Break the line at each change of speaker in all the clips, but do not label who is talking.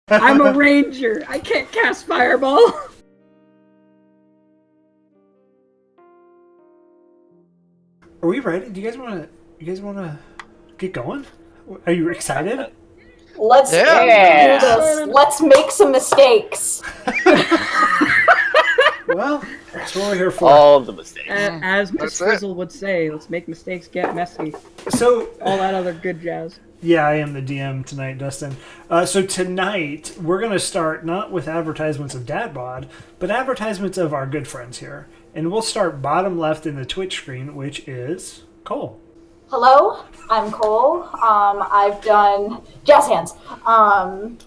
I'm a ranger. I can't cast fireball.
Are we ready? Do you guys want to get going? Are you excited?
Let's do this. Let's make some mistakes.
Well, that's what we're here for.
All the mistakes.
As Miss Frizzle would say, let's make mistakes get messy.
So
all that other good jazz.
Yeah, I am the DM tonight, Dustin. So tonight, we're going to start not with advertisements of DadBod, but advertisements of our good friends here. And we'll start bottom left in the Twitch screen, which is Cole.
Hello, I'm Cole. I've done jazz hands. I'm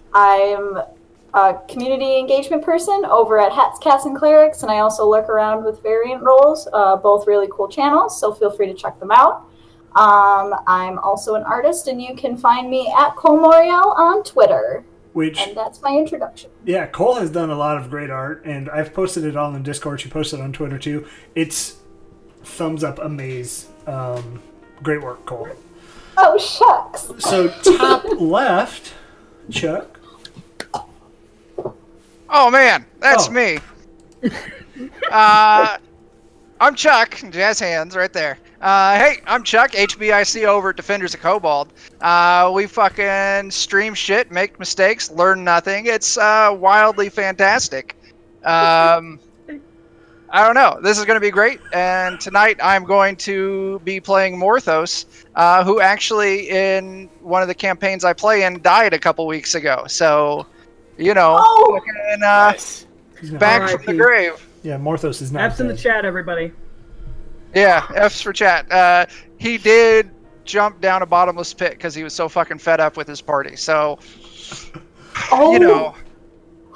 a community engagement person over at Hats, Cats, and Clerics, and I also lurk around with variant roles, both really cool channels, so feel free to check them out. I'm also an artist, and you can find me at Cole Moriel on Twitter. And that's my introduction.
Yeah, Cole has done a lot of great art, and I've posted it all in Discord. She posted it on Twitter, too. It's thumbs up, amaze. Great work, Cole.
Oh, shucks.
So, top left, Chuck.
Oh, man, that's me. I'm Chuck, Jazz Hands, right there. Hey, I'm Chuck, HBIC over at Defenders of Kobold. We fucking stream shit, make mistakes, learn nothing. It's wildly fantastic. I don't know. This is going to be great. And tonight I'm going to be playing Morthos, who actually in one of the campaigns I play in died a couple weeks ago. So, you know,
Nice.
back from the grave.
Yeah, Morthos is not
F's in the chat, everybody.
Yeah, F's for chat. He did jump down a bottomless pit because he was so fucking fed up with his party. So, you know.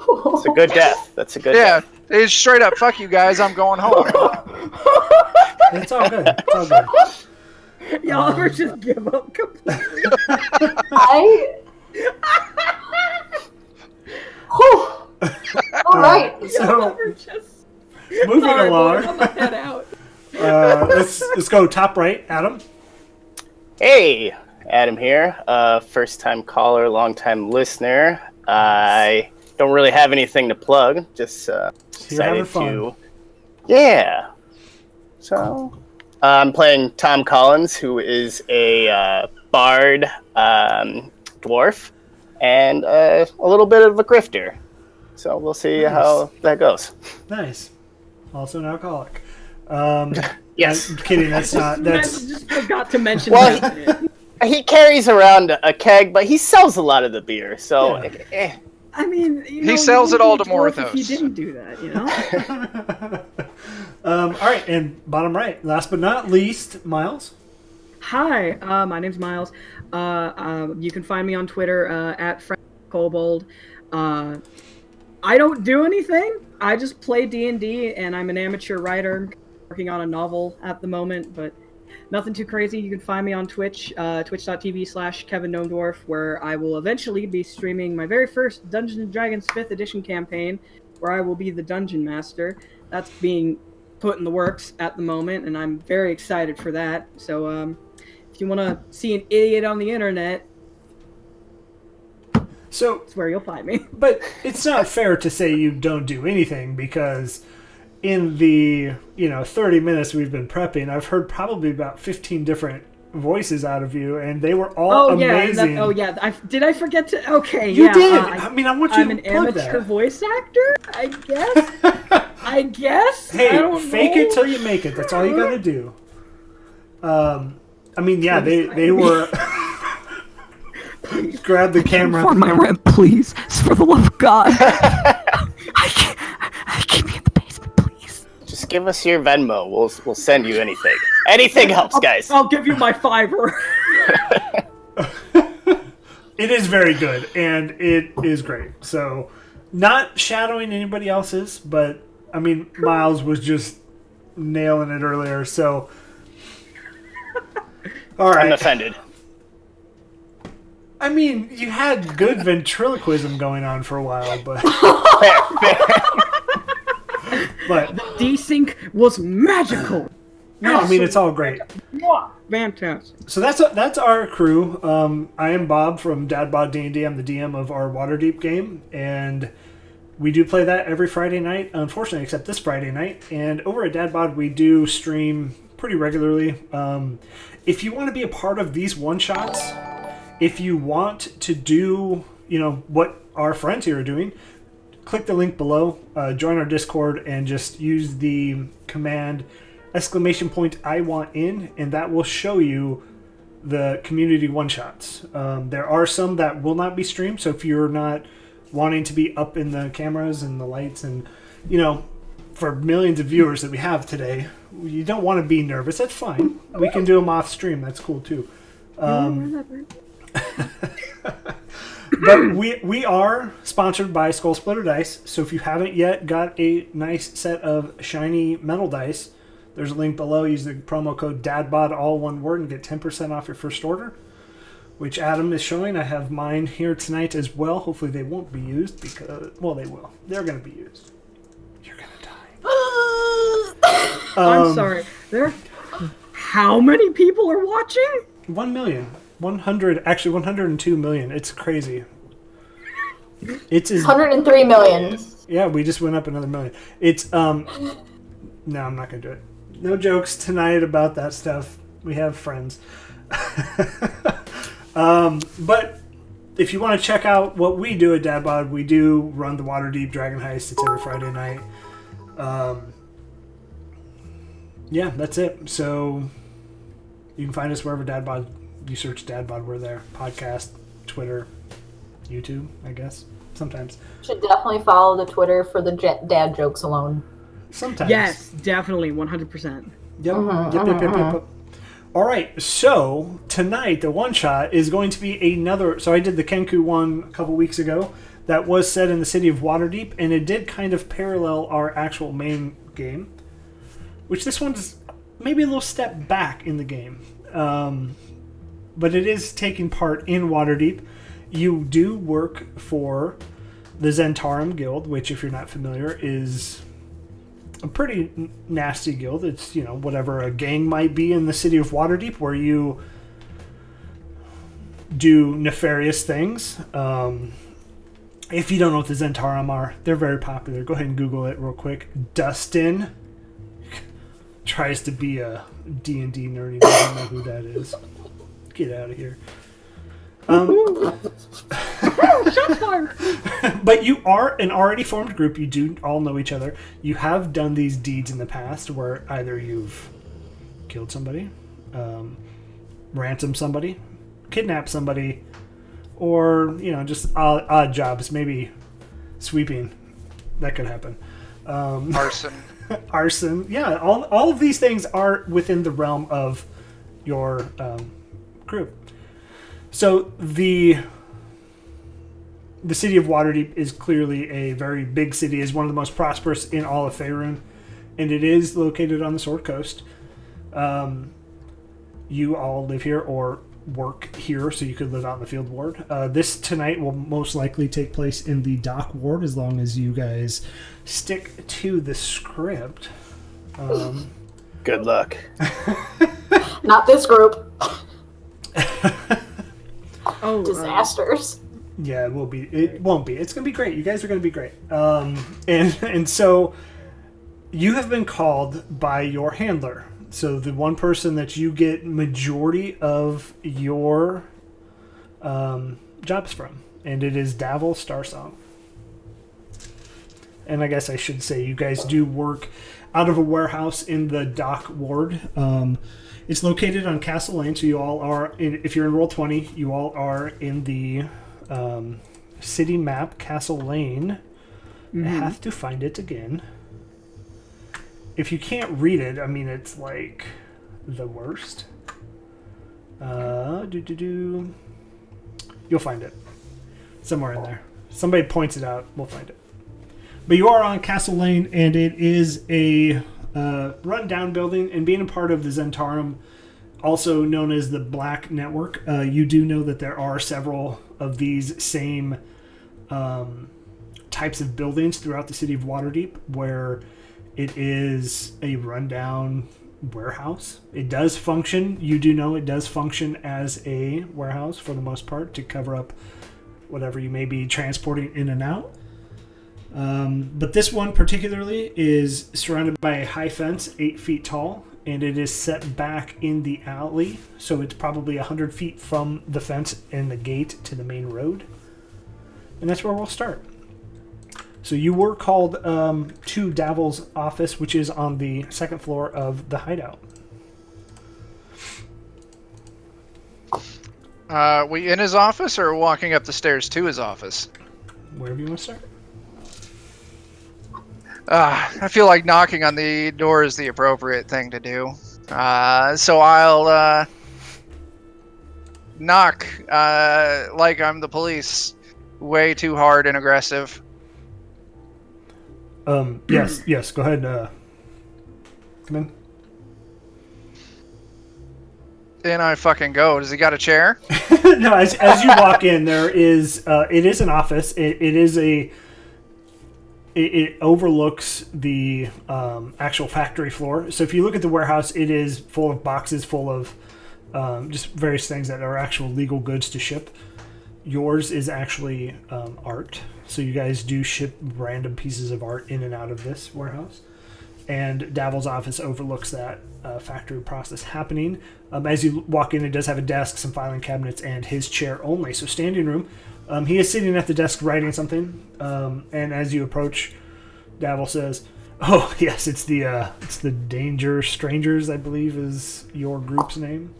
It's a good death. That's a good death.
Yeah, it's straight up, fuck you guys, I'm going home.
It's all good. It's all good.
Y'all ever just give up completely?
All right.
So, moving along. Let's go top right, Adam.
Hey, Adam here. First time caller, long time listener. I don't really have anything to plug. Just excited to. Yeah. So I'm playing Tom Collins, who is a bard dwarf and a little bit of a grifter. So we'll see how that goes.
Nice. Also an alcoholic.
Yes.
I'm kidding. That's not. That's.
I just forgot to mention
Well,
that.
He carries around a keg, but he sells a lot of the beer. So,
I mean,
he sells it all to Morthos.
If he didn't do that, you know.
All right, and bottom right, last but not least, Miles.
Hi, my name's Miles. You can find me on Twitter at Kobold. I don't do anything. I just play D&D, and I'm an amateur writer working on a novel at the moment, but nothing too crazy. You can find me on Twitch, twitch.tv/KevinGnomeDwarf, where I will eventually be streaming my very first Dungeons & Dragons 5th edition campaign, where I will be the Dungeon Master. That's being put in the works at the moment, and I'm very excited for that. So if you want to see an idiot on the internet,
so
that's where you'll find me.
But it's not fair to say you don't do anything, because in the 30 minutes we've been prepping, I've heard probably about 15 different voices out of you, and they were all amazing.
Did I forget to? Okay,
you did. I mean, I want you to plug that. I'm an
amateur voice actor, I guess. I guess.
Hey, fake it till you make it. That's all you gotta do. I mean, yeah, they were. Please grab the camera.
For my rent, please. For the love of God. I keep me in the basement, please.
Just give us your Venmo. We'll send you anything. Anything helps, guys.
I'll give you my Fiverr.
It is very good, and it is great. So, not shadowing anybody else's, but I mean, Miles was just nailing it earlier. So, all right.
I'm offended.
I mean, you had good ventriloquism going on for a while, but
but the desync was magical.
No, I mean, it's all great.
fantastic.
So that's our crew. I am Bob from DadBodDnd. I'm the DM of our Waterdeep game, and we do play that every Friday night, unfortunately, except this Friday night. And over at DadBod, we do stream pretty regularly. If you want to be a part of these one-shots, if you want to do, what our friends here are doing, click the link below, join our Discord, and just use the command !I want in, and that will show you the community one-shots. There are some that will not be streamed, so if you're not wanting to be up in the cameras and the lights and, for millions of viewers that we have today, you don't want to be nervous. That's fine. We can do them off stream. That's cool too. But we are sponsored by Skull Splitter Dice, so if you haven't yet got a nice set of shiny metal dice, there's a link below. Use the promo code DadBod, all one word, and get 10% off your first order, which Adam is showing. I have mine here tonight as well. Hopefully they won't be used because, well, they will. They're going to be used. You're going to die.
I'm sorry. How many people are watching?
1 million. 102 million. It's crazy. It's
103 million.
Yeah, we just went up another million. It's no, I'm not gonna do it. No jokes tonight about that stuff. We have friends. But if you want to check out what we do at DadBod, we do run the Waterdeep Dragon Heist. It's every Friday night. Yeah, that's it. So you can find us wherever DadBod. You search DadBod, we're there. Podcast, Twitter, YouTube, I guess. Sometimes.
Should definitely follow the Twitter for the dad jokes alone.
Sometimes.
Yes, definitely, 100%.
Yep. All right, so tonight the one shot is going to be another. So I did the Kenku one a couple weeks ago. That was set in the city of Waterdeep, and it did kind of parallel our actual main game, which this one's maybe a little step back in the game. But it is taking part in Waterdeep. You do work for the Zhentarim Guild, which, if you're not familiar, is a pretty nasty guild. It's, whatever a gang might be in the city of Waterdeep, where you do nefarious things. If you don't know what the Zhentarim are, they're very popular. Go ahead and Google it real quick. Dustin tries to be a D&D nerd. He doesn't know who that is. Get out of here.
Shots fired!
But you are an already formed group. You do all know each other. You have done these deeds in the past where either you've killed somebody, ransomed somebody, kidnapped somebody, or, just odd jobs. Maybe sweeping. That could happen.
Arson.
Arson. Yeah, all of these things are within the realm of your group. So the city of Waterdeep is clearly a very big city. Is one of the most prosperous in all of Faerun, and it is located on the Sword Coast. You all live here or work here, so you could live out in the Field Ward. This tonight will most likely take place in the Dock Ward, as long as you guys stick to the script.
Good luck.
Not this group.
Oh,
Disasters.
Yeah, it will be. It won't be. It's going to be great. You guys are going to be great. And so you have been called by your handler. So the one person that you get majority of your jobs from. And it is Davil Starsong. And I guess I should say you guys do work out of a warehouse in the Dock Ward. It's located on Castle Lane, so you all are, if you're in Roll20, you all are in the city map, Castle Lane. Mm-hmm. I have to find it again. If you can't read it, it's like the worst. You'll find it. Somewhere in there. Somebody points it out, we'll find it. But you are on Castle Lane, and it is a run-down building, and being a part of the Zhentarim, also known as the Black Network, you do know that there are several of these same types of buildings throughout the city of Waterdeep, where it is a rundown warehouse. It does function. You do know it does function as a warehouse for the most part to cover up whatever you may be transporting in and out. But this one particularly is surrounded by a high fence, 8 feet tall, and it is set back in the alley, so it's probably 100 feet from the fence and the gate to the main road. And that's where we'll start. So you were called to Davil's office, which is on the second floor of the hideout.
We in his office or walking up the stairs to his office?
Wherever you want to start.
I feel like knocking on the door is the appropriate thing to do. So I'll knock like I'm the police, way too hard and aggressive.
Yes, go ahead. Come in.
In I fucking go. Does he got a chair?
No, as you walk in, there is, it is an office. It overlooks the actual factory floor. So if you look at the warehouse, it is full of boxes full of just various things that are actual legal goods to ship. Yours is actually art. So you guys do ship random pieces of art in and out of this warehouse. And Davil's office overlooks that factory process happening. As you walk in, it does have a desk, some filing cabinets, and his chair only. So standing room. He is sitting at the desk writing something. And as you approach, Davil says, "Oh yes, it's the Danger Strangers, I believe, is your group's name."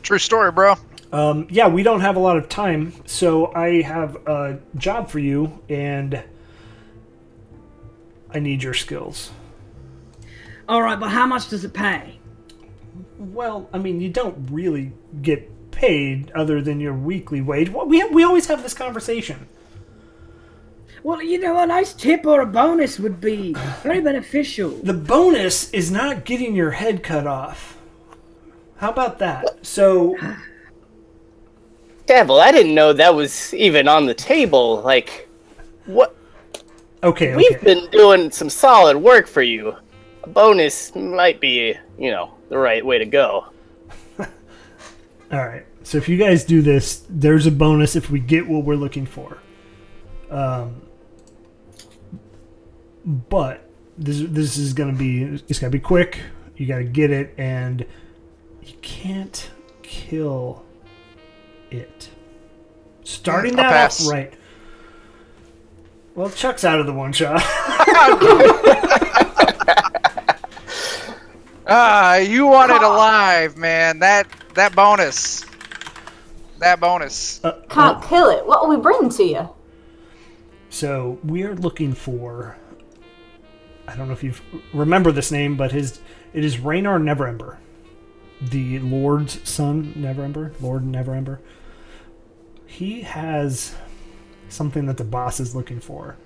True story, bro.
Yeah, we don't have a lot of time, so I have a job for you, and I need your skills.
All right, but how much does it pay?
Well, I mean, you don't really get paid other than your weekly wage. Well, we always have this conversation.
Well, you know, a nice tip or a bonus would be very beneficial.
The bonus is not getting your head cut off. How about that? So...
Devil, I didn't know that was even on the table. Like, what?
Okay.
We've been doing some solid work for you. A bonus might be, the right way to go.
All right. So if you guys do this, there's a bonus if we get what we're looking for. But this is gonna be, it's gotta be quick. You gotta get it, and you can't kill it. Starting that off right. Well, Chuck's out of the one shot.
You want it alive, man. That bonus. That bonus.
Can't kill it. What will we bring to you?
So we're looking for, I don't know if you remember this name, but it is Raynar Neverember. The Lord's son, Lord Neverember. He has something that the boss is looking for.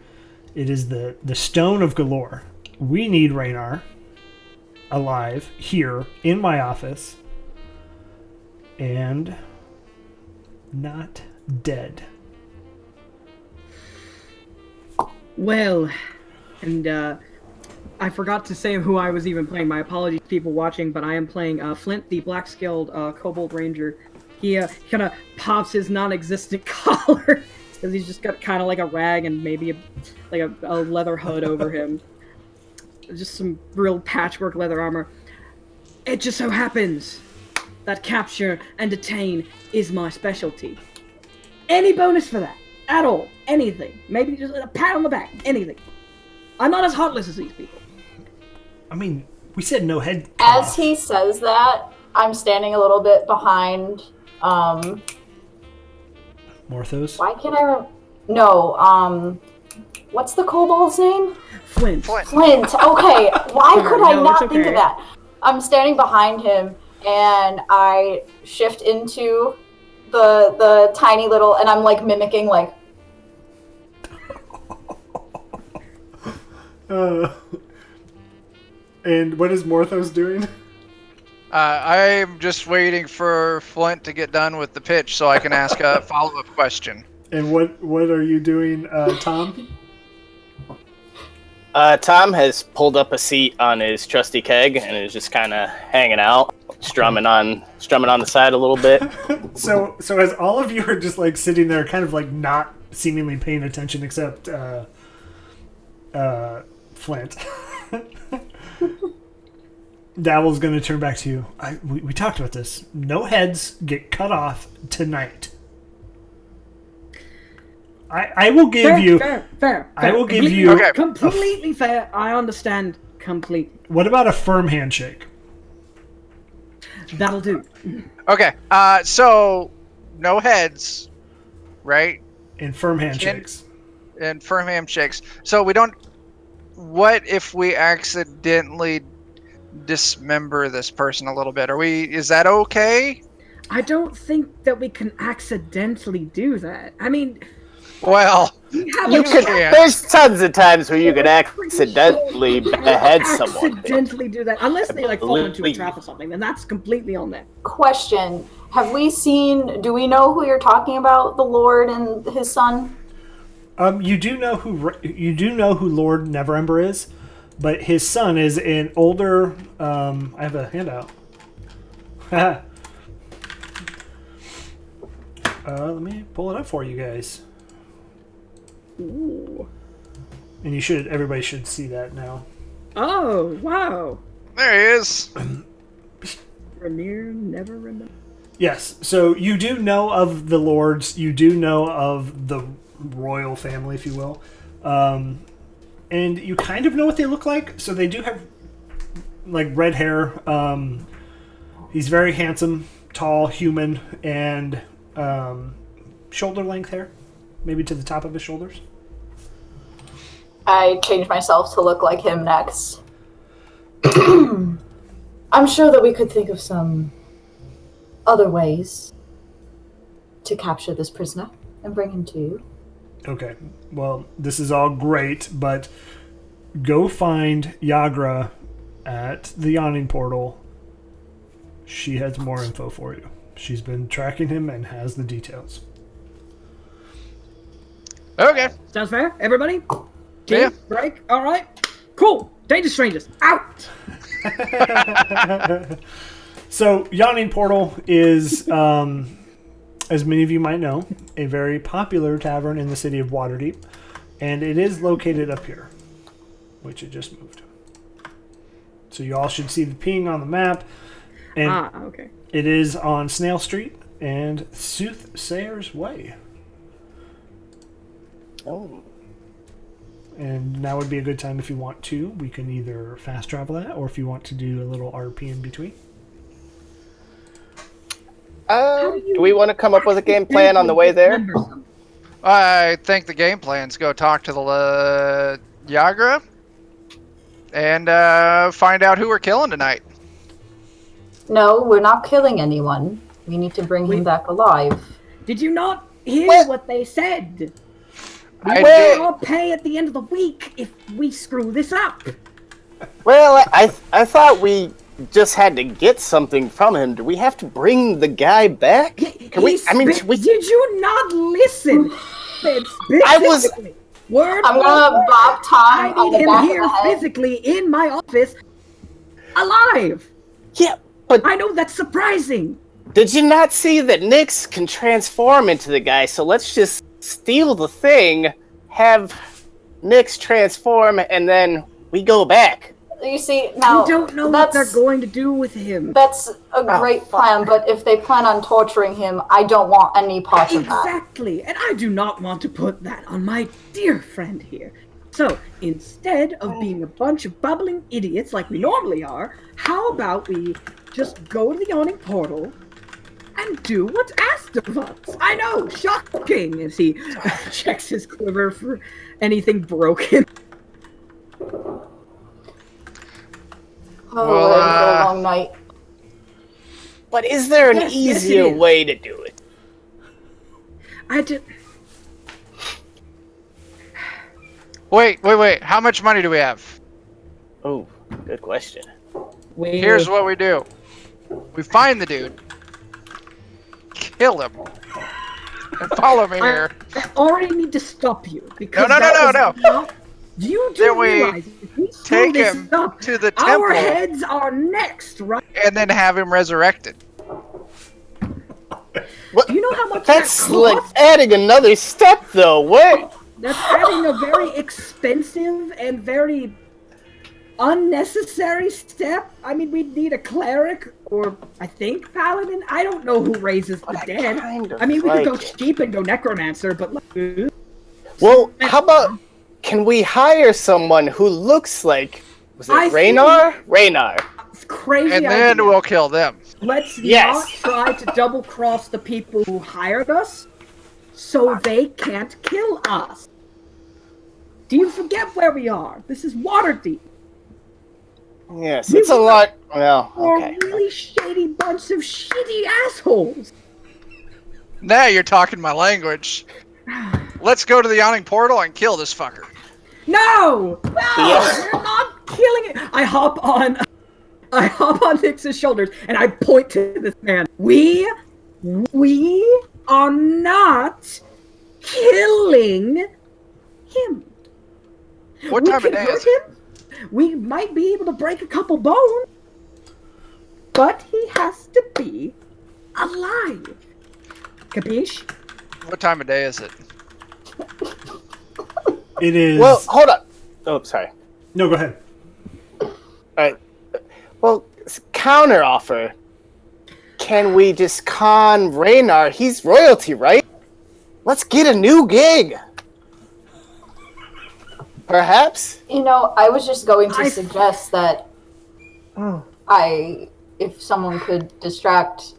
It is the Stone of Galore. We need Raynar alive here in my office and not dead.
Well, and I forgot to say who I was even playing. My apologies to people watching, but I am playing Flint, the black-scaled Kobold Ranger. He kind of pops his non-existent collar because he's just got kind of like a rag and maybe a leather hood over him. Just some real patchwork leather armor. It just so happens that capture and detain is my specialty. Any bonus for that? At all? Anything? Maybe just a pat on the back? Anything? I'm not as heartless as these people.
I mean, we said no head.
As he says that, I'm standing a little bit behind.
Morthos?
Why can't I? No. What's the kobold's name?
Flint.
Flint. Okay. Why could I
No,
not
it's
think
okay.
of that? I'm standing behind him, and I shift into the tiny little, and I'm like mimicking like.
And what is Morthos doing?
I'm just waiting for Flint to get done with the pitch so I can ask a follow-up question.
And what are you doing, Tom?
Tom has pulled up a seat on his trusty keg and is just kind of hanging out, strumming on the side a little bit.
So as all of you are just like sitting there, kind of like not seemingly paying attention, except Flint. Dabble's going to turn back to you. We talked about this. No heads get cut off tonight. I will give you...
Fair.
I will give you...
Okay.
Completely fair. I understand completely.
What about a firm handshake?
That'll do.
Okay. So no heads, right?
And firm handshakes.
And firm handshakes. So we don't. What if we accidentally dismember this person a little bit? Is that okay?
I don't think that we can accidentally do that. I mean,
well,
there's tons of times where you could accidentally behead someone.
Accidentally do that, unless they like fall into a trap or something, then that's completely on them.
Question: do we know who you're talking about, the Lord and his son?
You do know who Lord Neverember is, but his son is an older. I have a handout. Let me pull it up for you guys.
Ooh.
And everybody should see that now.
Oh, wow.
there he is.
Rainier never remember.
Yes, so you do know of the lords. You do know of the royal family, if you will. And you kind of know what they look like. So they do have like red hair. He's very handsome, tall, human, and shoulder length hair. Maybe to the top of his shoulders.
I changed myself to look like him next. I'm sure that we could think of some other ways to capture this prisoner and bring him to you.
Okay, well, this is all great, but go find Yagra at the Yawning Portal. She has more info for you. She's been tracking him and has the details.
Okay.
Sounds fair, everybody?
Yeah.
Break? Alright. Cool. Danger strangers, out!
So, Yawning Portal is, as many of you might know, a very popular tavern in the city of Waterdeep. And it is located up here, which it just moved. So you all should see the ping on the map. And
okay.
it is on Snail Street and Soothsayer's Way.
Oh.
And now would be a good time if you want to. We can either fast travel that, or if you want to do a little RP in between.
Do we want to come up with a game plan on the way there?
I think the game plan's go talk to the Yagra and find out who we're killing tonight.
No, we're not killing anyone. We need to bring him back alive.
Did you not hear what they said?
I
We
did.
will all pay at the end of the week if we screw this up.
Well, I thought we just had to get something from him. Do we have to bring the guy back? Can we? I mean,
Did you not listen?
I was-
Word.
I'm gonna bop Tom
I
on
need
the
him
back
here
of the head.
physically in my office, alive.
Yeah, but
I know that's surprising.
did you not see that Nyx can transform into the guy? So let's just steal the thing, have Nyx transform, and then we go back.
You see, now
We don't know what they're going to do with him.
That's a great plan, but if they plan on torturing him, I don't want any part of that.
Exactly, and I do not want to put that on my dear friend here. So, instead of being a bunch of bubbling idiots like we normally are, how about we just go to the Yawning Portal and do what's asked of us? I know, shocking, as he checks his quiver for anything broken.
Oh,
Well,
that was a long night.
But is there an
Yes, yes, it
easier
is.
way to do it?
I just...
Wait. How much money do we have?
Oh, good question.
Here's what we do. We find the dude. Kill him. And follow me here.
I already need to stop you because
No.
not You
Then
do
we
realize if we
take
this
him
up,
to the
our
temple.
heads are next, right?
And then have him resurrected.
What?
Do you know how much
That's
that
like
costs?
adding another step, though. What?
That's adding a very expensive and very unnecessary step. I mean, we'd need a cleric or, I think, paladin. I don't know who raises the dead. I mean, we could go cheap and go necromancer, but like,
well, how about, can we hire someone who looks like, was it Raynar? Raynar.
It's crazy.
And then
idea.
we'll kill them.
Let's not try to double cross the people who hired us so they can't kill us. Do you forget where we are? This is Waterdeep.
Yes, it's a lot. Well, okay.
We're a really shady bunch of shitty assholes.
Now you're talking my language. Let's go to the Yawning Portal and kill this fucker.
No! No! We're not killing it! I hop on Nix's shoulders and I point to this man. We are not killing him.
What time of day is it?
We might be able to break a couple bones, but he has to be alive. Capiche?
What time of day is it?
It is.
Well, hold on. Oh, sorry.
No, go ahead.
All right. Well, counter offer. Can we just con Raynar? He's royalty, right? Let's get a new gig. Perhaps?
You know, I was just going to suggest that if someone could distract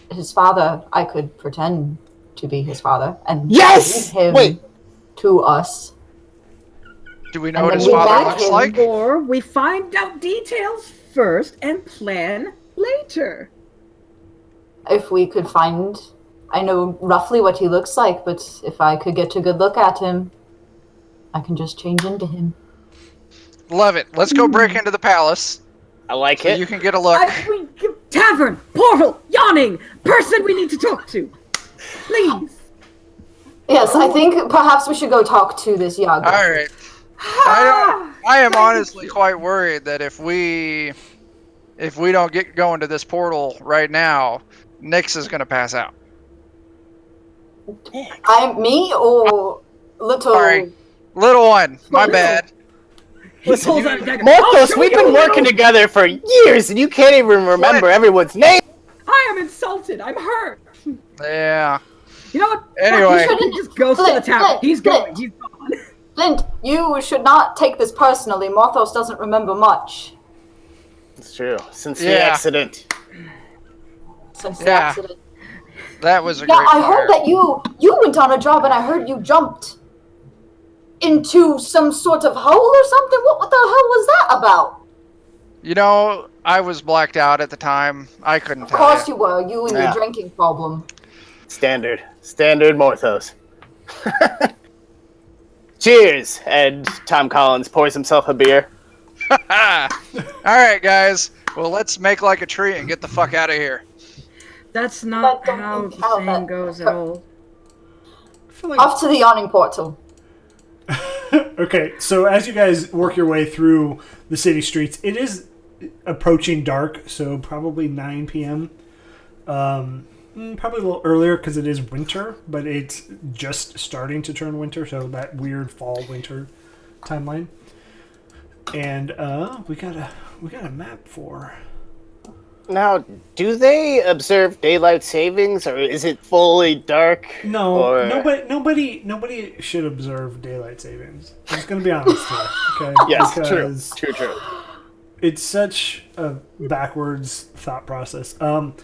his father, I could pretend to be his father and leave him to us.
Do we know what his father looks like?
Or we find out details first and plan later.
If we could find... I know roughly what he looks like, but if I could get a good look at him, I can just change into him.
Love it. Let's go break into the palace.
I like it.
You can get a look.
Tavern, portal, yawning, person we need to talk to. Please.
Yes, I think perhaps we should go talk to this Yaga.
All right. I am honestly quite worried that if we don't get going to this portal right now, Nyx is going to pass out.
Me or little?
Sorry. Little one. My bad.
Listen, Morthos, we've been working together for years, and you can't even remember everyone's name.
I am insulted. I'm hurt.
Yeah.
You know what?
Anyway.
He just goes to the tower. He's going. He's gone.
Flint, you should not take this personally. Morthos doesn't remember much.
It's true. Since the accident.
Since the accident.
That was a great
I heard that you went on a job and I heard you jumped into some sort of hole or something. What the hell was that about?
You know, I was blacked out at the time. I couldn't tell you.
Of course you were. You and your drinking problem.
Standard Morthos. Cheers! And Tom Collins pours himself a beer.
Alright, guys. Well, let's make like a tree and get the fuck out of here.
That's not how the saying goes at all.
Off to the Yawning Portal.
Okay, so as you guys work your way through the city streets, it is approaching dark, so probably 9 p.m. Probably a little earlier because it is winter, but it's just starting to turn winter, so that weird fall-winter timeline. And we got a map for...
Now, do they observe daylight savings, or is it fully dark?
No, nobody should observe daylight savings. I'm just gonna be honest here, okay?
Yes,
because
true.
It's such a backwards thought process. I'm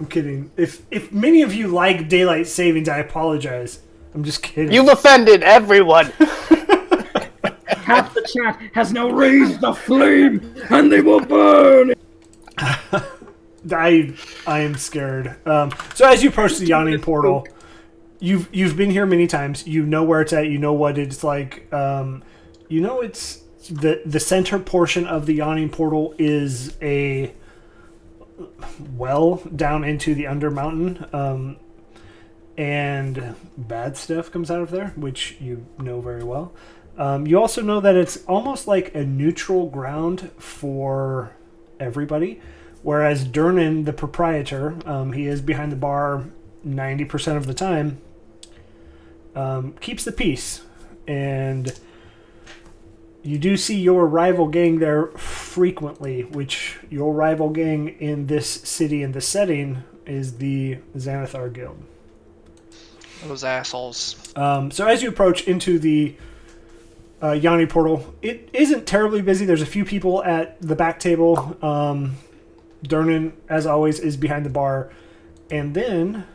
kidding. If many of you like daylight savings, I apologize. I'm just kidding.
You've offended everyone.
Half the chat has now raised the flame, and they will burn.
I am scared. So as you approach the Yawning Portal, you've been here many times. You know where it's at. You know what it's like. You know it's the center portion of the Yawning Portal is a well down into the Undermountain, and bad stuff comes out of there, which you know very well. You also know that it's almost like a neutral ground for everybody, whereas Durnan, the proprietor, he is behind the bar 90% of the time, keeps the peace. And you do see your rival gang there frequently, which your rival gang in this city and this setting is the Xanathar Guild.
Those assholes.
So as you approach into the Yawning Portal, it isn't terribly busy. There's a few people at the back table. Durnan, as always, is behind the bar. And then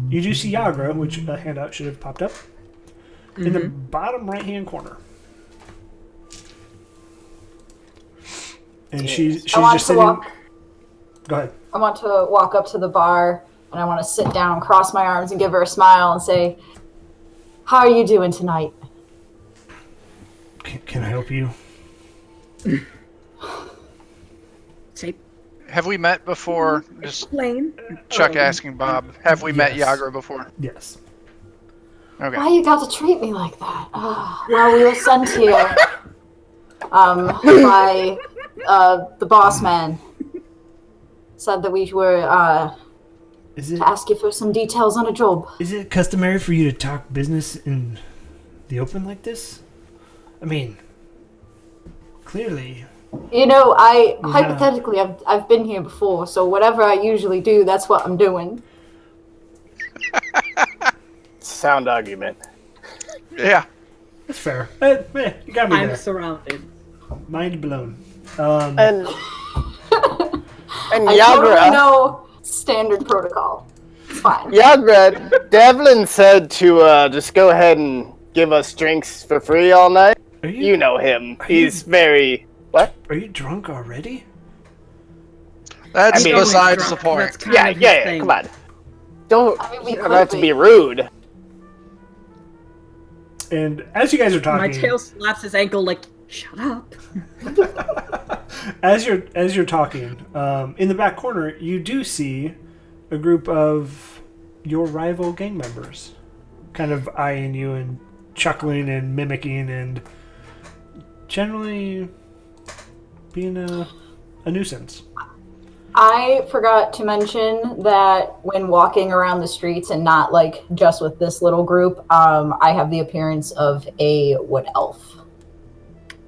you do see Yagra, which a handout should have popped up, in the bottom right-hand corner. And she's just sitting... Go ahead.
I want to walk up to the bar, and I want to sit down, cross my arms, and give her a smile and say, "How are you doing tonight?"
Can I help you?
Say,
Have we met before? Just
explain.
Chuck asking Bob. Have we met Yagra before?
Yes.
Okay.
Why you got to treat me like that? Well, we were sent here by the boss man. Said that we were to ask you for some details on a job.
Is it customary for you to talk business in the open like this? I mean, clearly.
You know, hypothetically, I've been here before, so whatever I usually do, that's what I'm doing.
Sound argument.
Yeah.
That's fair. You got me there.
I'm surrounded.
Mind blown.
And
I totally
Yagra,
know standard protocol. It's fine.
Yagra, Devlin said to just go ahead and give us drinks for free all night. You know him. He's very... What?
Are you drunk already?
That's
I mean,
besides the point.
That's kind
Yeah,
of his
yeah,
thing.
come on. Don't
we
have to
could
be
be.
rude.
And as you guys are talking...
My tail slaps his ankle like, shut up.
As you're talking, in the back corner, you do see a group of your rival gang members kind of eyeing you and chuckling and mimicking and generally being a nuisance.
I forgot to mention that when walking around the streets and not like just with this little group, I have the appearance of a wood elf.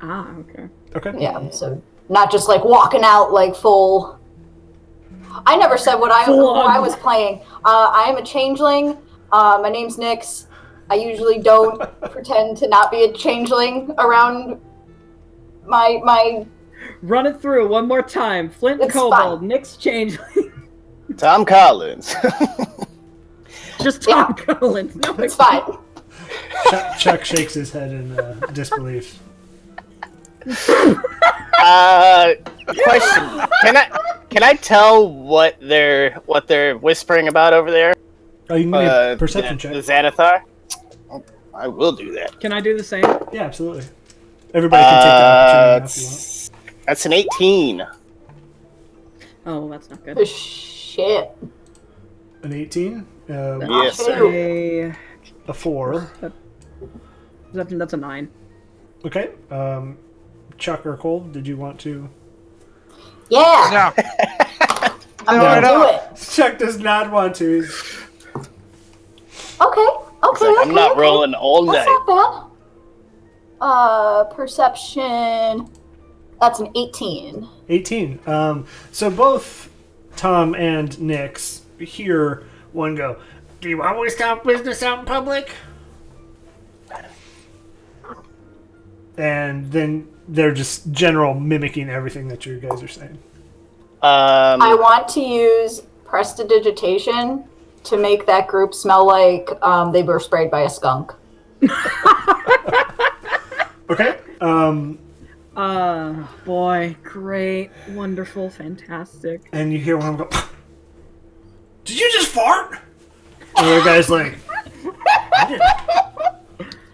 Ah, okay.
Okay.
Yeah, so not just like walking out like full. I never said who I was playing. I am a changeling. My name's Nyx. I usually don't pretend to not be a changeling around my.
Run it through one more time. Flint and
It's
Kobold,
fine.
Nyx Changeling.
Tom Collins.
Just Tom Collins. No,
It's fine.
Chuck shakes his head in disbelief.
Question. Can I tell what they're whispering about over there?
Oh, you can give me a perception
The
check.
Xanathar? I will do that.
Can I do the same?
Yeah, absolutely. Everybody can take that opportunity if you want.
That's an 18.
Oh, well, that's not good.
Shit.
An 18?
Yes, sir.
A,
A 4.
that's a 9.
Okay. Chuck or Cole, did you want to?
Yeah.
No.
I'm
No,
gonna
no.
do it.
Chuck does not want to.
Okay.
It's like, I'm not rolling all
That's
night.
not bad. Perception. That's an 18.
18. So both Tom and Nyx hear one go, "Do you always talk business out in public?" And then they're just general mimicking everything that you guys are saying.
I want to use prestidigitation to make that group smell like they were sprayed by a skunk.
Okay.
Boy, great, wonderful, fantastic.
And you hear one of them go, "Did you just fart?" And the other guy's like, "I didn't."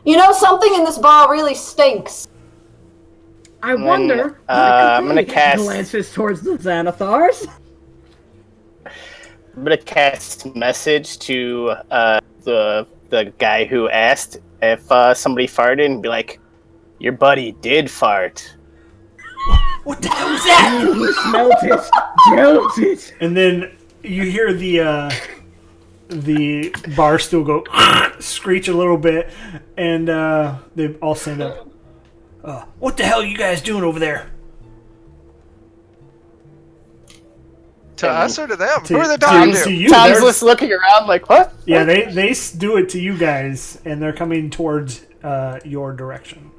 You know, something in this bar really stinks.
I wonder. what it could
I'm gonna
be.
cast-
Glances towards the Xanathars.
I'm gonna cast message to the guy who asked if somebody farted and be like, your buddy did fart.
What the hell was that?
Smelt it.
And then you hear the bar stool go screech a little bit, and they all stand up. What the hell are you guys doing over there?
To us or to them?
To-
Who are they
to-
talking
to
to?
you.
Tom's
They're-
just looking around like, what?
Yeah, they do it to you guys, and they're coming towards your direction.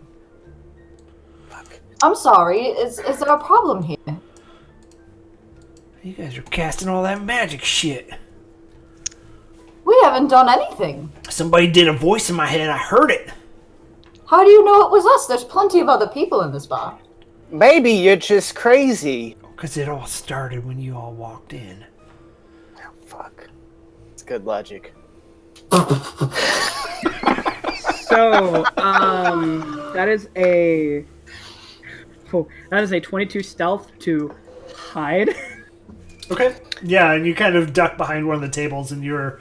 I'm sorry. Is there a problem here?
You guys are casting all that magic shit.
We haven't done anything.
Somebody did a voice in my head. I heard it.
How do you know it was us? There's plenty of other people in this bar.
Maybe you're just crazy.
Because it all started when you all walked in.
Oh, fuck. It's good logic.
So, that is a 22 stealth to hide.
Okay. Yeah, and you kind of duck behind one of the tables, and you're...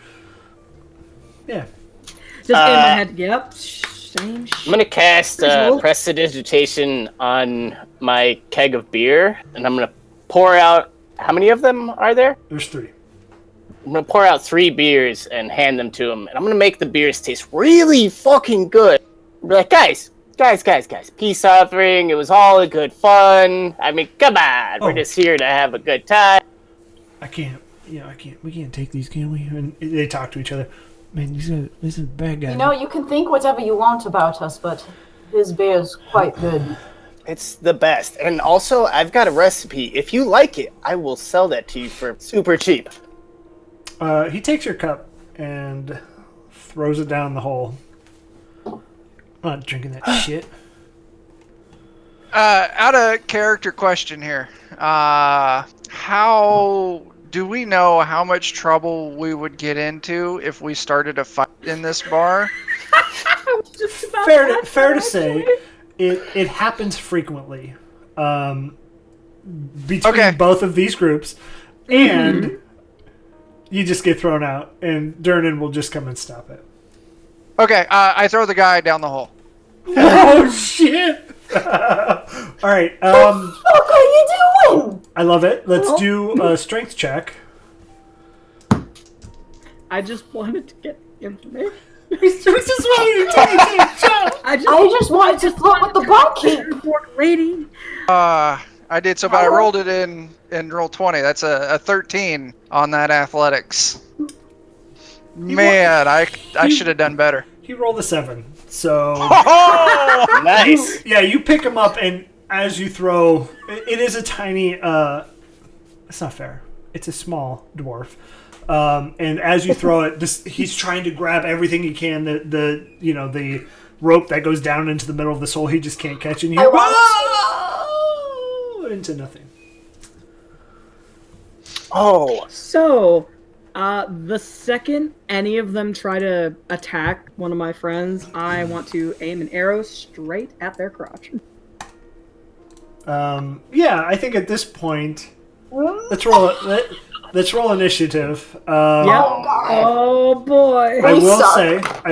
Yeah.
Just in my head. Yep. Same shit.
I'm gonna cast
Visual.
Prestidigitation on my keg of beer, and I'm gonna pour out. How many of them are there?
There's 3.
I'm gonna pour out 3 beers and hand them to him, and I'm gonna make the beers taste really fucking good. Be like, guys, peace offering. It was all good fun. I mean, come on, we're just here to have a good time.
I can't. We can't take these, can we? And they talk to each other. Man, this is a bad guy.
You know, you can think whatever you want about us, but his beer's quite good.
It's the best, and also I've got a recipe. If you like it, I will sell that to you for super cheap.
He takes your cup and throws it down the hole. I'm not drinking that shit.
Out of character question here. How do we know how much trouble we would get into if we started a fight in this bar?
Just about
Fair to say, it happens frequently between both of these groups, and you just get thrown out, and Durnan will just come and stop it.
Okay, I throw the guy down the hole.
Oh shit! All right.
What are you doing?
I love it. Let's do a strength check.
I just wanted to get information.
We just wanted to take a shot.
I just wanted to flirt with the barkeep.
Lady.
I did so, but I rolled it in roll 20. That's a 13 on that athletics. Man, I should have done better.
He rolled a 7. So
Oh!
Nice.
you pick him up, and as you throw, it is a tiny. It's not fair. It's a small dwarf. And as you throw it, he's trying to grab everything he can. The rope that goes down into the middle of this hole, he just can't catch, and you into nothing.
Oh,
So, the second any of them try to attack one of my friends, I want to aim an arrow straight at their crotch.
Yeah, I think at this point, let's roll initiative.
Yep. Oh boy.
I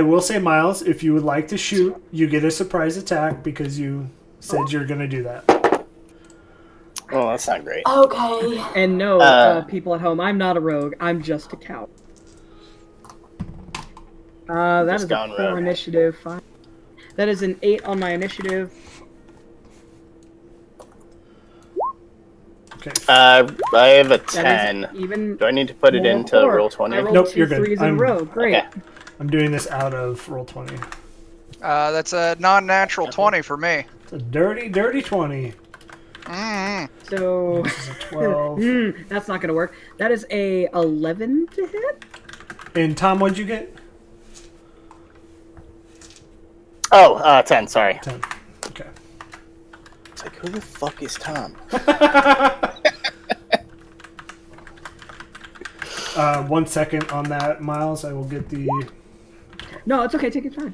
will say, Miles, if you would like to shoot, you get a surprise attack because you said you're going to do that.
oh, that's not great.
Okay.
And no, people at home, I'm not a rogue. I'm just a cow. That
Just
is a
gone
4
rogue.
initiative. 5. That is an 8 on my initiative.
Okay.
I have a
That
10.
is even
Do I need to put it
more
into
four.
roll 20?
I rolled
Nope,
2
you're good.
3s in a
I'm-
row. Great.
Okay.
I'm doing this out of roll 20.
That's a non-natural 20 for me.
It's a dirty 20.
Mm-hmm.
So
This is a 12.
that's not gonna work. That is a 11 to hit.
And Tom, what'd you get?
Oh, 10, sorry.
10. Okay.
It's like, who the fuck is Tom?
1 second on that, Miles. I will get the...
No, it's okay. Take your time.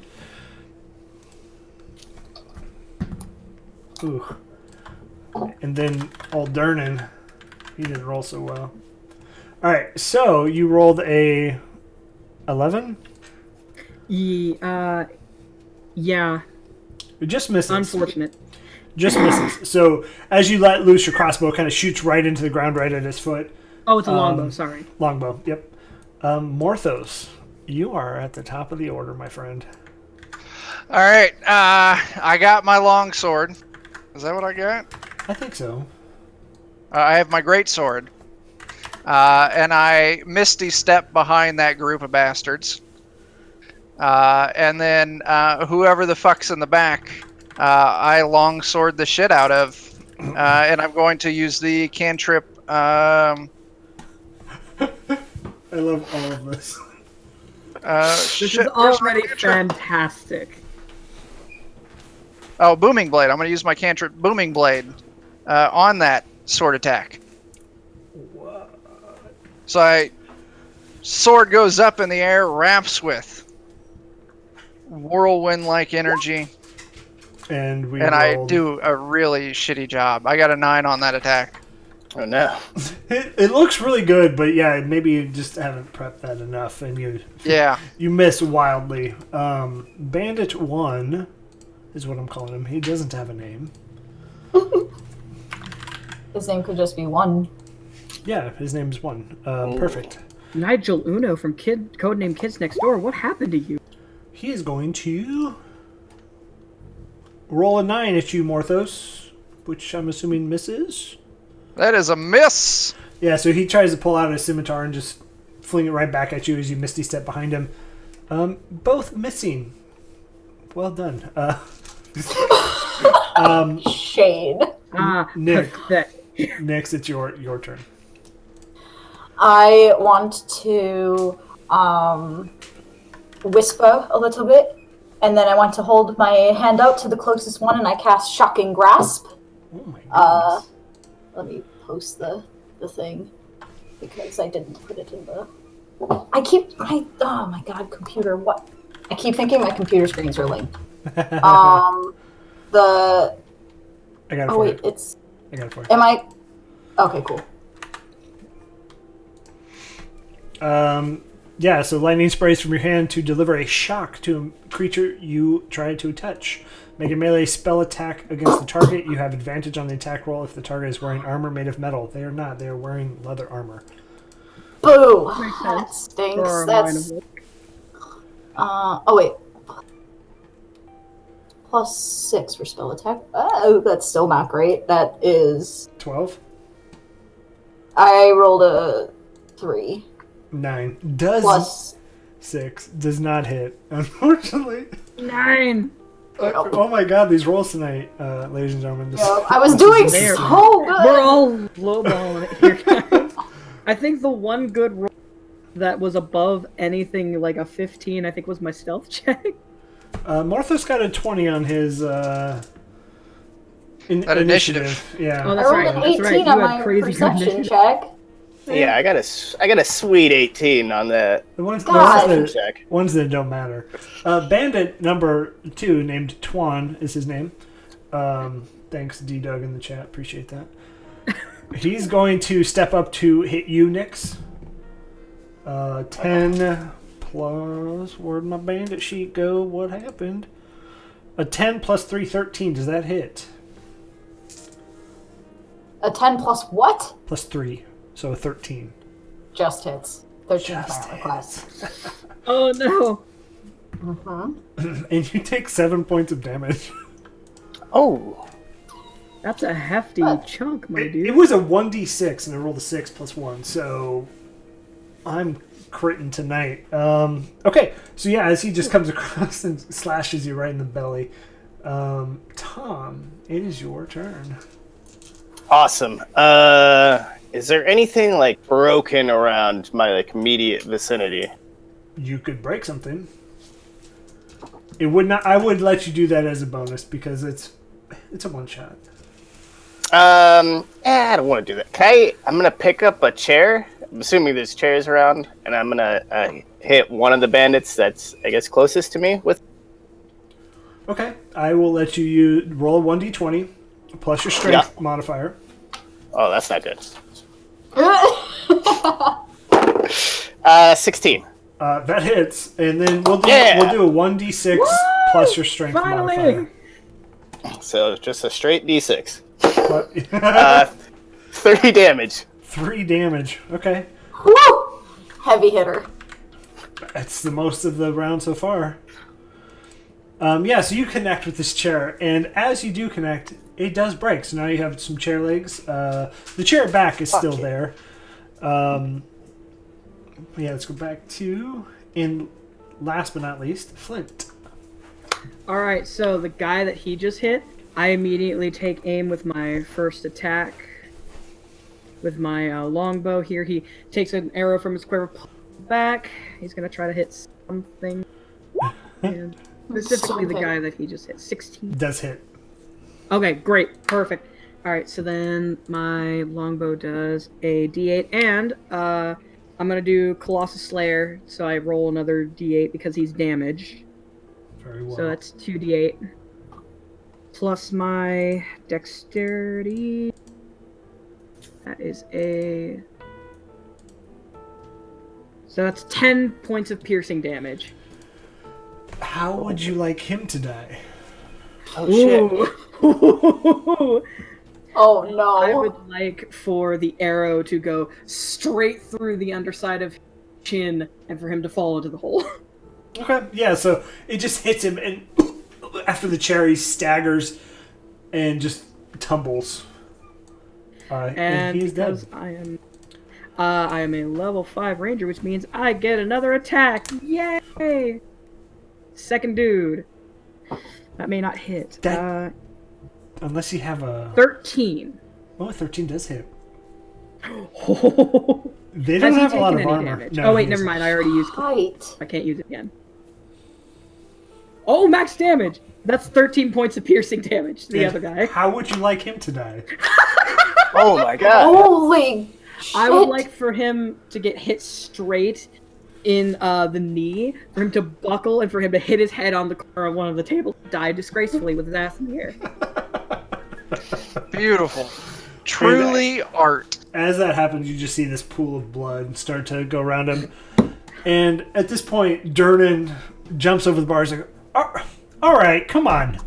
Ooh. And then old Durnan, he didn't roll so well. Alright, so you rolled a 11?
Yeah.
It just misses.
Unfortunate.
Just misses. So as you let loose, your crossbow kind of shoots right into the ground, right at his foot.
Oh, it's a longbow. Sorry.
Longbow. Yep. Morthos, you are at the top of the order, my friend.
All right. I got my long sword. Is that what I got?
I think so.
I have my great sword. And I misty step behind that group of bastards. And then whoever the fuck's in the back, I long sword the shit out of. And I'm going to use the cantrip.
I love all of this.
This is already fantastic.
Oh, Booming Blade. I'm going to use my cantrip Booming Blade on that sword attack.
What?
So sword goes up in the air, wraps with whirlwind-like energy.
And
I do a really shitty job. I got a 9 on that attack.
Oh no.
It looks really good, but yeah, maybe you just haven't prepped that enough, and you miss wildly. Bandit 1 is what I'm calling him. He doesn't have a name.
His name could just be One.
Yeah, his name's 1. Perfect.
Nigel Uno from Codename Kids Next Door. What happened to you?
He is going to roll a 9 at you, Morthos, which I'm assuming misses.
That is a miss.
Yeah, so he tries to pull out a scimitar and just fling it right back at you as you misty step behind him. Both missing. Well done.
Shade.
Nick,
Pathetic.
next it's your turn.
I want to whisper a little bit, and then I want to hold my hand out to the closest one, and I cast Shocking Grasp.
Oh my goodness.
Let me post the thing, because I didn't put it in the... oh my god, computer, what? I keep thinking my computer screens are linked.
I got it for you.
It's...
I got it for you.
Am I... Okay, cool.
Yeah, so lightning sprays from your hand to deliver a shock to a creature you try to touch. Make a melee spell attack against the target. You have advantage on the attack roll if the target is wearing armor made of metal. They are not. They are wearing leather armor.
Boo!
Makes
That
sense.
stinks.
For a
That's...
line of work.
oh wait. +6 for spell attack. Oh, that's still not great. That is...
12?
I rolled a 3.
9. Does...
Plus...
6. Does not hit, unfortunately.
9.
Oh my god, these rolls tonight, ladies and gentlemen.
I was doing so good!
We're all lowballing it here, guys. I think the one good roll that was above anything like a 15, I think, was my stealth check.
Morthos
got a 20 on his initiative. Yeah.
Oh,
I
that's
rolled
right.
an
That's
18
right. You
on
had
my
crazy good
perception
initiative.
check.
Yeah, I got a sweet 18 on that.
The ones
God.
that don't matter. Bandit number 2, named Twan, is his name. Thanks, D-Doug in the chat. Appreciate that. He's going to step up to hit you, Nyx. 10 plus... Where'd my bandit sheet go? What happened? A 10 plus 3, 13. Does that hit?
A 10 plus what?
Plus 3. So a 13.
Just hits. 13
Just
class.
Oh no.
And you take 7 points of damage.
Oh.
That's a hefty chunk, my dude.
It was a 1d6, and I rolled a 6 plus 1, so I'm critting tonight. Okay, so yeah, as he just comes across and slashes you right in the belly. Tom, it is your turn.
Awesome. Is there anything like broken around my immediate vicinity?
You could break something. It would not. I would let you do that as a bonus because it's a one shot.
I don't want to do that. I'm gonna pick up a chair. I'm assuming there's chairs around, and I'm gonna hit one of the bandits that's, I guess, closest to me with.
Okay, I will let you roll a 1d20 plus your strength modifier.
Oh, that's not good. 16.
That hits, and then we'll do a 1d6 plus your strength modifier.
So just a straight D6.
But,
3 damage.
3 damage. Okay.
Woo! Heavy hitter.
That's the most of the round so far. Yeah, so you connect with this chair, and as you do connect, it does break. So now you have some chair legs. The chair back is still there. Yeah, let's go back to, and last but not least, Flint.
Alright, so the guy that he just hit, I immediately take aim with my first attack. With my longbow here, he takes an arrow from his quiver, pulls it back. He's going to try to hit something. And specifically the guy that he just hit. 16.
Does hit.
Okay, great. Perfect. Alright, so then my longbow does a d8, and I'm going to do Colossus Slayer, so I roll another d8 because he's damaged.
Very well.
So that's 2d8. Plus my dexterity. That is a... So that's 10 points of piercing damage.
How would you like him to die?
Oh, shit.
Oh no.
I would like for the arrow to go straight through the underside of his chin and for him to fall into the hole.
Okay, yeah, so it just hits him, and after the chair, he staggers and just tumbles. And he's dead.
Because I am a level 5 ranger, which means I get another attack. Yay! Second dude. That may not hit.
Unless you have a...
13.
Oh, 13 does hit.
Oh.
They don't have a lot of armor.
Damage?
No,
oh, wait, never mind. I already used it.
Height.
I can't use it again. Oh, max damage! That's 13 points of piercing damage to the other guy.
How would you like him to die?
Oh my god.
Holy shit.
I would like for him to get hit straight in the knee, for him to buckle, and for him to hit his head on the corner of one of the tables, die disgracefully with his ass in the air.
Beautiful. Truly art.
As that happens, you just see this pool of blood start to go around him. And at this point, Durnan jumps over the bar. He's like, all right, come on.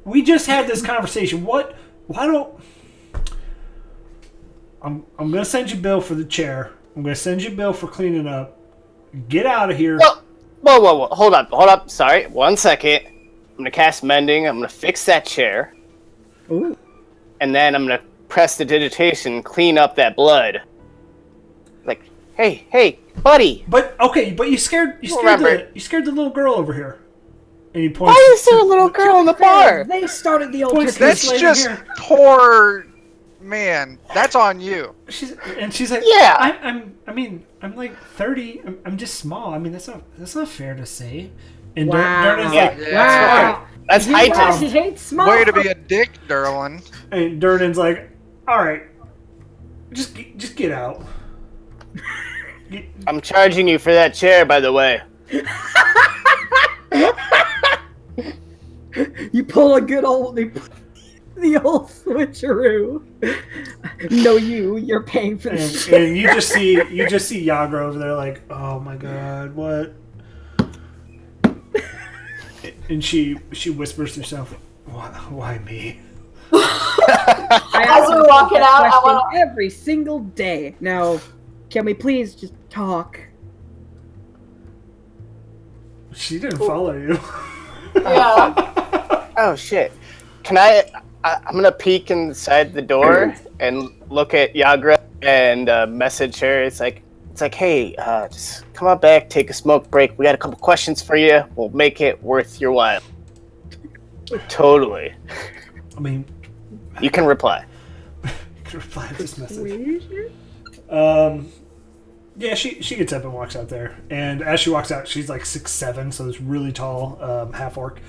We just had this conversation. Why don't... I'm going to send you a bill for the chair. I'm going to send you a bill for cleaning up. Get out of here.
Whoa. Hold up. Sorry. 1 second. I'm going to cast Mending. I'm going to fix that chair.
Ooh.
And then I'm going to press the digitation, clean up that blood. Like, hey, buddy.
But you scared the little girl over here. And he points.
Why is there a little girl in the bar?
They started the old
That's just poor man. That's on you.
She's like,
yeah.
I'm like 30. I'm just small. I mean, that's not fair to say. And
wow.
Durnan's like,
Wow.
That's
You guys hate small.
Way to be a dick, Derlin.
And Durnan's like, all right, just get out.
I'm charging you for that chair, by the way.
You pull a good old the old switcheroo. No, you're paying for this.
And you just see Yagra over there like, oh my god, what? And she whispers to herself, why me?
As we're walking out, I want to...
every single day. Now, can we please just talk?
She didn't follow you.
Yeah.
Oh shit. Can I'm gonna peek inside the door and look at Yagra and message her. It's like, hey, just come on back, take a smoke break. We got a couple questions for you. We'll make it worth your while. Totally.
I mean,
you can reply.
You can reply to this message. Yeah, she gets up and walks out there. And as she walks out, she's like 6'7", so it's really tall, half orc.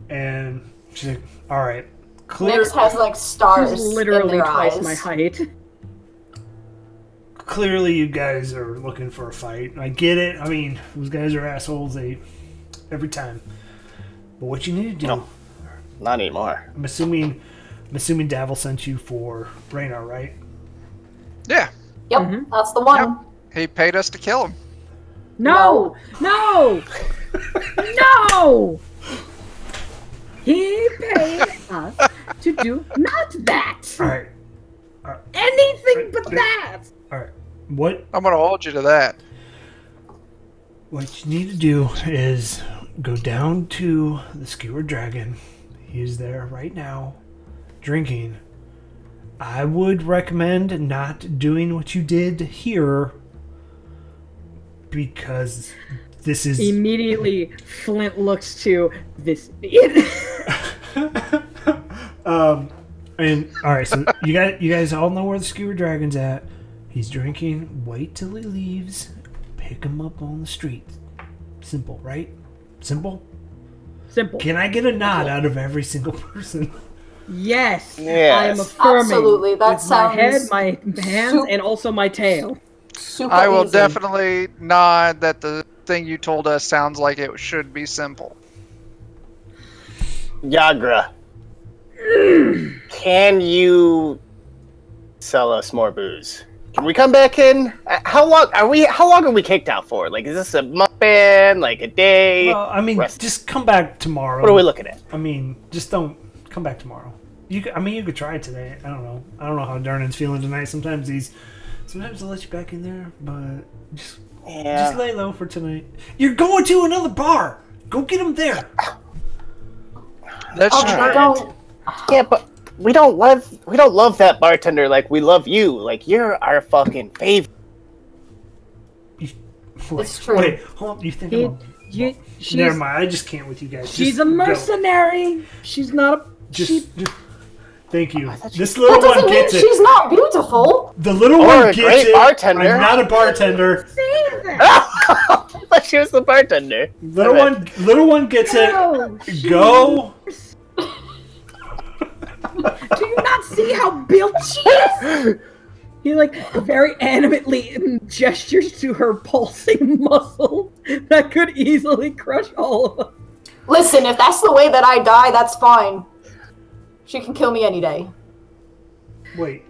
And she's like, all right.
Nyx has like stars.
She's literally
in their
twice
eyes.
my height.
Clearly, you guys are looking for a fight. I get it. I mean, those guys are assholes. Every time. But what you need to do?
No, not anymore.
I'm assuming Davil sent you for Raynar, right?
Yeah.
Yep, that's the one.
He paid us to kill him.
No! No! No! to do not that.
All right.
Anything but that.
All right. What
I'm gonna hold you to that.
you need to do is go down to the Skewer Dragon. He's there right now, drinking. I would recommend not doing what you did here because this is
Immediately, Flint looks to this idiot.
And all right, so you guys all know where the Skewer Dragon's at. He's drinking. Wait till he leaves. Pick him up on the street. Simple, right? Simple.
Simple.
Can I get a nod out of every single person?
Yes.
Yes.
I am affirming.
Absolutely, that
with
sounds
my head, my hands, and also my tail.
super
I will
easy.
definitely nod that the thing you told us sounds like it should be simple.
Yagra, can you sell us more booze? Can we come back in? How long are we kicked out for? Like, is this a month ban? Like a day?
Well, I mean, just come back tomorrow.
What are we looking at?
I mean, just don't come back tomorrow. You could try it today. I don't know how Darnan's feeling tonight. Sometimes they'll let you back in there, but just lay low for tonight. You're going to another bar. Go get him there.
That's
Okay,
true.
don't.
Yeah, but we don't love that bartender like we love you. Like, you're our fucking favorite.
It's true.
Wait, hold on. You think I'm
She's,
never mind. I just can't with you guys.
she's
Just
a
go.
mercenary. She's not a.
Just thank you. This
That
little one
doesn't mean
gets it.
she's not beautiful.
The little
Or
one
a
gets
great
it.
bartender.
I'm not a bartender.
Say that.
But she was the bartender.
Little
Alright.
one gets it.
No,
Go.
Do you not see how built she is? He very animately gestures to her pulsing muscles that could easily crush all of us.
Listen, if that's the way that I die, that's fine. She can kill me any day.
Wait.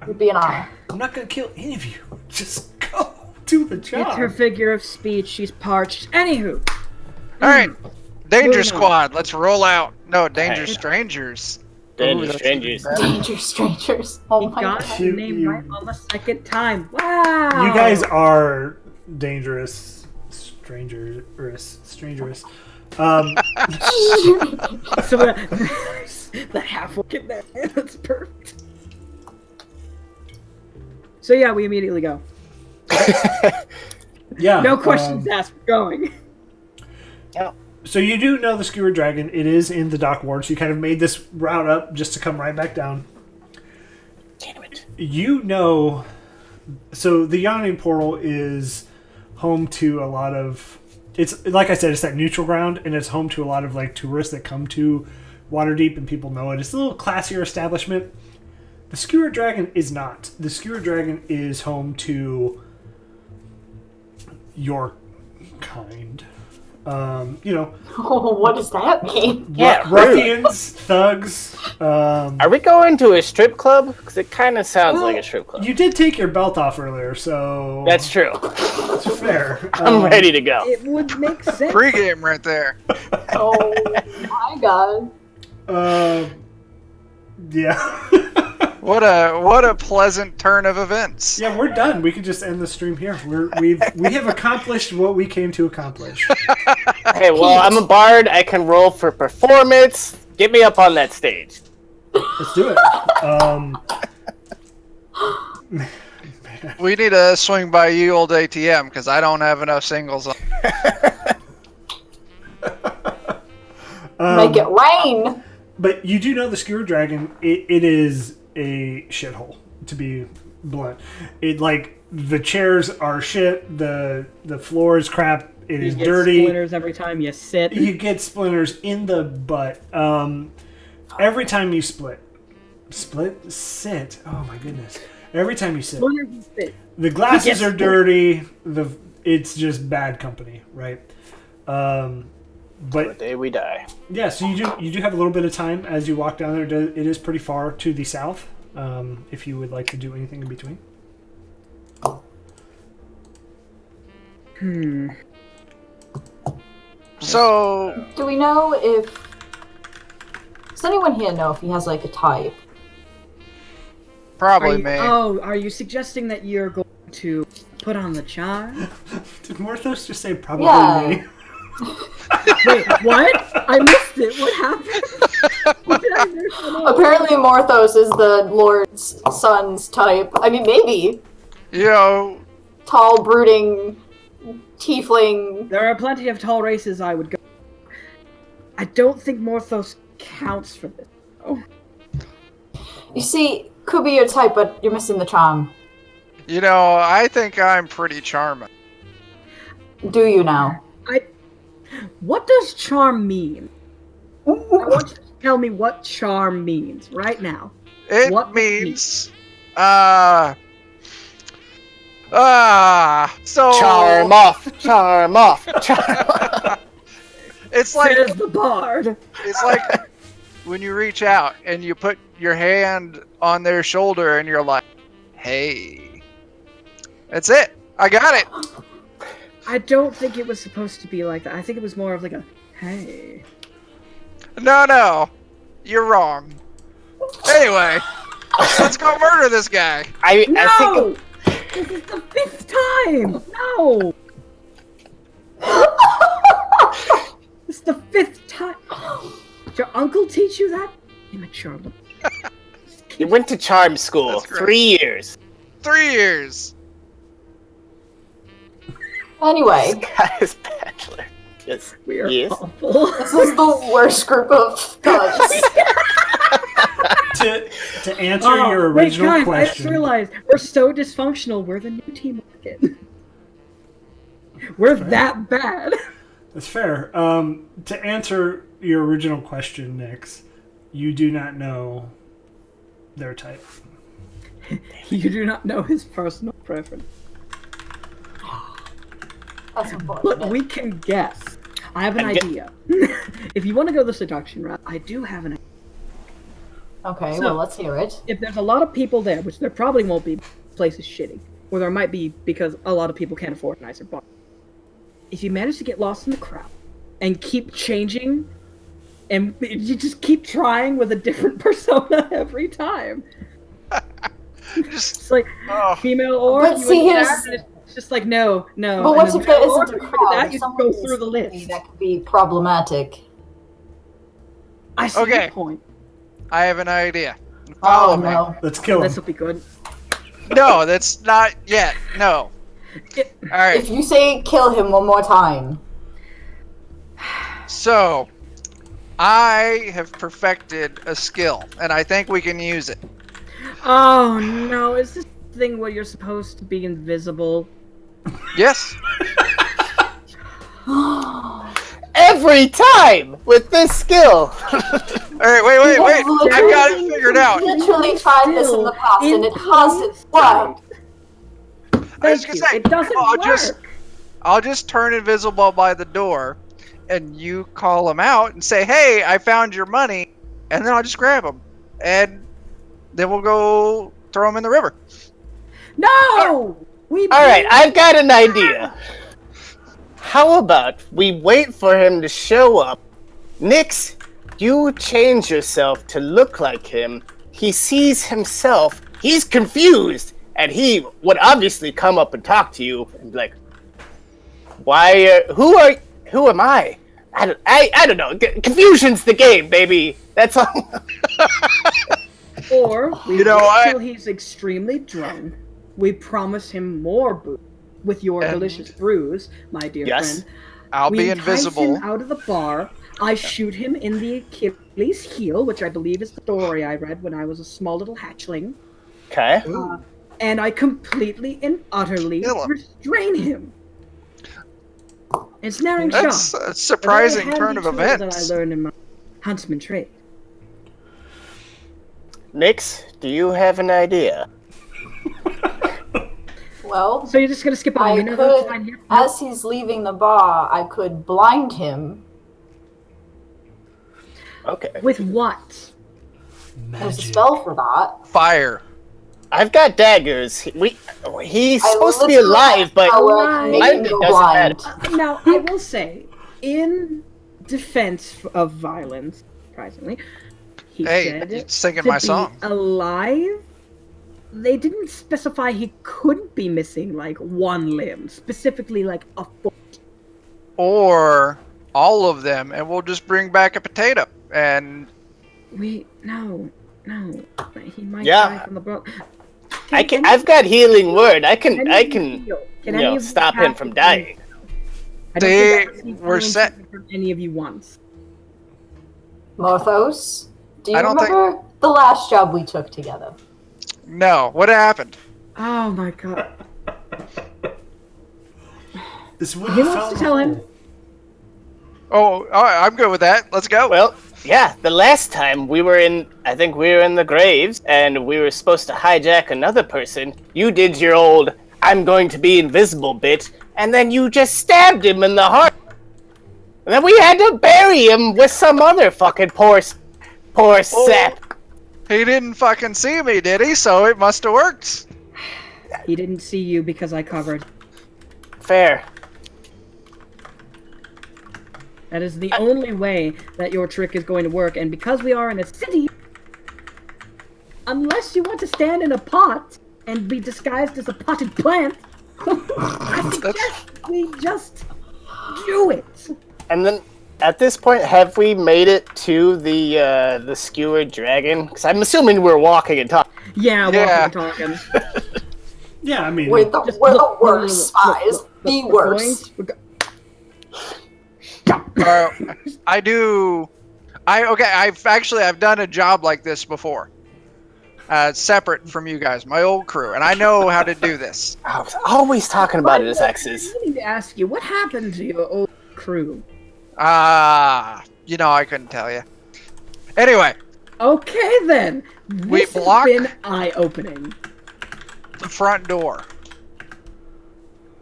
It'd be an honor.
I'm not gonna kill any of you. Just go do the job.
It's her figure of speech. She's parched. Anywho.
All right, Danger
Moving on.
Squad, let's roll out. No, Danger
Hey.
Strangers.
Danger
that's
strangers.
Danger strangers. Oh
He
my
got
god.
his name right on the second time. Wow.
You guys are dangerous, strangerous.
So the half will get there. That's perfect. So yeah, we immediately go.
Yeah.
No questions asked. We're going.
Yeah.
So you do know the Skewer Dragon. It is in the dock ward. So you kind of made this route up just to come right back down.
Damn it.
You know, so the Yawning Portal is home to a lot of. It's like I said, it's that neutral ground, and it's home to a lot of tourists that come to Waterdeep, and people know it. It's a little classier establishment. The Skewer Dragon is not. The Skewer Dragon is home to your kind.
Oh, what does that mean?
Yeah,
ruffians, thugs.
Are we going to a strip club? Because it kind of sounds like a strip club.
You did take your belt off earlier, so
That's true.
that's fair.
I'm ready to go.
It would make sense.
Pre-game right there.
Oh my god.
Yeah.
What a pleasant turn of events.
Yeah, we're done. We can just end the stream here. We have accomplished what we came to accomplish.
Hey, well, I'm a bard. I can roll for performance. Get me up on that stage.
Let's do it.
We need to swing by you old ATM because I don't have enough singles on.
Make it rain.
But you do know the Skewer Dragon. It is a shithole, to be blunt. The chairs are shit. The floor is crap. It is
You get
dirty.
Splinters every time you sit.
You get splinters in the butt. Every time you sit. Oh my goodness! Every time you sit,
Splinters and sit.
the glasses
Yes.
are dirty. It's just bad company, right?
The
But
day we die.
yeah, so you do have a little bit of time as you walk down there. It is pretty far to the south. If you would like to do anything in between.
So
Do we know if Does anyone here know if he has like a type?
Probably me.
Oh, are you suggesting that you're going to put on the charm?
Did Morthos just say probably me?
Wait, what? I missed it. What happened? What did I miss?
Apparently Morthos is the Lord's son's type. I mean, maybe.
You know,
Tall, brooding, tiefling.
There are plenty of tall races I would go. I don't think Morthos counts for this. Oh.
You see, could be your type, but you're missing the charm.
I think I'm pretty charming.
Do you now?
What does charm mean? I want you to tell me what charm means right now.
It
What
means, so
Charm off, charm off, charm off.
It's like
Says the bard.
it's like when you reach out and you put your hand on their shoulder and you're like, "Hey." That's it. I got it.
I don't think it was supposed to be like that. I think it was more of like a, hey.
No. You're wrong. Anyway, let's go murder this guy.
I
No!
think
This is the 5th time! No! This is the 5th time. Did your uncle teach you that? Immature.
you went to charm school.
That's great.
3 years.
3 years.
Anyway,
This guy is bachelor. Yes.
We are
Yes.
awful.
this is the worst group of thugs.
To answer your original
wait, guys,
question.
I just realized we're so dysfunctional. We're the new team market. We're that bad.
That's fair. To answer your original question, Nix, you do not know their type.
You do not know his personal preference.
That's
But
unfortunate.
we can guess. I have an
I'm ge-
idea. If you want to go the seduction route, I do have an idea.
Okay,
So-
well, let's hear it.
If there's a lot of people there, which there probably won't be, the place is shitty. Or there might be because a lot of people can't afford nicer bars. If you manage to get lost in the crowd and keep changing, and you just keep trying with a different persona every time.
Just
It's like
oh,
female orc,
But
you
see,
would
here's-
act, and it's just like no.
But
and
what
then
if there
male orc,
isn't a
you
crowd?
that,
If
you
someone
go
is
through the list.
That could be problematic.
I see
Okay.
your point.
I have an idea. Follow
Oh
me.
no.
Let's kill
This
him.
will be good.
No, that's not yet. No.
It-
All right.
If you say kill him one more time.
So, I have perfected a skill, and I think we can use it.
Oh no, is this thing where you're supposed to be invisible?
Yes.
Every time with this skill.
All right. Wait. I've got it figured out.
Literally tried this in the past and it hasn't worked.
I was
Thank
gonna
you.
say,
It doesn't work.
I'll just turn invisible by the door, and you call him out and say, "Hey, I found your money," and then I'll just grab him, and then we'll go throw him in the river.
No! We
All right, I've got an idea. How about we wait for him to show up? Nix, you change yourself to look like him. He sees himself. He's confused, and he would obviously come up and talk to you and be like, "Why? Who am I? I don't know. Confusion's the game, baby. That's all."
Or we
You know,
wait till he's extremely drunk. We promise him more booze with your
And-
delicious brews, my dear
Yes.
friend.
I'll
We
be
entice
invisible.
him out of the bar. I shoot him in the Achilles heel, which I believe is the story I read when I was a small little hatchling.
Okay.
And I completely and utterly
Kill him.
restrain him. Ensnaring
That's
shot.
a surprising
A very
turn of
handy tool that
events.
I learned in my huntsman trade.
Nix, do you have an idea?
Well,
So you're just gonna skip
I
on me? No, that's
could,
fine. Here.
as he's leaving the bar, I could blind him.
Okay.
With what?
There's a
Magic.
spell for that.
Fire.
I've got daggers. He's
I
supposed to be
literally
alive,
have
but
power to
Right.
make him
It
go
doesn't
blind.
Now, I will say, in defense of violence, surprisingly, He
Hey,
said
you're singing
to
my
be
song.
alive. They didn't specify he couldn't be missing like one limb, specifically like a foot.
Or all of them, and we'll just bring back a potato. And
No. He might
Yeah.
die from the blood.
I've got healing word. I can
Can
stop him from dying.
I don't think I've received
We're
healing
set.
from any of you once.
Morthos, do you
I don't think-
remember the last job we took together?
no, what happened?
Oh my god.
This would
He wants to tell him.
Oh, all right, I'm good with that. Let's go.
Well, yeah, the last time I think we were in the graves, and we were supposed to hijack another person. You did your old, I'm going to be invisible bit, and then you just stabbed him in the heart. And then we had to bury him with some other fucking poor sap.
He didn't fucking see me, did he? So it must have worked.
He didn't see you because I covered.
Fair.
That is the only way that your trick is going to work, and because we are in a city, unless you want to stand in a pot and be disguised as a potted plant, I suggest we just do it.
And then, at this point, have we made it to the Skewer Dragon? Because I'm assuming we're walking and talking.
Yeah,
Yeah.
walking and talking.
Yeah, I mean,
We're the
Just
worst
look,
spies. The
we're
worst.
I've done a job like this before. Separate from you guys, my old crew, and I know how to do this.
I was always talking about it as exes.
I need to ask you, what happened to your old crew?
I couldn't tell you. Anyway,
Okay then,
We
this
block-
has been eye-opening.
the front door.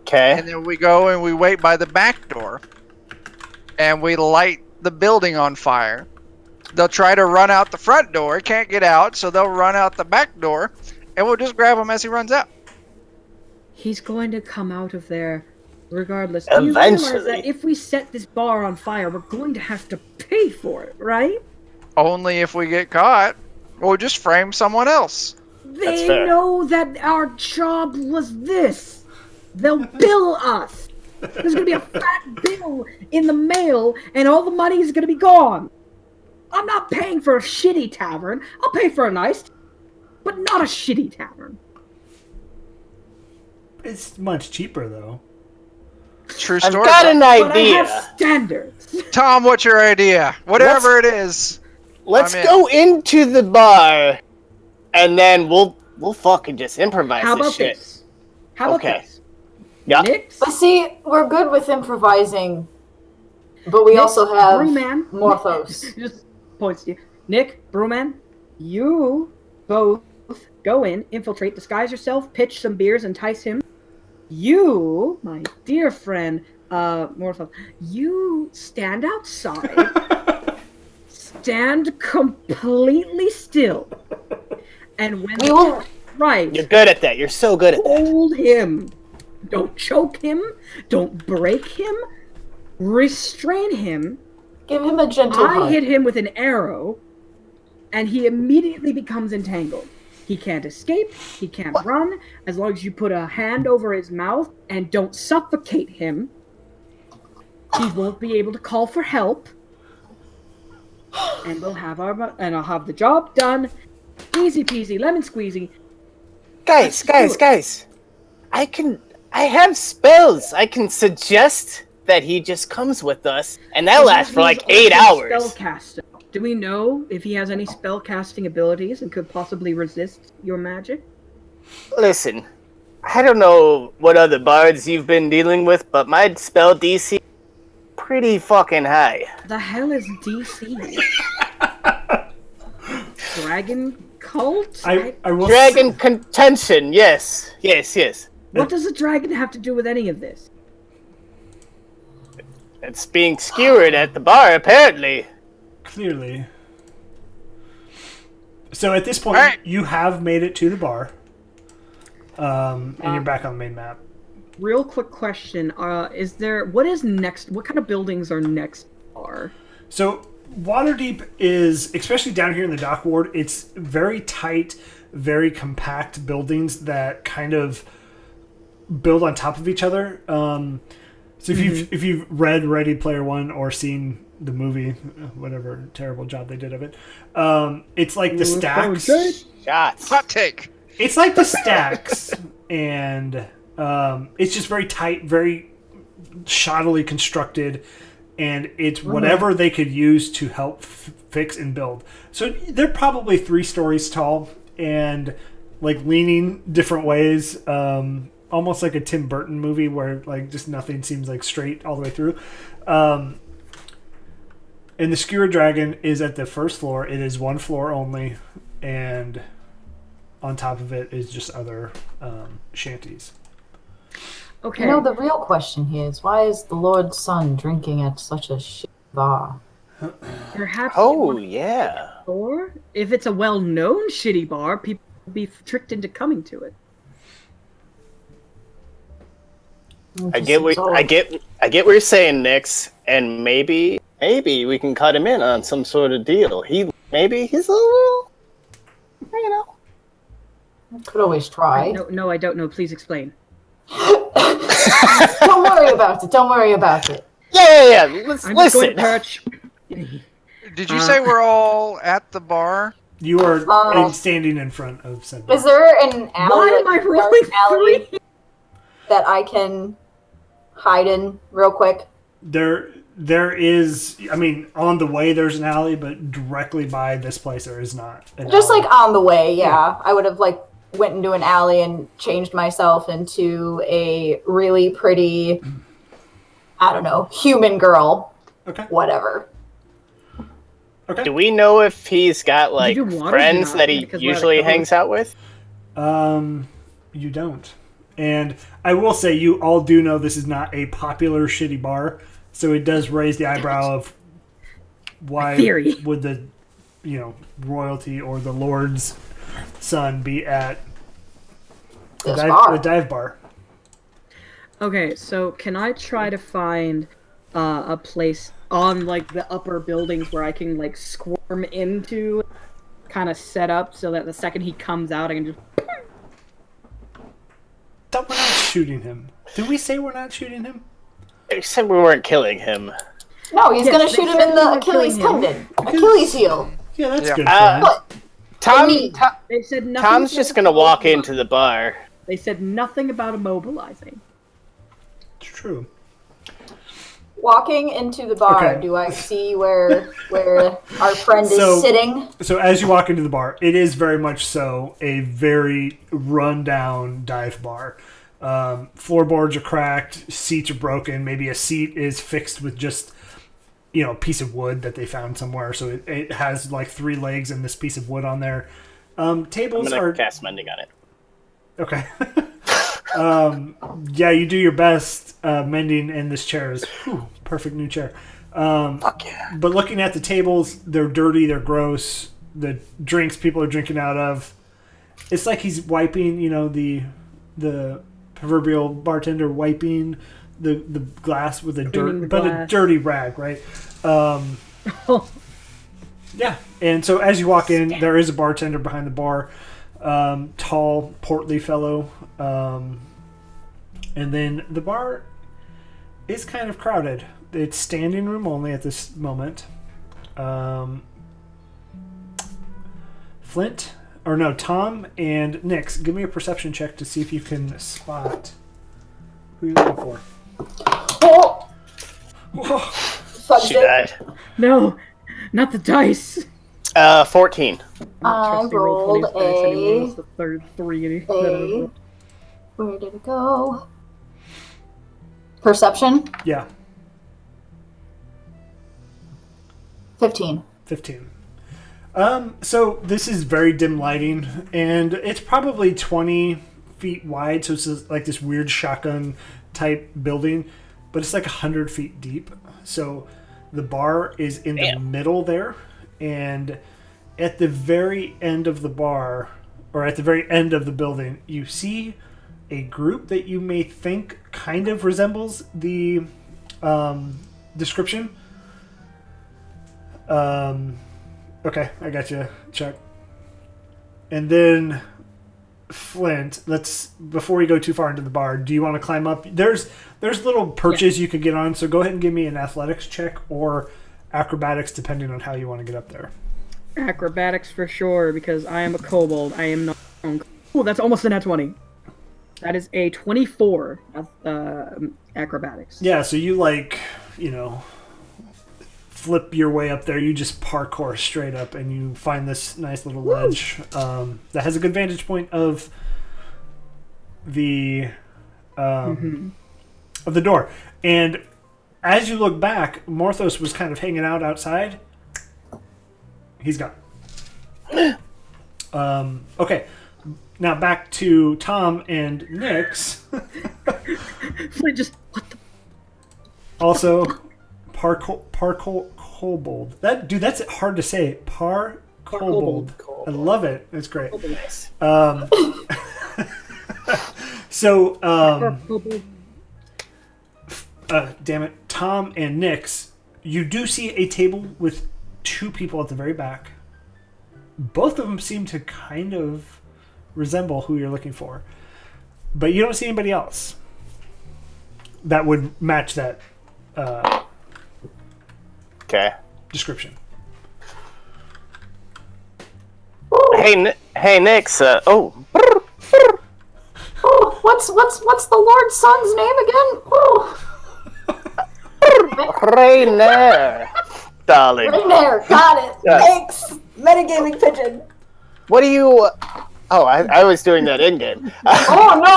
Okay.
And then we go and we wait by the back door. And we light the building on fire. They'll try to run out the front door, can't get out, so they'll run out the back door, and we'll just grab him as he runs out.
He's going to come out of there regardless. Do you realize
Eventually.
that if we set this bar on fire, we're going to have to pay for it, right?
Only if we get caught. We'll just frame someone else.
They
fair.
know that our job was this. They'll bill us. There's going to be a fat bill in the mail, and all the money is going to be gone. I'm not paying for a shitty tavern. I'll pay for a nice, but not a shitty tavern.
it's much cheaper though.
True
I've
story.
got an
But I
idea.
have standards.
Tom, what's your idea? Whatever it is.
Let's
I'm in.
go into the bar, and then we'll fucking just improvise
How
this
about
shit.
this? How about
Okay.
this?
Yeah.
Nix,
But see, we're good with improvising, but we
Nick,
also have
Brewman.
Morthos.
Just points to you. Nick, Brewman, you both go in, infiltrate, disguise yourself, pitch some beers, entice him. You, my dear friend, Morthos, you stand outside, stand completely still, and when
We will-
right,
You're good at that. You're so good at that.
hold him. Don't choke him. Don't break him. Restrain him.
Give him a gentle
I
hug.
hit him with an arrow, and he immediately becomes entangled. He can't escape. He can't run. As long as you put a hand over his mouth and don't suffocate him, he won't be able to call for help. And I'll have the job done. Easy peasy, lemon squeezy.
Guys. I have spells. I can suggest that he just comes with us, and that lasts for like 8 hours.
Spellcaster. Do we know if he has any spellcasting abilities and could possibly resist your magic?
Listen, I don't know what other bards you've been dealing with, but my spell DC pretty fucking high.
The hell is DC? Dragon cult?
I will
Dragon contention, yes.
What does a dragon have to do with any of this?
It's being skewered at the bar, apparently.
clearly. So at this point,
Alright.
you have made it to the bar, and you're back on the main map.
Real quick question: what is next? What kind of buildings are next? Are
So Waterdeep is, especially down here in the dock ward, it's very tight, very compact buildings that kind of build on top of each other. So if you've read Ready Player One or seen the movie, whatever terrible job they did of it, it's like the stacks.
Shots.
Hot take.
It's like the stacks, and it's just very tight, very shoddily constructed, and it's whatever they could use to help fix and build. So they're probably 3 stories tall and like leaning different ways. Almost like a Tim Burton movie where like just nothing seems like straight all the way through. And the Skewer Dragon is at the first floor. It is 1 floor only, and on top of it is just other shanties.
Okay.
You know, the real question here is, why is the Lord's son drinking at such a shit bar?
Perhaps.
Yeah.
Or if it's a well-known shitty bar, people will be tricked into coming to it.
I get what you're saying, Nix, and maybe we can cut him in on some sort of deal. He's a little, you know.
Could always try.
No, I don't know. Please explain.
Don't worry about it. Don't worry about it.
Yeah.
I'm
Listen.
just going to perch.
Did you say we're all at the bar?
You are standing in front of said bar.
Is there an alley?
Why am I rolling
alley
3?
that I can hide in real quick?
There is, I mean, on the way there's an alley, but directly by this place there is not.
Just like on the way, yeah. I would have like went into an alley and changed myself into a really pretty, I don't know, human girl.
Okay.
Whatever.
Okay.
Do we know if he's got like
Do water
friends
not,
that he
because we're
usually
out of
hangs out with?
You don't. And I will say, you all do know this is not a popular shitty bar, so it does raise the eyebrow of why would the, royalty or the Lord's son be at a dive bar.
Okay, so can I try to find a place on like the upper buildings where I can like squirm into, kind of set up so that the second he comes out, I can just.
We're not shooting him. Did we say we're not shooting him?
They said we weren't killing him.
No, he's
Yes,
gonna
they
shoot him
said
in
we
the
were
Achilles
killing
tendon. Achilles heel.
Yeah, that's
Yeah.
good. For him.
They said nothing.
Tom's just gonna walk into the bar.
They said nothing about immobilizing.
It's true.
Walking into the bar,
Okay.
do I see where our friend is sitting?
So as you walk into the bar, it is very much so a very run-down dive bar. Floorboards are cracked, seats are broken. Maybe a seat is fixed with just a piece of wood that they found somewhere. So it has like 3 legs and this piece of wood on there. Tables
I'm gonna
are
cast mending on it.
okay. Yeah, you do your best mending, and this chair is perfect new chair.
Fuck yeah.
But looking at the tables, they're dirty, they're gross. The drinks people are drinking out of, it's like he's wiping, the proverbial bartender wiping the glass with a a dirty rag, right? Yeah. And so as you walk in, there is a bartender behind the bar, tall, portly fellow. And then the bar is kind of crowded. It's standing room only at this moment. Tom and Nix, give me a perception check to see if you can spot who you're looking for.
Oh!
She died.
No, not the dice.
14.
I rolled
It's the third 3.
Where did it go? Perception?
Yeah,
15.
15. So this is very dim lighting, and it's probably 20 feet wide, so it's like this weird shotgun type building, but it's like 100 feet deep. So the bar is in the middle there, and at the very end of the bar, or at the very end of the building, you see a group that you may think kind of resembles the description. Okay, I got you, Chuck. And then Flint, before we go too far into the bar, do you want to climb up? There's little perches you could get on, so go ahead and give me an athletics check or acrobatics, depending on how you want to get up there.
Acrobatics for sure, because I am a kobold. I am not. Oh, that's almost a nat 20. That is a 24 acrobatics.
Yeah, so you flip your way up there. You just parkour straight up, and you find this nice little ledge that has a good vantage point of the door. And as you look back, Morthos was kind of hanging out outside. He's gone. Okay. Now back to Tom and Nyx.
Flint just what the
also parkour kobold. That's hard to say. Kobold. I love it. It's great.
Nice.
So damn it, Tom and Nyx, you do see a table with 2 people at the very back. Both of them seem to kind of resemble who you're looking for, but you don't see anybody else that would match that description.
Hey, Nyx.
Oh, what's the Lord's son's name again? Oh.
Rainer, darling.
Rainer, got it.
Yeah.
Thanks. Metagaming pigeon.
What are you? Oh, I was doing that in game.
Oh no!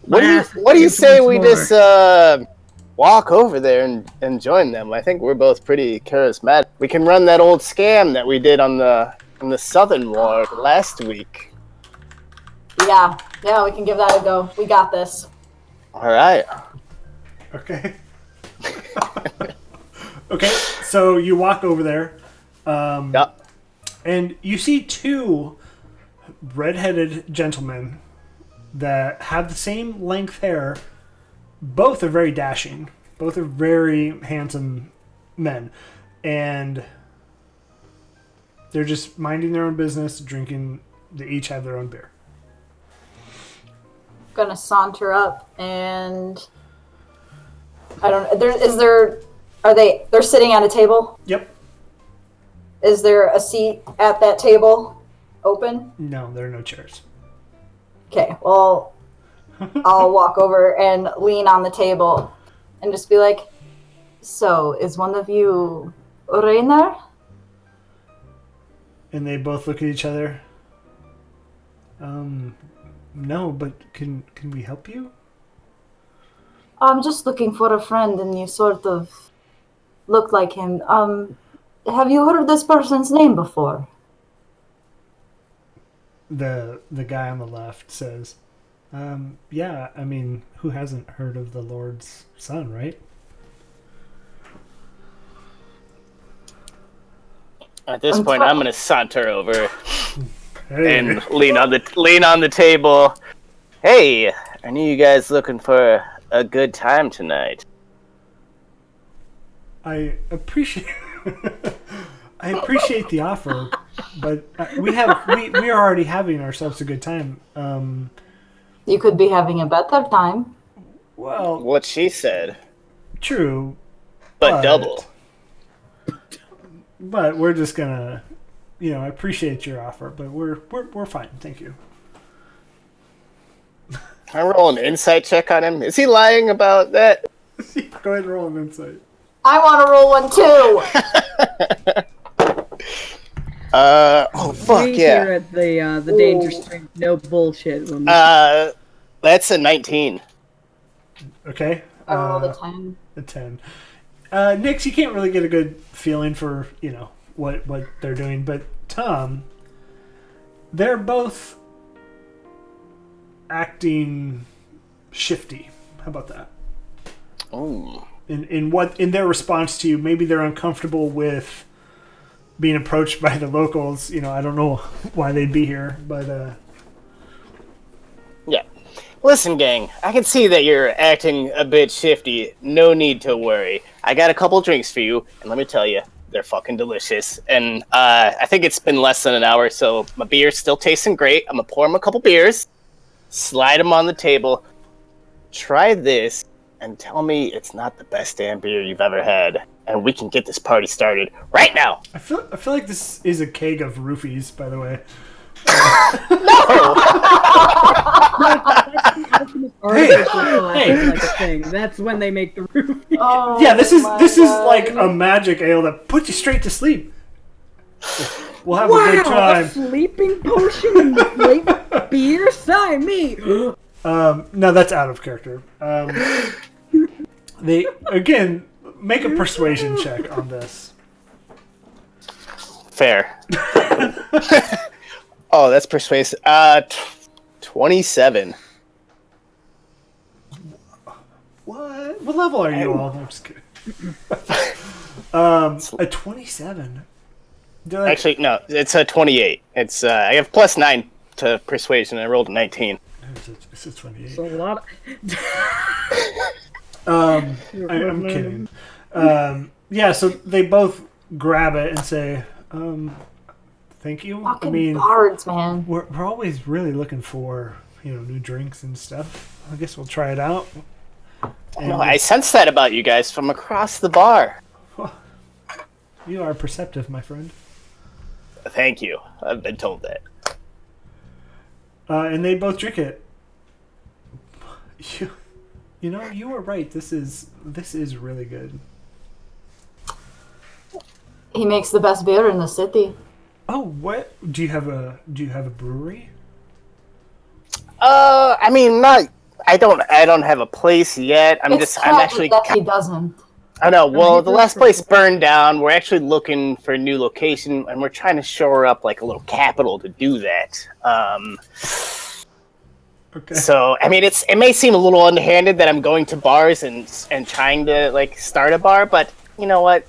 What do you say we just walk over there and join them? I think we're both pretty charismatic. We can run that old scam that we did on the Southern War last week.
Yeah, we can give that a go. We got this.
All right.
Okay. Okay, so you walk over there.
Yep.
And you see 2 red-headed gentlemen that have the same length hair. Both are very dashing. Both are very handsome men. And they're just minding their own business, drinking. They each have their own beer.
Gonna saunter up and they're sitting at a table?
Yep.
Is there a seat at that table open?
No, there are no chairs.
Okay, well, I'll walk over and lean on the table and just be like, so, is one of you Rainer?
And they both look at each other. No, but can we help you?
I'm just looking for a friend and you sort of look like him. Have you heard this person's name before?
The guy on the left says, yeah, I mean, who hasn't heard of the Lord's Son, right?
At this point, I'm gonna saunter over
Hey.
and lean on the table. Hey, I knew you guys looking for a good time tonight.
I appreciate the offer, but we are already having ourselves a good time.
You could be having a better time.
Well,
What she said,
true,
but double.
but we're just gonna, I appreciate your offer, but we're fine, thank you.
Can I roll an insight check on him? Is he lying about that?
Go ahead and roll an insight.
I want to roll one too.
Oh fuck
We
yeah.
Here at the Danger Stream, no bullshit.
That's a 19.
Okay.
I rolled a 10.
A 10. Nyx, you can't really get a good feeling for, what they're doing, but Tom, they're both acting shifty. How about that?
Oh.
In their response to you, maybe they're uncomfortable with being approached by the locals. I don't know why they'd be here, but
Yeah. Listen, gang, I can see that you're acting a bit shifty. No need to worry. I got a couple drinks for you, and let me tell you, they're fucking delicious. And I think it's been less than an hour, so my beer's still tasting great. I'm gonna pour him a couple beers, slide them on the table. Try this, and tell me it's not the best damn beer you've ever had, and we can get this party started right now.
I feel like this is a keg of roofies, by the way.
Hey. Like a thing. That's when they make the roofie.
Oh,
Yeah, this is
God.
like a magic ale that puts you straight to sleep. We'll have a good
A
time.
sleeping potion and flavored beer? Sign me!
No, that's out of character. They again make a persuasion check on this.
Fair. Oh, that's persuasive. 27.
What? What level are you all? I'm just kidding. A 27.
Actually, no, it's a 28. It's I have +9 to persuasion. I rolled a 19.
It's a 28.
So a lot
I'm kidding. Yeah, so they both grab it and say, thank you.
Fucking bards, man.
We're always really looking for, new drinks and stuff. I guess we'll try it out.
No, I sense that about you guys from across the bar.
You are perceptive, my friend.
Thank you. I've been told that.
And they both drink it. You were right. This is really good.
He makes the best beer in the city.
Oh, what? Do you have a brewery?
I mean, not. I don't have a place yet. I'm actually.
That he doesn't.
I know. Well, the last place burned down. We're actually looking for a new location, and we're trying to shore up like a little capital to do that.
Okay.
So, I mean, it may seem a little underhanded that I'm going to bars and trying to like start a bar, but you know what?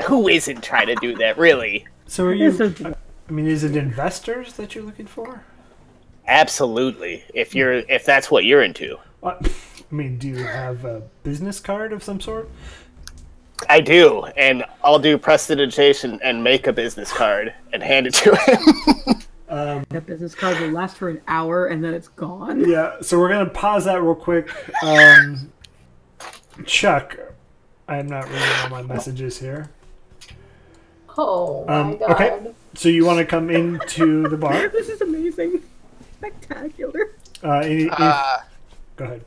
Who isn't trying to do that, really?
So are you? I mean, is it investors that you're looking for?
Absolutely. If that's what you're into.
I mean, do you have a business card of some sort?
I do, and I'll do prestidigitation and make a business card and hand it to him.
That business card will last for an hour and then it's gone.
Yeah, so we're going to pause that real quick. Chuck, I'm not reading all my messages here.
Oh my God.
Okay, so you want to come into the bar?
This is amazing. Spectacular.
Go ahead.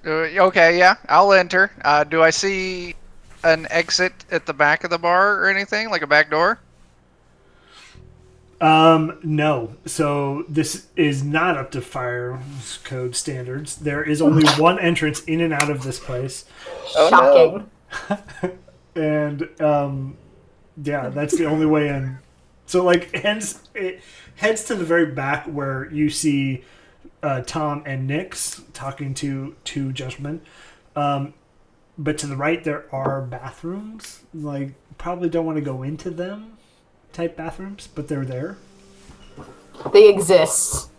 Okay, yeah, I'll enter. Do I see an exit at the back of the bar or anything, like a back door?
No. So this is not up to fire code standards. There is only one entrance in and out of this place.
Shocking.
And, yeah, that's the only way in. So, like, it heads to the very back where you see Tom and Nix talking to two gentlemen. But to the right, there are bathrooms. Like, probably don't want to go into them type bathrooms, but they're there.
They exist.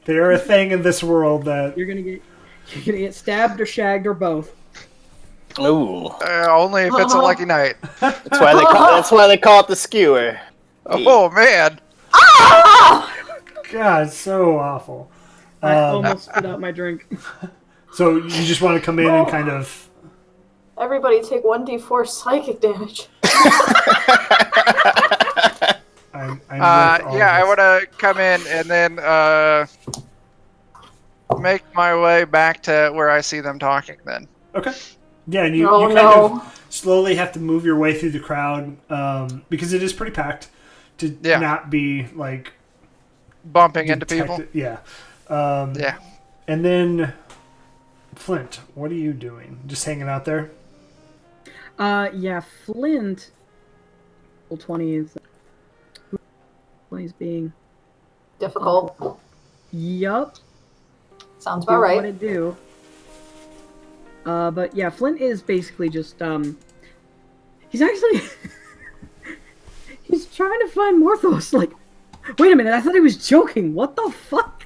They're a thing in this world that...
You're gonna get stabbed or shagged or both.
Ooh.
Only if it's a lucky night.
That's why they call it the skewer.
Oh, man.
God, so awful.
I almost spit out my drink.
So you just want to come in and kind of...
Everybody take 1d4 psychic damage.
I want to come in and then make my way back to where I see them talking then.
Okay. Yeah, and you kind of slowly have to move your way through the crowd because it is pretty packed to not be like...
Bumping into people?
Yeah.
Yeah.
And then, Flint, what are you doing? Just hanging out there?
Yeah, Flint... Well, 20 is... What he's being...
Difficult.
Yup.
Sounds about right.
What it do. But yeah, Flint is basically just, he's actually... he's trying to find Morthos, like, Wait a minute, I thought he was joking. What the fuck?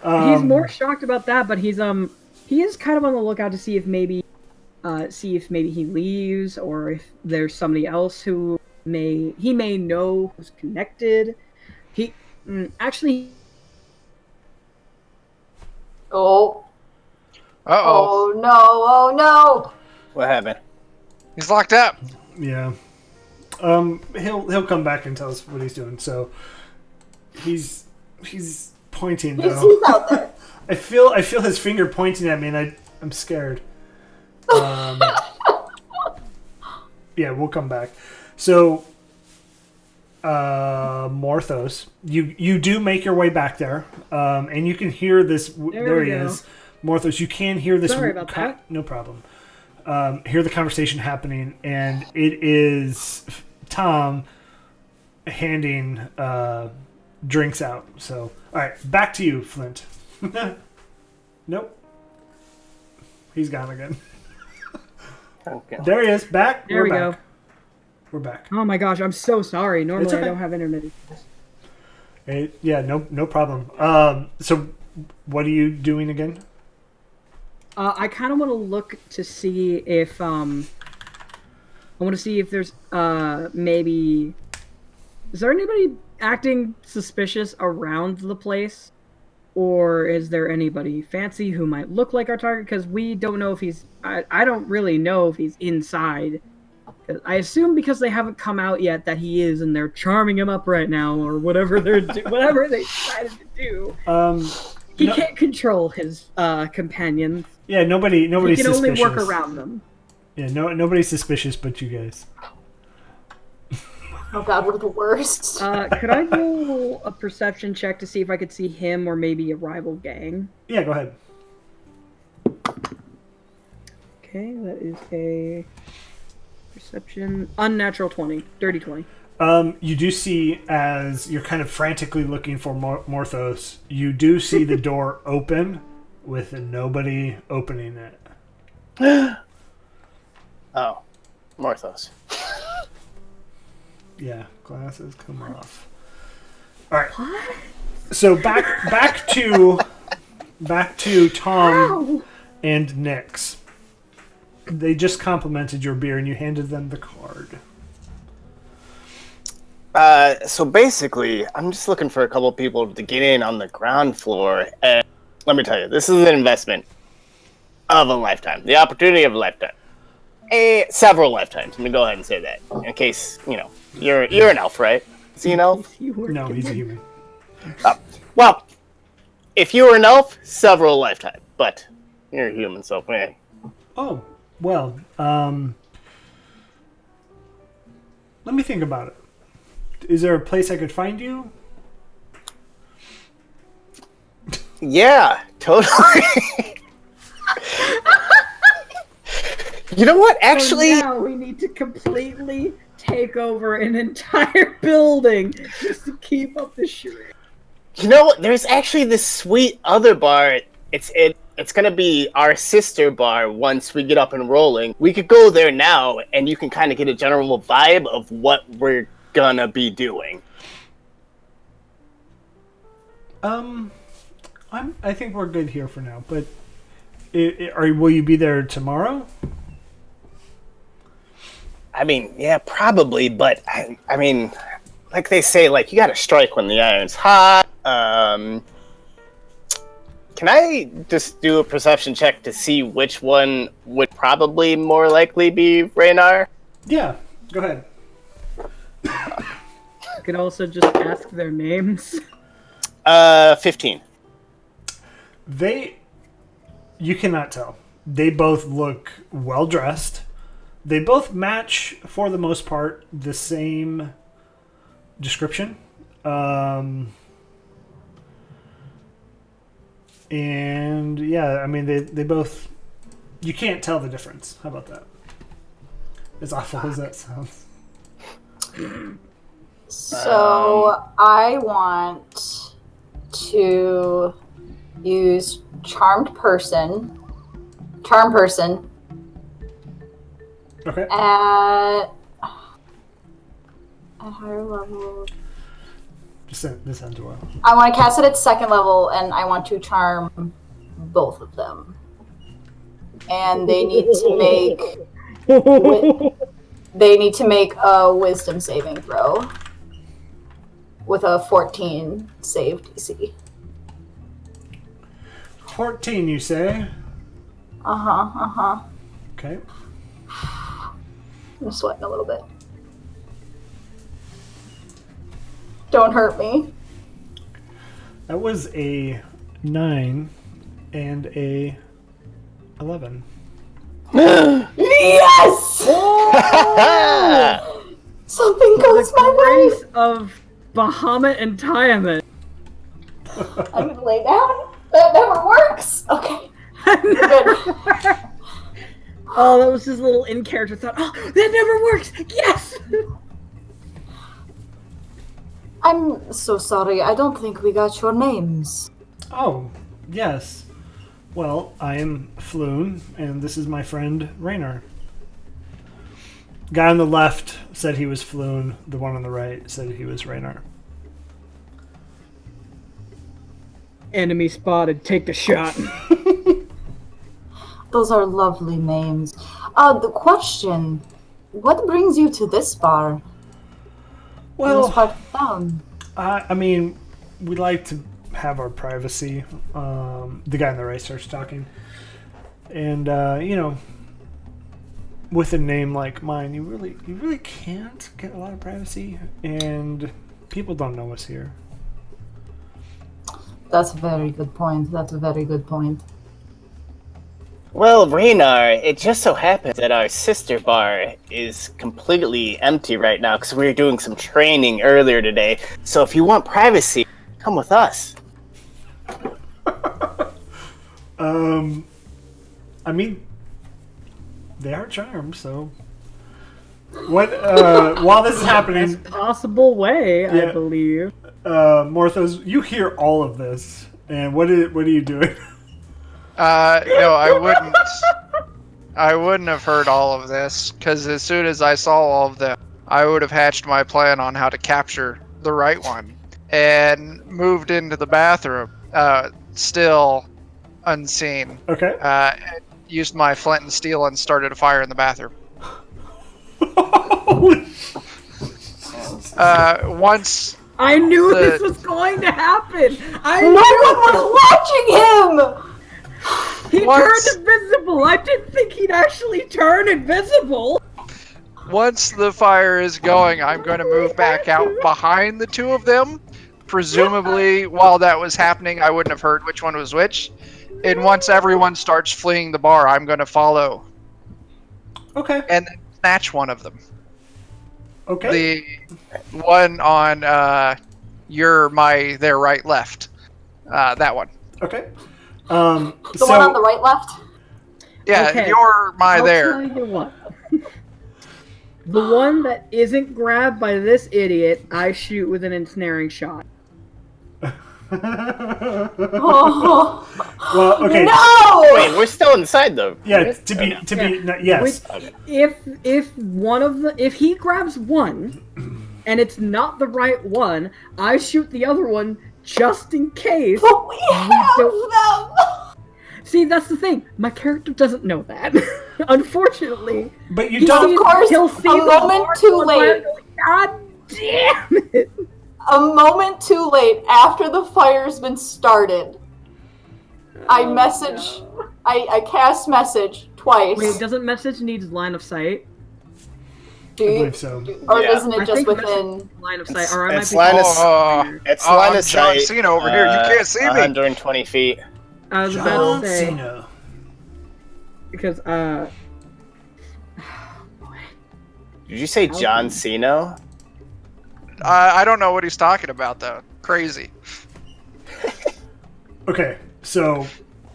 He's more shocked about that, but he is kind of on the lookout to see if maybe he leaves, or if there's somebody else who he may know who's connected. Actually.
Oh.
Uh-oh.
Oh no! Oh no!
What happened?
He's locked up.
Yeah. He'll come back and tell us what he's doing. So he's pointing though.
He's out there.
I feel his finger pointing at me, and I'm scared. Yeah, we'll come back. So, Morthos, you do make your way back there, and you can hear this. There he is, Morthos. You can hear this.
Sorry about that.
No problem. Hear the conversation happening, and it is Tom handing drinks out. So, all right, back to you, Flint. Nope. He's gone again.
Okay.
There he is. Back.
There we go.
We're back.
Oh my gosh, I'm so sorry. Normally
It's okay.
I don't have intermittent.
Yeah, no problem. So what are you doing again?
I kind of want to look to see if I want to see if there's maybe is there anybody acting suspicious around the place, or is there anybody fancy who might look like our target? Because we don't know if he's. I don't really know if he's inside. I assume because they haven't come out yet that he is, and they're charming him up right now, or whatever whatever they decided to do. He can't control his companions.
Yeah, nobody's
He can
suspicious.
only work around them.
Yeah, nobody's suspicious but you guys.
Oh god, we're the worst.
Could I roll a perception check to see if I could see him or maybe a rival gang?
Yeah, go ahead.
Okay, that is a perception unnatural 20, dirty 20.
You do see, as you're kind of frantically looking for Morthos, you do see the door open with nobody opening it.
Oh, Morthos.
Yeah, glasses come off. All right.
What?
So back to Tom
Ow!
and Nyx. They just complimented your beer, and you handed them the card.
So basically, I'm just looking for a couple people to get in on the ground floor. And let me tell you, this is an investment of a lifetime. The opportunity of a lifetime. Several lifetimes. Let me go ahead and say that. In case, you're an elf, right? Is he an elf?
No, he's a human.
Well, if you were an elf, several lifetimes. But you're a human, so hey.
Oh, well, let me think about it. Is there a place I could find you?
Yeah, totally. You know what? Actually,
So now we need to completely take over an entire building just to keep up the charade.
you know what? There's actually this sweet other bar. It's gonna be our sister bar once we get up and rolling. We could go there now, and you can kind of get a general vibe of what we're gonna be doing.
I think we're good here for now. But will you be there tomorrow?
I mean, yeah, probably, but I mean, like they say, like you gotta strike when the iron's hot. Can I just do a perception check to see which one would probably more likely be Raynar?
Yeah, go ahead.
I could also just ask their names.
15.
You cannot tell. They both look well dressed. They both match, for the most part, the same description. And yeah, I mean, they both. You can't tell the difference. How about that? As awful as that sounds.
So I want to use charm person
Okay.
at At higher level.
This sounds well.
I want to cast it at 2nd level, and I want to charm both of them. And they need to make a wisdom saving throw with a 14 save DC.
14, you say? Okay.
I'm sweating a little bit. Don't hurt me.
That was a 9 and a 11.
Yes! Something goes my way.
Grace of Bahamut and Tiamat.
I'm gonna lay down. That never works. Okay. Good.
Oh, that was his little in-character thought. Oh, that never works! Yes!
I'm so sorry. I don't think we got your names.
Oh, yes. Well, I am Floon, and this is my friend Raynor. Guy on the left said he was Floon. The one on the right said he was Raynor.
Enemy spotted. Take the shot.
Those are lovely names. The question, what brings you to this bar? In this part of town?
I mean, we like to have our privacy. The guy on the right starts talking. And, with a name like mine, you really can't get a lot of privacy. And people don't know us here.
That's a very good point.
Well, Raynor, it just so happens that our sister bar is completely empty right now because we were doing some training earlier today. So if you want privacy, come with us.
I mean, they are charmed, so... What, while this is happening...
Best possible way, I believe.
Morthos, you hear all of this, and what are you doing?
No, I wouldn't have heard all of this, because as soon as I saw all of them, I would have hatched my plan on how to capture the right one, and moved into the bathroom, still unseen.
Okay.
And used my flint and steel and started a fire in the bathroom. Once...
I knew this was going to happen!
No one was watching him!
He turned invisible! I didn't think he'd actually turn invisible!
Once the fire is going, I'm going to move back out behind the two of them. Presumably, while that was happening, I wouldn't have heard which one was which. And once everyone starts fleeing the bar, I'm going to follow.
Okay.
And then snatch one of them.
Okay.
The one on their right, left. That one.
Okay.
The one on the right, left?
Yeah,
Okay.
you're
I'll
there.
tell you what. The one that isn't grabbed by this idiot, I shoot with an ensnaring shot.
Oh.
Well, okay.
No!
Wait, we're still inside though.
Yeah, yes.
If he grabs one, and it's not the right one, I shoot the other one just in case.
But we have them!
See, that's the thing. My character doesn't know that. Unfortunately.
But you don't.
Of course,
He'll see
a
the
moment
large
too
one,
late.
God damn it!
A moment too late after the fire's been started. I cast message twice.
Wait, doesn't message need line of sight?
I believe so.
Or
Yeah.
isn't it
I
just
think
within?
Line of sight, or I might
It's
be.
line of
It's
line of
John
sight.
Cena over here. You can't see me.
120 feet.
I was about
John
to say
Cena.
because
Did you say John Cena?
I don't know what he's talking about though. Crazy.
Okay, so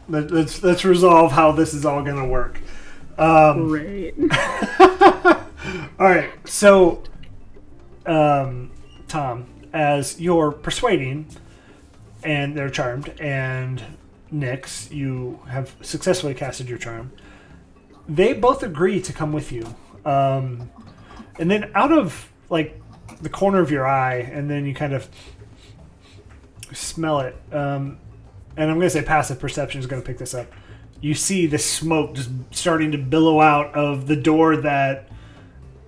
let's resolve how this is all gonna work.
great.
All right, so Tom, as you're persuading, and they're charmed, and Nyx, you have successfully casted your charm. They both agree to come with you, and then out of like the corner of your eye, and then you kind of smell it. And I'm going to say passive perception is going to pick this up. You see the smoke just starting to billow out of the door that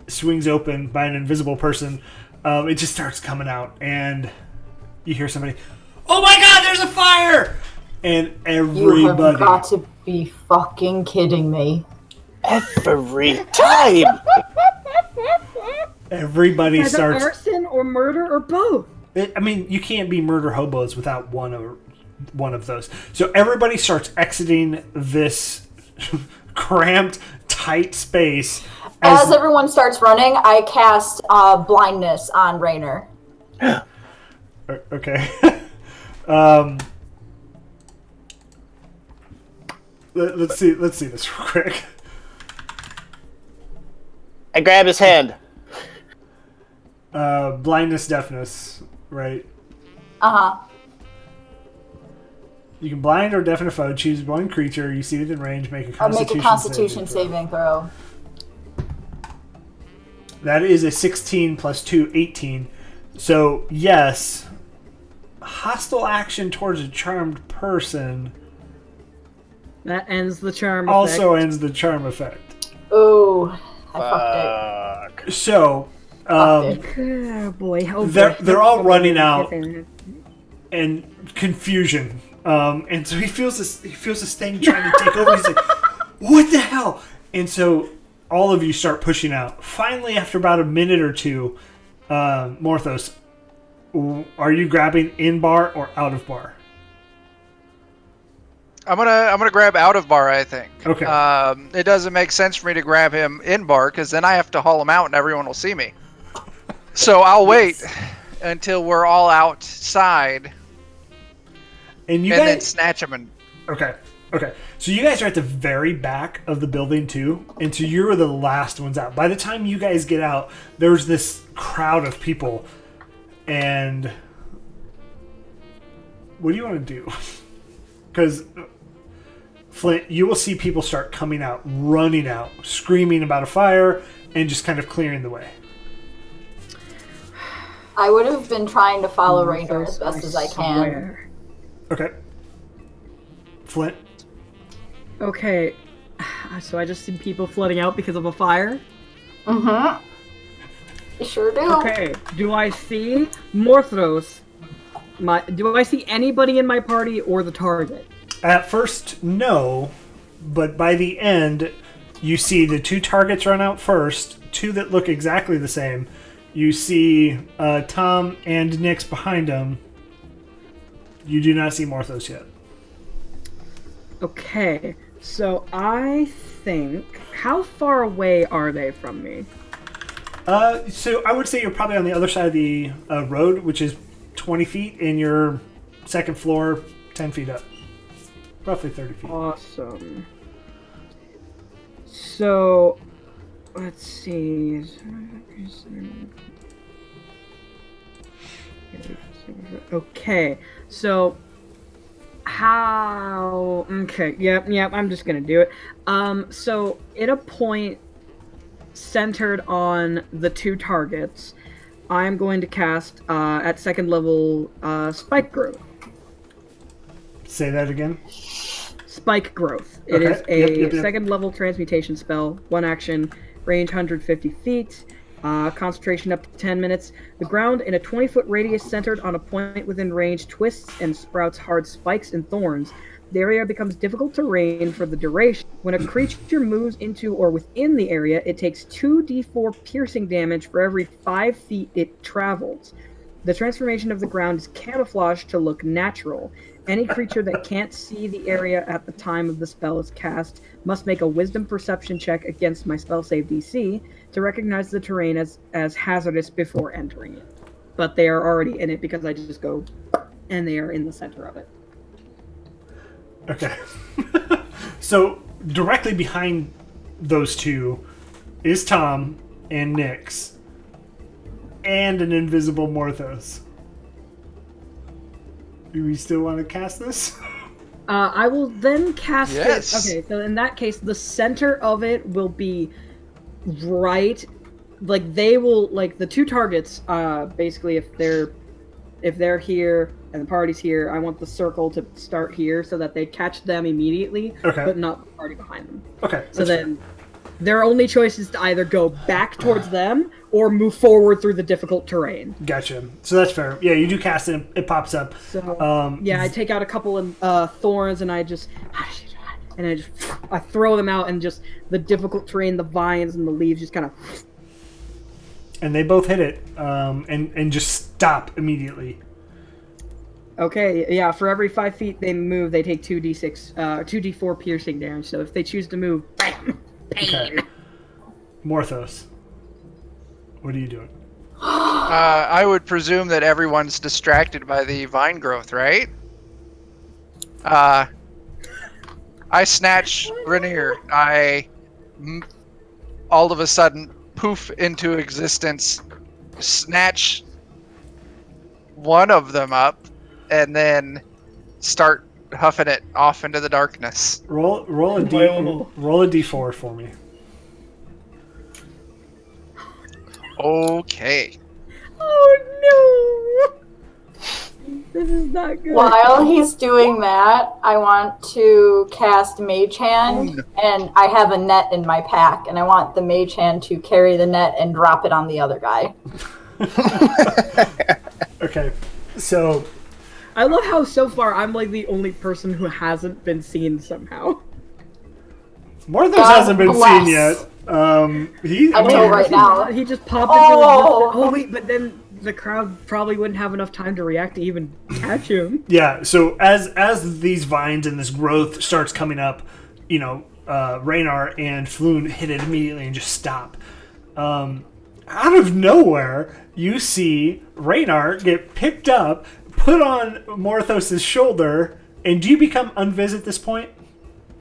swings open by an invisible person. It just starts coming out, and you hear somebody, "Oh my God, there's a fire!" And everybody...
You have got to be fucking kidding me.
Every time!
Everybody
Either
starts...
arson or murder or both.
I mean, you can't be murder hobos without one of those. So everybody starts exiting this cramped, tight space.
As everyone starts running, I cast blindness on Raynor.
Okay. Let's see this real quick.
I grab his hand.
Blindness, deafness, right?
Uh-huh.
You can blind or deafen a foe. Choose one creature you see within range. Make a
Constitution saving throw.
That is a 16 plus 2, 18. So, yes, hostile action towards a charmed person
That ends the charm
also
effect.
ends the charm effect.
Ooh, I fucked it.
So,
Fucked it.
Oh boy. Oh
they're
boy.
all running out and confusion. And so he feels this thing trying to take over. He's like, "What the hell?" And so all of you start pushing out. Finally, after about a minute or two, Morthos, are you grabbing in bar or out of bar?
I'm gonna grab out of bar, I think.
Okay.
It doesn't make sense for me to grab him in bar because then I have to haul him out and everyone will see me. So I'll wait until we're all outside
And
then snatch him and.
Okay. So you guys are at the very back of the building too, and so you're the last ones out. By the time you guys get out, there's this crowd of people, and what do you want to do? Because Flint, you will see people start coming out, running out, screaming about a fire, and just kind of clearing the way.
I would have been trying to follow Raynor as best as I can.
Swear.
Okay. Flint?
Okay. So I just see people flooding out because of a fire?
Mm-hmm. You sure do.
Okay. Do I see Morthros? Do I see anybody in my party or the target?
At first, no, but by the end, you see the two targets run out first, two that look exactly the same. You see Tom and Nyx behind them. You do not see Morthos yet.
Okay. So I think... How far away are they from me?
So I would say you're probably on the other side of the road, which is 20 feet, and you're second floor, 10 feet up. Roughly 30 feet.
Awesome. So, let's see. Okay, so how... Okay, yep, I'm just gonna do it. So at a point centered on the two targets, I'm going to cast, at second level, Spike Growth.
Say that again.
Spike Growth. It is
Okay.
a
Yep.
second level transmutation spell, one action, range 150 feet, concentration up to 10 minutes. The ground in a 20-foot radius centered on a point within range twists and sprouts hard spikes and thorns. The area becomes difficult terrain for the duration. When a creature moves into or within the area, it takes 2d4 piercing damage for every 5 feet it travels. The transformation of the ground is camouflaged to look natural. Any creature that can't see the area at the time of the spell is cast must make a wisdom perception check against my spell save DC to recognize the terrain as hazardous before entering it. But they are already in it because I just go and they are in the center of it.
Okay. So directly behind those two is Tom and Nyx and an invisible Morthos. Do we still want to cast this?
I will then cast
Yes.
it. Okay, so in that case, the center of it will be right like they will like the two targets. Basically, if they're here and the party's here, I want the circle to start here so that they catch them immediately, but not the party behind them.
Okay.
So then their only choice is to either go back towards them or move forward through the difficult terrain.
Gotcha. So that's fair. Yeah, you do cast it, it pops up.
So I take out a couple of thorns and I throw them out, and just the difficult terrain, the vines and the leaves just kind of.
And they both hit it, and just stop immediately.
Okay, yeah. For every 5 feet they move, they take 2d6, 2d4 piercing damage. So if they choose to move, bam, pain.
Okay. Morthos, what are you doing?
I would presume that everyone's distracted by the vine growth, right? I snatch Rainier. All of a sudden poof into existence, snatch one of them up, and then start huffing it off into the darkness.
Roll a d4 for me.
Okay.
Oh no! This is not good.
While he's doing that, I want to cast Mage Hand, and I have a net in my pack, and I want the Mage Hand to carry the net and drop it on the other guy.
Okay, so
I love how so far I'm like the only person who hasn't been seen somehow.
Morthos hasn't been seen yet.
Until right now.
He just popped into oh wait, but then the crowd probably wouldn't have enough time to react to even catch him.
Yeah, so as these vines and this growth starts coming up, Raynar and Floon hit it immediately and just stop. Out of nowhere, you see Raynar get picked up, put on Morthos' shoulder, and do you become unvis at this point?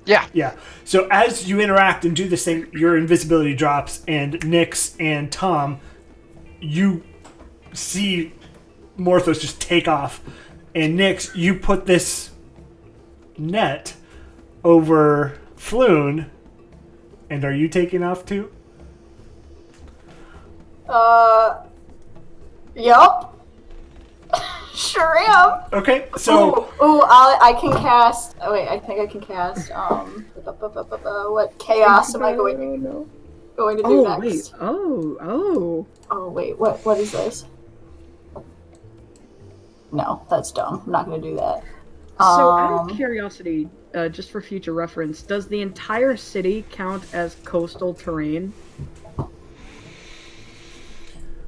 Yeah.
Yeah. So as you interact and do this thing, your invisibility drops, and Nyx and Tom, you see Morthos just take off. And Nyx, you put this net over Floon, and are you taking off too?
Yup. Sure am.
Okay, so...
I can cast... Oh, wait, I think I can cast, what chaos am I going to do next?
Wait. Oh,
wait, what is this? No, that's dumb. I'm not going to do that.
So, out of curiosity, just for future reference, does the entire city count as coastal terrain?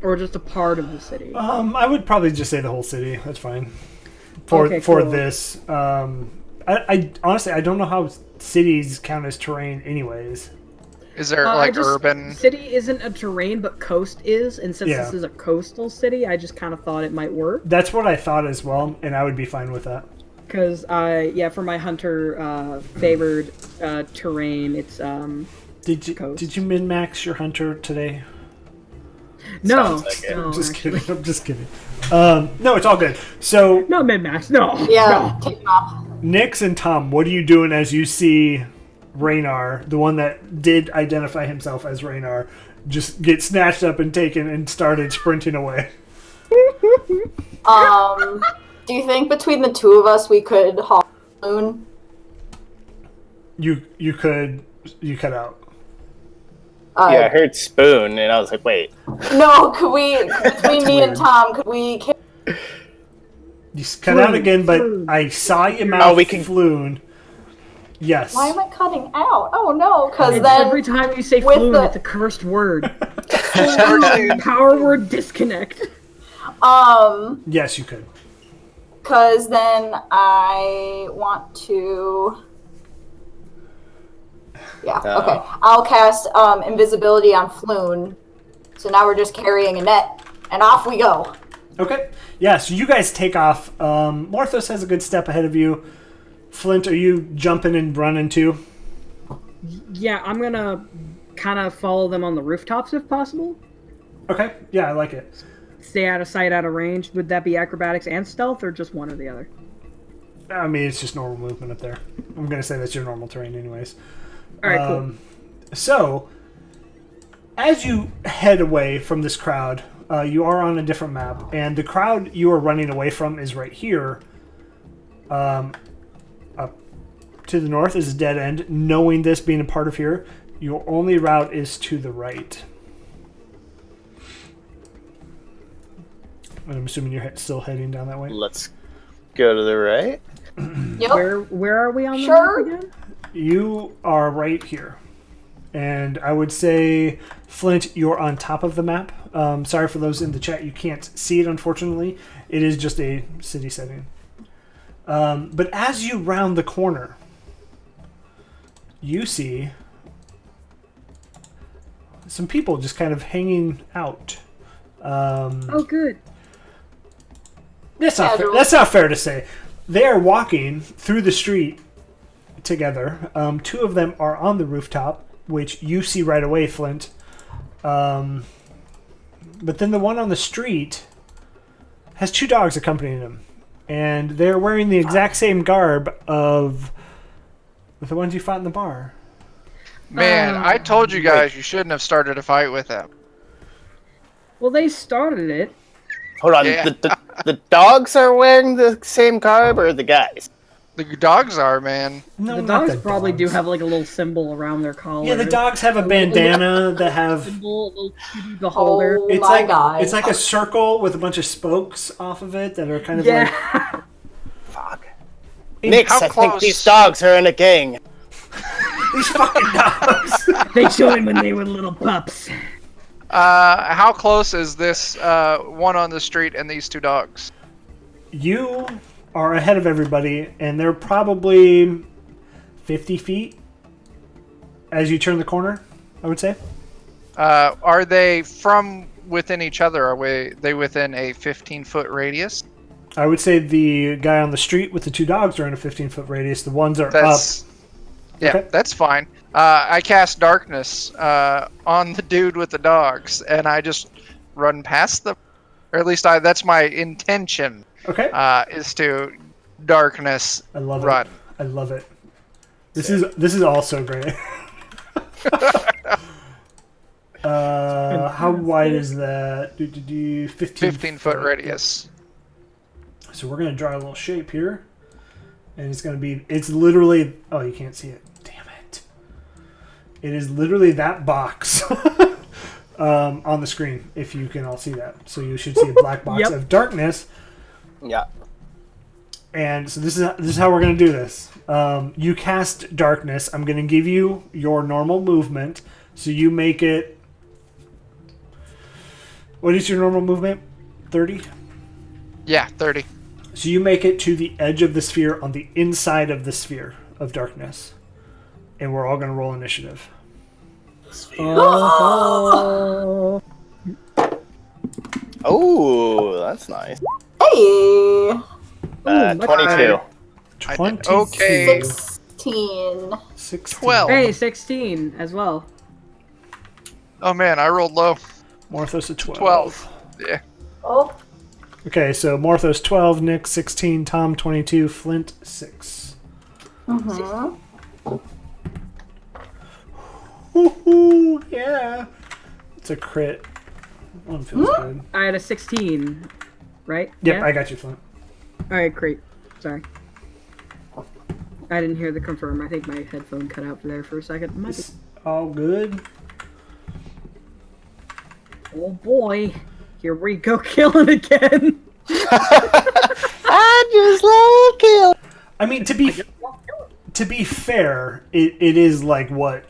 Or just a part of the city?
I would probably just say the whole city. That's fine. For this. I honestly, I don't know how cities count as terrain anyways.
Is there, urban...
City isn't a terrain, but coast is, and since this is a coastal city, I just kind of thought it might work.
That's what I thought as well, and I would be fine with that.
Because, for my hunter favored terrain, it's coast.
Did you min-max your hunter today?
No,
I'm just kidding. No, it's all good. So
no min-max, no.
Yeah, take them off.
Nyx and Tom, what are you doing as you see Raynar, the one that did identify himself as Raynar, just get snatched up and taken and started sprinting away?
Do you think between the two of us we could haul Moon?
You cut out.
Yeah, I heard spoon, and I was like, wait.
No, could we, between me and Tom, could we...
You cut out again, but I saw you mouth Floon. Yes.
Why am I cutting out? Oh, no, because then...
Every time you say Floon, it's a cursed word. Power word disconnect.
Yes, you could.
Because then I want to... Yeah, okay. I'll cast invisibility on Floon. So now we're just carrying a net, and off we go.
Okay. Yeah, so you guys take off. Morthos has a good step ahead of you. Flint, are you jumping and running too?
Yeah, I'm going to kind of follow them on the rooftops if possible.
Okay. Yeah, I like it.
Stay out of sight, out of range. Would that be acrobatics and stealth, or just one or the other?
I mean, it's just normal movement up there. I'm going to say that's your normal terrain anyways.
All right, cool.
So, As you head away from this crowd, you are on a different map, and the crowd you are running away from is right here. Up to the north is a dead end. Knowing this, being a part of here, your only route is to the right. And I'm assuming you're still heading down that way.
Let's go to the right.
Yep.
Where are we on the
Sure.
map again?
You are right here. And I would say, Flint, you're on top of the map. Sorry for those in the chat. You can't see it, unfortunately. It is just a city setting. But as you round the corner, you see some people just kind of hanging out.
Oh, good.
That's not fair to say. They are walking through the street together. Two of them are on the rooftop, which you see right away, Flint. But then the one on the street has two dogs accompanying him. And they're wearing the exact same garb of the ones you fought in the bar.
Man, I told you guys you shouldn't have started a fight with them.
Well, they started it.
Hold on,
Yeah.
the dogs are wearing the same garb, or the guys?
The dogs are, man.
No,
The
not
dogs probably do
dogs.
have like a little symbol around their collar.
Yeah, the dogs have a bandana that have.
Symbol, a little cutie beholder.
Oh
It's
my god.
It's like a circle with a bunch of spokes off of it that are kind of
Yeah.
like.
Fuck. Nix,
How
I think
close?
these dogs are in a gang.
These fucking dogs.
They joined when they were little pups.
How close is this one on the street and these two dogs?
You are ahead of everybody, and they're probably 50 feet as you turn the corner, I would say.
Are they from within each other? Are they within a 15-foot radius?
I would say the guy on the street with the two dogs are in a 15-foot radius. The ones are
That's yeah,
Okay.
that's fine. I cast darkness on the dude with the dogs, and I just run past them. Or at least that's my intention.
up. Okay.
Is to darkness
I love
run.
it. I love it. This is also great. How wide is that?
15-foot radius.
So we're gonna draw a little shape here, and it's literally. Oh, you can't see it. Damn it! It is literally that box on the screen. If you can all see that, so you should see a black box
Yep.
of darkness.
Yeah.
And so this is how we're gonna do this. You cast darkness. I'm gonna give you your normal movement. So you make it. What is your normal movement? 30?
Yeah, 30.
So you make it to the edge of the sphere on the inside of the sphere of darkness. And we're all gonna roll initiative.
Oh.
Oh, that's nice.
Hey!
much
22.
better.
22.
Okay.
16.
16.
12.
Hey, 16 as well.
Oh man, I rolled low.
Morthos a 12.
12. Yeah.
Oh,
Okay, so Morthos 12, Nick 16, Tom 22, Flint 6.
mm-hmm.
Woohoo! Yeah! It's a crit. One feels good.
I had a 16, right?
Yep,
Yeah?
I got you, Flint.
Alright, great. Sorry. I didn't hear the confirm. I think my headphone cut out there for a second. Might be-
It's all good.
Oh boy. Here we go killing again.
I just love kill.
I mean, to be fair, it is like what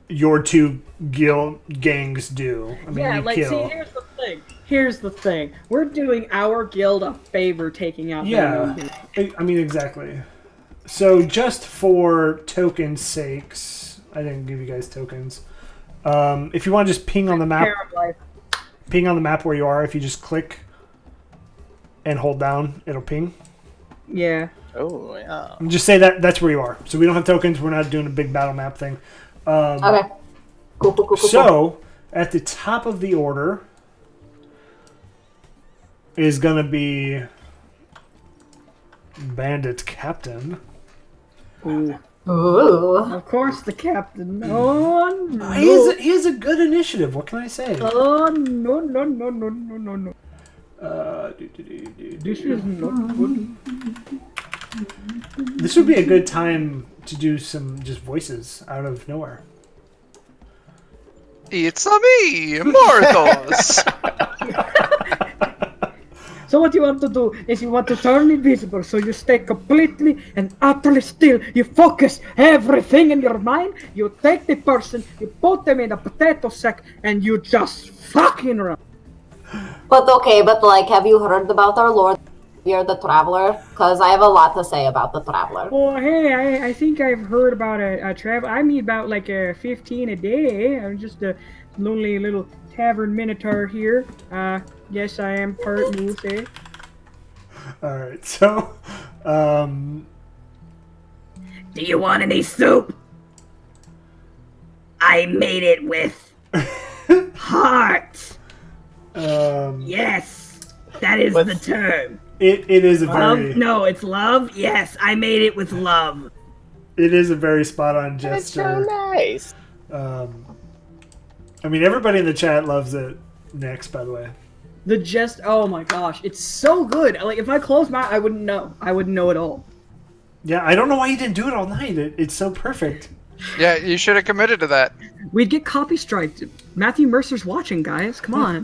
your two gangs do. I mean,
Yeah,
you
like,
kill.
see, here's the thing. We're doing our guild a favor taking out their
Yeah,
own guild.
I mean, exactly. So just for tokens' sakes, I didn't give you guys tokens. If you want to just ping on the map,
Pair of life.
ping on the map where you are. If you just click and hold down, it'll ping.
Yeah.
Oh, yeah.
And just say that's where you are. So we don't have tokens. We're not doing a big battle map thing.
Okay. Cool.
So at the top of the order is gonna be Bandit Captain.
Ooh.
Ooh.
Of course, the captain. Oh, no.
He has a good initiative. What can I say?
Oh, no. This is not good.
This would be a good time to do some just voices out of nowhere.
It's me, Morthos.
So what you want to do is you want to turn invisible, so you stay completely and utterly still. You focus everything in your mind. You take the person, you put them in a potato sack, and you just fucking run.
But like, have you heard about our Lord here, the Traveler? Because I have a lot to say about the Traveler.
Oh, hey, I think I've heard about a travel. I mean, about like 15 a day. I'm just a lonely little tavern minotaur here. Yes, I am part moose, eh?
Alright, so...
Do you want any soup? I made it with heart. Yes, that is the term.
It is a
Love?
very...
No, it's love? Yes, I made it with love.
It is a very spot-on
That's
gesture.
so nice.
I mean, everybody in the chat loves it. Next, by the way.
The jest, oh my gosh, it's so good. Like, if I closed my eye, I wouldn't know. I wouldn't know at all.
Yeah, I don't know why you didn't do it all night. It's so perfect.
Yeah, you should have committed to that.
We'd get copy striked. Matthew Mercer's watching, guys. Come on.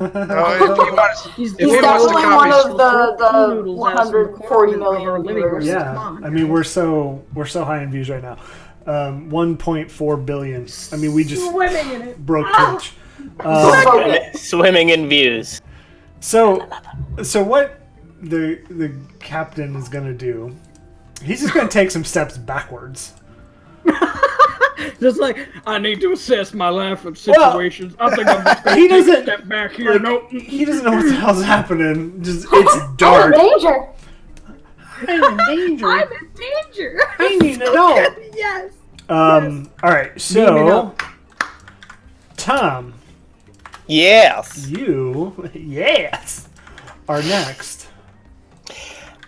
He's definitely one of the 140 million viewers.
Yeah, I mean we're so high in views right now. 1.4 billion. I mean we just
Swimming in it.
broke Twitch.
Swimming in views.
So what the captain is gonna do? He's just gonna take some steps backwards.
Just like, I need to assess my life and situations. I think I'm just
He
going to
doesn't
step back here.
like,
Nope.
he doesn't know what the hell's happening. Just it's dark.
I'm in danger.
I'm in danger.
I'm in danger.
I need to know.
Yes.
All right, so Tom,
Yes.
you are next.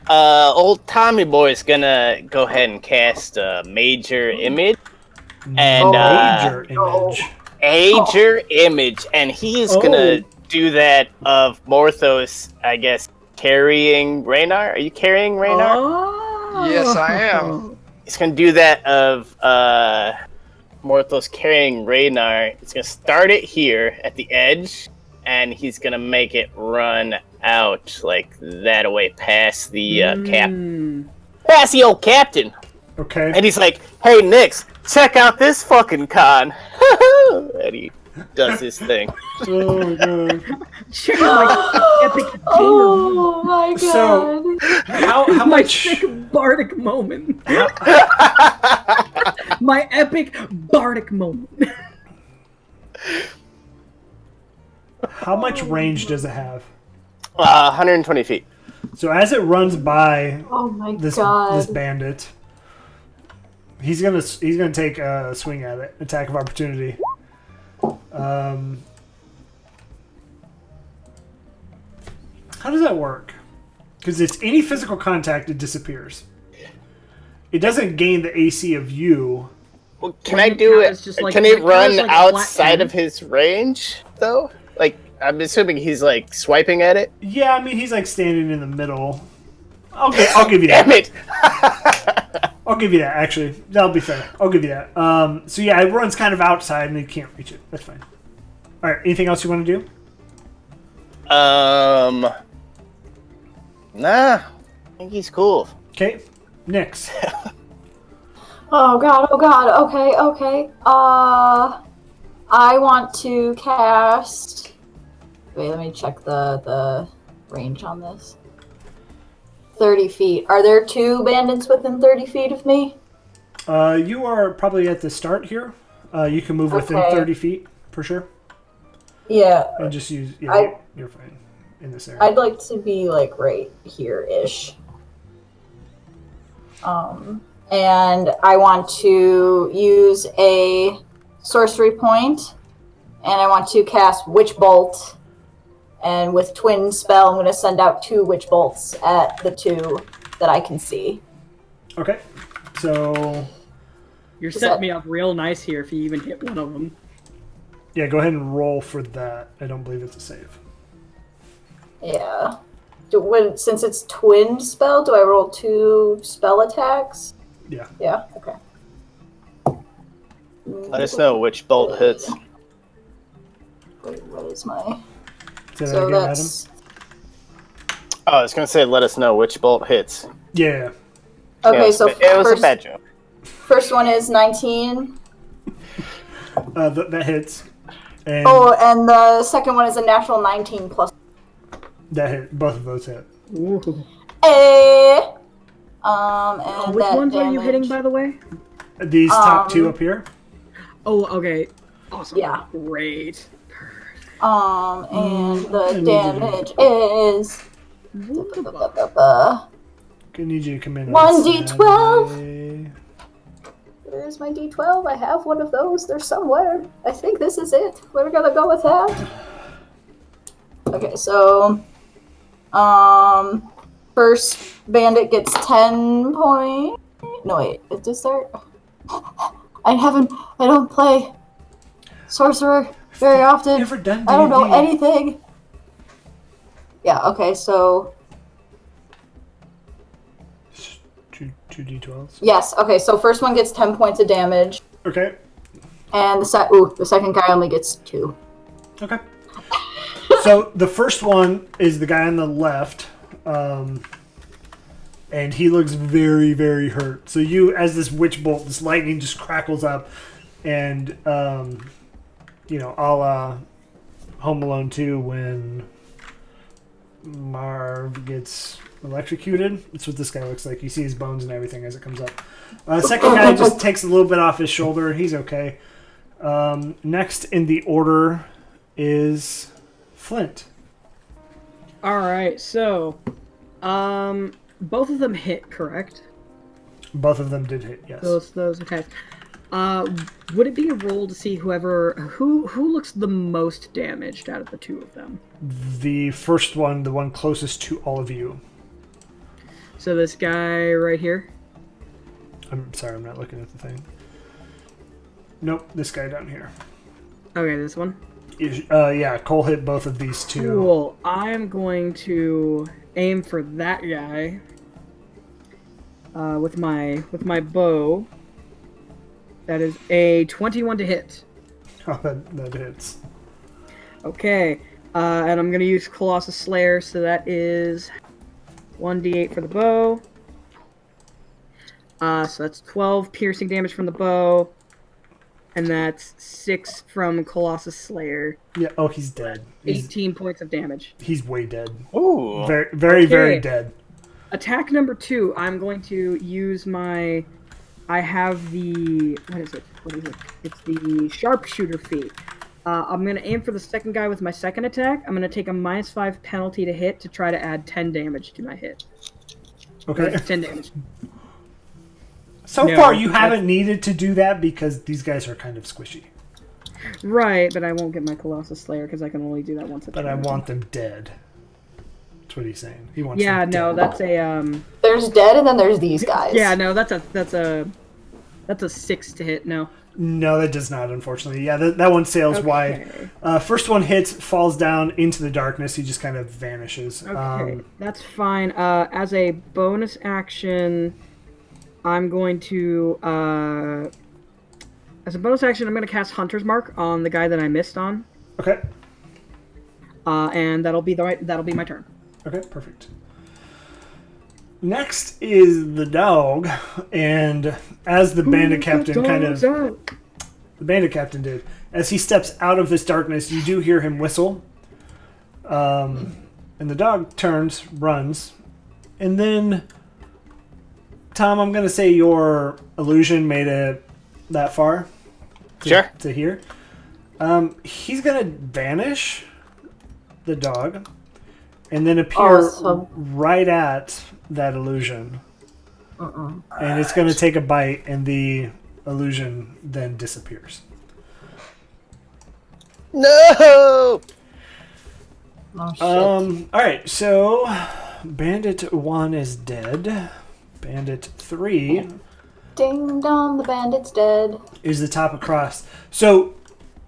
Old Tommy Boy is gonna go ahead and cast a major image. And
Major image.
major image, and he's gonna do that of Morthos, I guess, carrying Raynar. Are you carrying Raynar?
Oh.
Yes, I am.
He's gonna do that of Morthos carrying Raynar. He's gonna start it here at the edge, and he's gonna make it run out like that away past the past the old captain.
Okay.
And he's like, "Hey, Nix, check out this fucking con." And he does his thing.
Oh god.
Check out my epic gamer
Oh my god.
So how
my
much
sick bardic moment. My epic bardic moment.
how much range does it have?
120 feet.
So as it runs by
Oh my
this
god.
bandit, he's gonna take a swing at it, attack of opportunity. How does that work? Because it's any physical contact, it disappears. It doesn't gain the AC of you.
Well, can I do it?
Like,
Can it run
like
outside of his range, though? Like, I'm assuming he's like swiping at it.
Yeah, I mean he's like standing in the middle. I'll give you that.
Damn it!
I'll give you that. Actually, that'll be fair. I'll give you that. So yeah, it runs kind of outside and you can't reach it. That's fine. All right. Anything else you want to do?
Nah. I think he's cool.
Okay. Nix.
Oh god, okay. I want to cast... Wait, let me check the range on this. 30 feet. Are there 2 bandits within 30 feet of me?
You are probably at the start here. You can move within
Okay.
30 feet for sure.
Yeah.
And just use. Yeah, you're fine in this area.
I'd like to be like right here-ish. And I want to use a sorcery point, and I want to cast Witch Bolt. And with Twin Spell, I'm going to send out 2 Witch Bolts at the 2 that I can see.
Okay. So
You're setting me up real nice here if you even hit one of them.
Yeah, go ahead and roll for that. I don't believe it's a save.
Yeah. Since it's twin spell, do I roll 2 spell attacks?
Yeah.
Yeah, okay.
Let us know which bolt hits.
Wait, what is my...
Say that
So
again,
that's...
Oh, I was going to say, let us know which bolt hits.
Adam? Yeah.
Okay, so
it was a bad joke.
First one is 19.
That hits. And
And the second one is a natural 19 plus.
that hit. Both of those hit.
Ooh.
And
Which
that
ones are you hitting,
damage-
by the way?
These top 2 up here.
Oh, okay. Awesome.
Yeah.
Great.
And the
I need
damage is...
I need you to come in.
1d12. Where's my d12? I have one of those. They're somewhere. I think this is it. We're gonna go with that. Okay, so... First bandit gets 10 points. No, wait. It did start? I don't play sorcerer very often.
Never done
I don't know
D&D.
anything. Yeah, okay, so...
Two D12s.
Yes, okay, so first one gets 10 points of damage.
Okay.
And the second guy only gets 2.
Okay. So the first one is the guy on the left, and he looks very, very hurt. So you, as this witch bolt, this lightning just crackles up, and a la Home Alone 2 when Marv gets electrocuted. That's what this guy looks like. You see his bones and everything as it comes up. Second guy just takes a little bit off his shoulder. He's okay. Next in the order is Flint.
All right, so, both of them hit, correct?
Both of them did hit, yes.
Those attacks. Would it be a roll to see who looks the most damaged out of the 2 of them?
The first one, the one closest to all of you.
So this guy right here.
I'm sorry, I'm not looking at the thing. Nope, this guy down here.
Okay, this one.
Yeah, Cole hit both of these 2.
Cool. I'm going to aim for that guy with my bow. That is a 21 to hit.
Oh, that hits.
Okay, and I'm going to use Colossus Slayer, so that is 1d8 for the bow. So that's 12 piercing damage from the bow, and that's 6 from Colossus Slayer.
Yeah. Oh, he's dead.
18 points of damage.
He's way dead.
Ooh.
Very, very, very dead.
Attack number 2, I'm going to use my... I have the... What is it? It's the sharpshooter feat. I'm going to aim for the second guy with my second attack. I'm going to take a -5 penalty to hit to try to add 10 damage to my hit.
Okay.
10 damage.
So far, you haven't needed to do that because these guys are kind of squishy.
Right, but I won't get my Colossus Slayer because I can only do that once a turn.
But I want them dead. That's what he's saying. He wants
Yeah,
them
no,
dead.
that's a
There's dead, and then there's these guys.
Yeah, no, that's a 6 to hit. No.
No, that does not, unfortunately. Yeah, that one sails wide. First one hits, falls down into the darkness. He just kind of vanishes.
Okay, that's fine. As a bonus action, I'm going to cast Hunter's Mark on the guy that I missed on.
Okay.
And that'll be my turn.
Okay, perfect. Next is the dog, and as the bandit captain the bandit captain did, as he steps out of this darkness, you do hear him whistle. And the dog turns, runs, and then Tom, I'm gonna say your illusion made it that far.
Sure.
To here. He's gonna vanish, the dog, and then appear right at that illusion. And it's gonna take a bite, and the illusion then disappears.
No!
Oh, shit.
Alright, so Bandit 1 is dead. Bandit 3
Ding dong, the bandit's dead.
is the top across. So,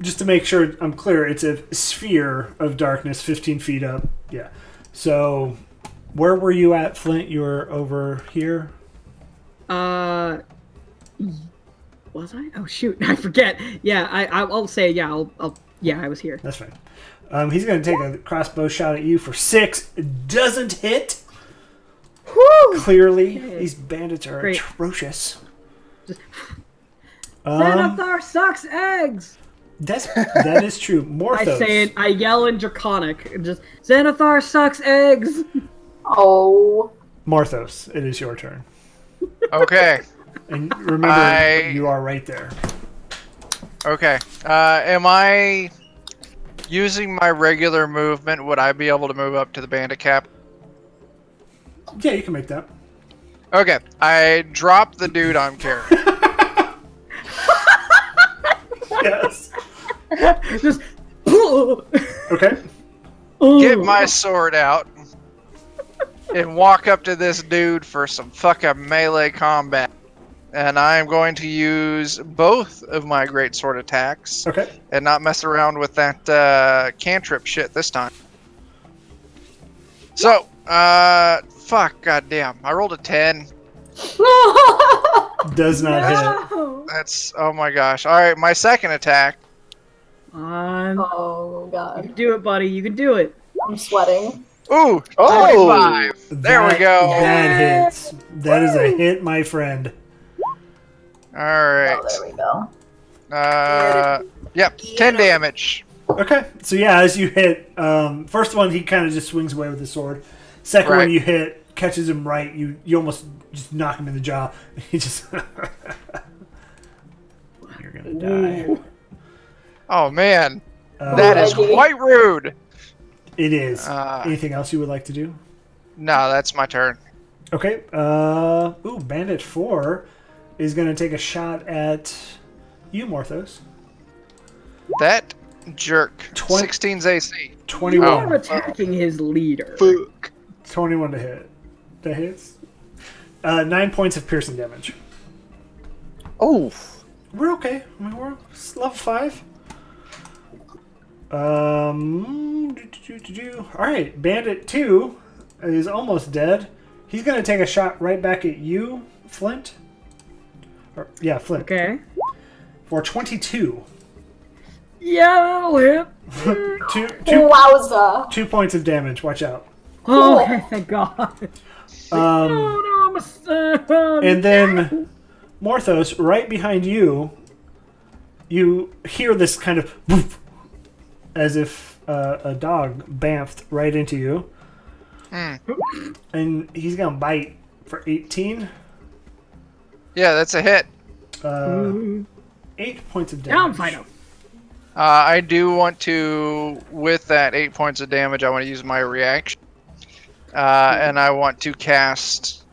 just to make sure I'm clear, it's a sphere of darkness 15 feet up. Yeah. So, where were you at, Flint? You were over here?
Was I? Oh shoot, I forget. Yeah, I'll say yeah. I was here.
That's fine. He's going to take a crossbow shot at you for 6. It doesn't hit.
Woo!
Clearly,
Okay.
these bandits are
Great.
atrocious.
Xanathar sucks eggs.
That is true. Morthos.
I say it. I yell in Draconic. Just Xanathar sucks eggs.
Oh.
Morthos, it is your turn.
Okay.
And remember, you are right there.
Okay. Am I using my regular movement? Would I be able to move up to the bandit cap?
Yeah, you can make that.
Okay. I drop the dude I'm carrying.
Yes.
Just.
Okay.
Get my sword out. And walk up to this dude for some fucking melee combat. And I'm going to use both of my greatsword attacks.
Okay.
And not mess around with that cantrip shit this time. So, fuck, goddamn. I rolled a 10.
Does not hit.
No.
That's, oh my gosh. Alright, my second attack.
Oh,
You
God.
can do it, buddy. You can do it.
I'm sweating.
Ooh,
Oh!
25. There we go.
That hits. That is a hit, my friend.
Alright.
Oh, there we go.
Yep, 10 damage.
Okay. So yeah, as you hit, first one he kind of just swings away with his sword. Second
Right.
one you hit, catches him right. You almost just knock him in the jaw. He just you're gonna die.
Oh man, that is
Reggie.
quite rude.
It is.
Uh,
Anything else you would like to do?
No, that's my turn.
Okay. Bandit 4 is gonna take a shot at you, Morthos.
That jerk.
20
16's AC.
21.
You're attacking his leader.
Fuck.
21 to hit. That hits. 9 points of piercing damage.
Oh,
We're okay. I mean, we're level 5. Alright, Bandit 2 is almost dead. He's going to take a shot right back at you, Flint. Flint.
Okay.
For 22.
Yeah, that'll hit.
Wowza.
2 points of damage. Watch out.
Oh, okay, thank God.
Um, and then Morthos, right behind you, you hear this kind of woof, as if a dog bamfed right into you. And he's going to bite for 18.
Yeah, that's a hit.
8 points of damage.
Down, Fido.
I do want to, with that 8 points of damage, I want to use my reaction. And I want to cast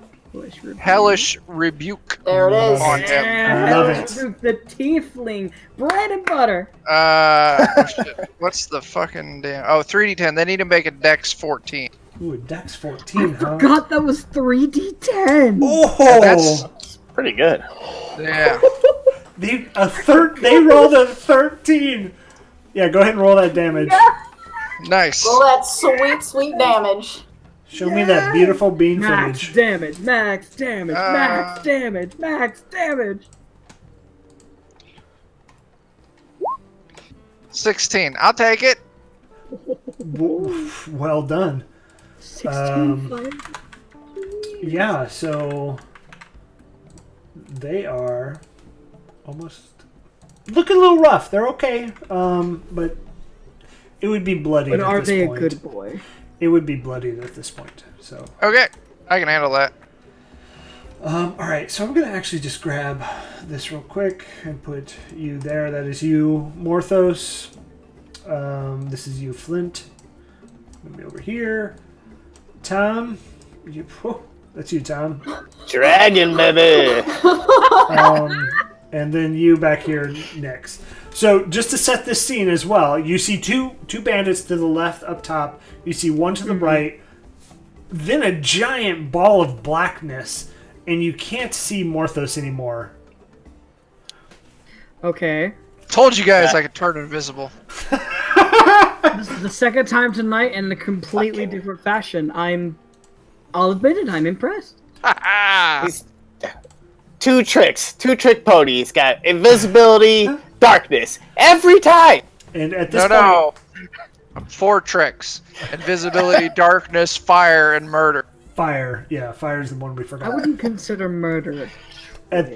Hellish Rebuke
There it is.
on him.
Yeah,
Love it.
The tiefling. Bread and butter.
Oh shit. What's the fucking damn... Oh, 3d10. They need to make a dex 14.
Ooh, Dex 14, huh?
Forgot that was 3d10.
Oh!
That's...
pretty good.
Yeah.
They rolled a 13. Yeah, go ahead and roll that damage.
Nice.
Well, that's sweet, sweet damage.
Show me that beautiful bean
Max
footage.
damage, max damage, max damage, max damage.
16. I'll take it.
Well done.
16
Yeah, so they are almost looking a little rough. They're okay, but it would be bloodied
But
at
are
this
they
point.
a good boy?
It would be bloodied at this point. So,
Okay. I can handle that.
all right. So I'm gonna actually just grab this real quick and put you there. That is you, Morthos. This is you, Flint. I'm gonna be over here. Tom. That's you, Tom.
Dragon, baby.
And then you back here next. So just to set this scene as well, you see two bandits to the left up top. You see one to the right. Then a giant ball of blackness and you can't see Morthos anymore.
Okay.
Told you guys I could turn invisible.
This is the second time tonight in a completely different fashion. I'll admit it, I'm impressed.
He's two trick pony. He's got invisibility, darkness every time.
And at this point,
No. 4 tricks: invisibility, darkness, fire, and murder.
fire. Yeah, fire is the one we
I
forgot.
wouldn't consider murder.
At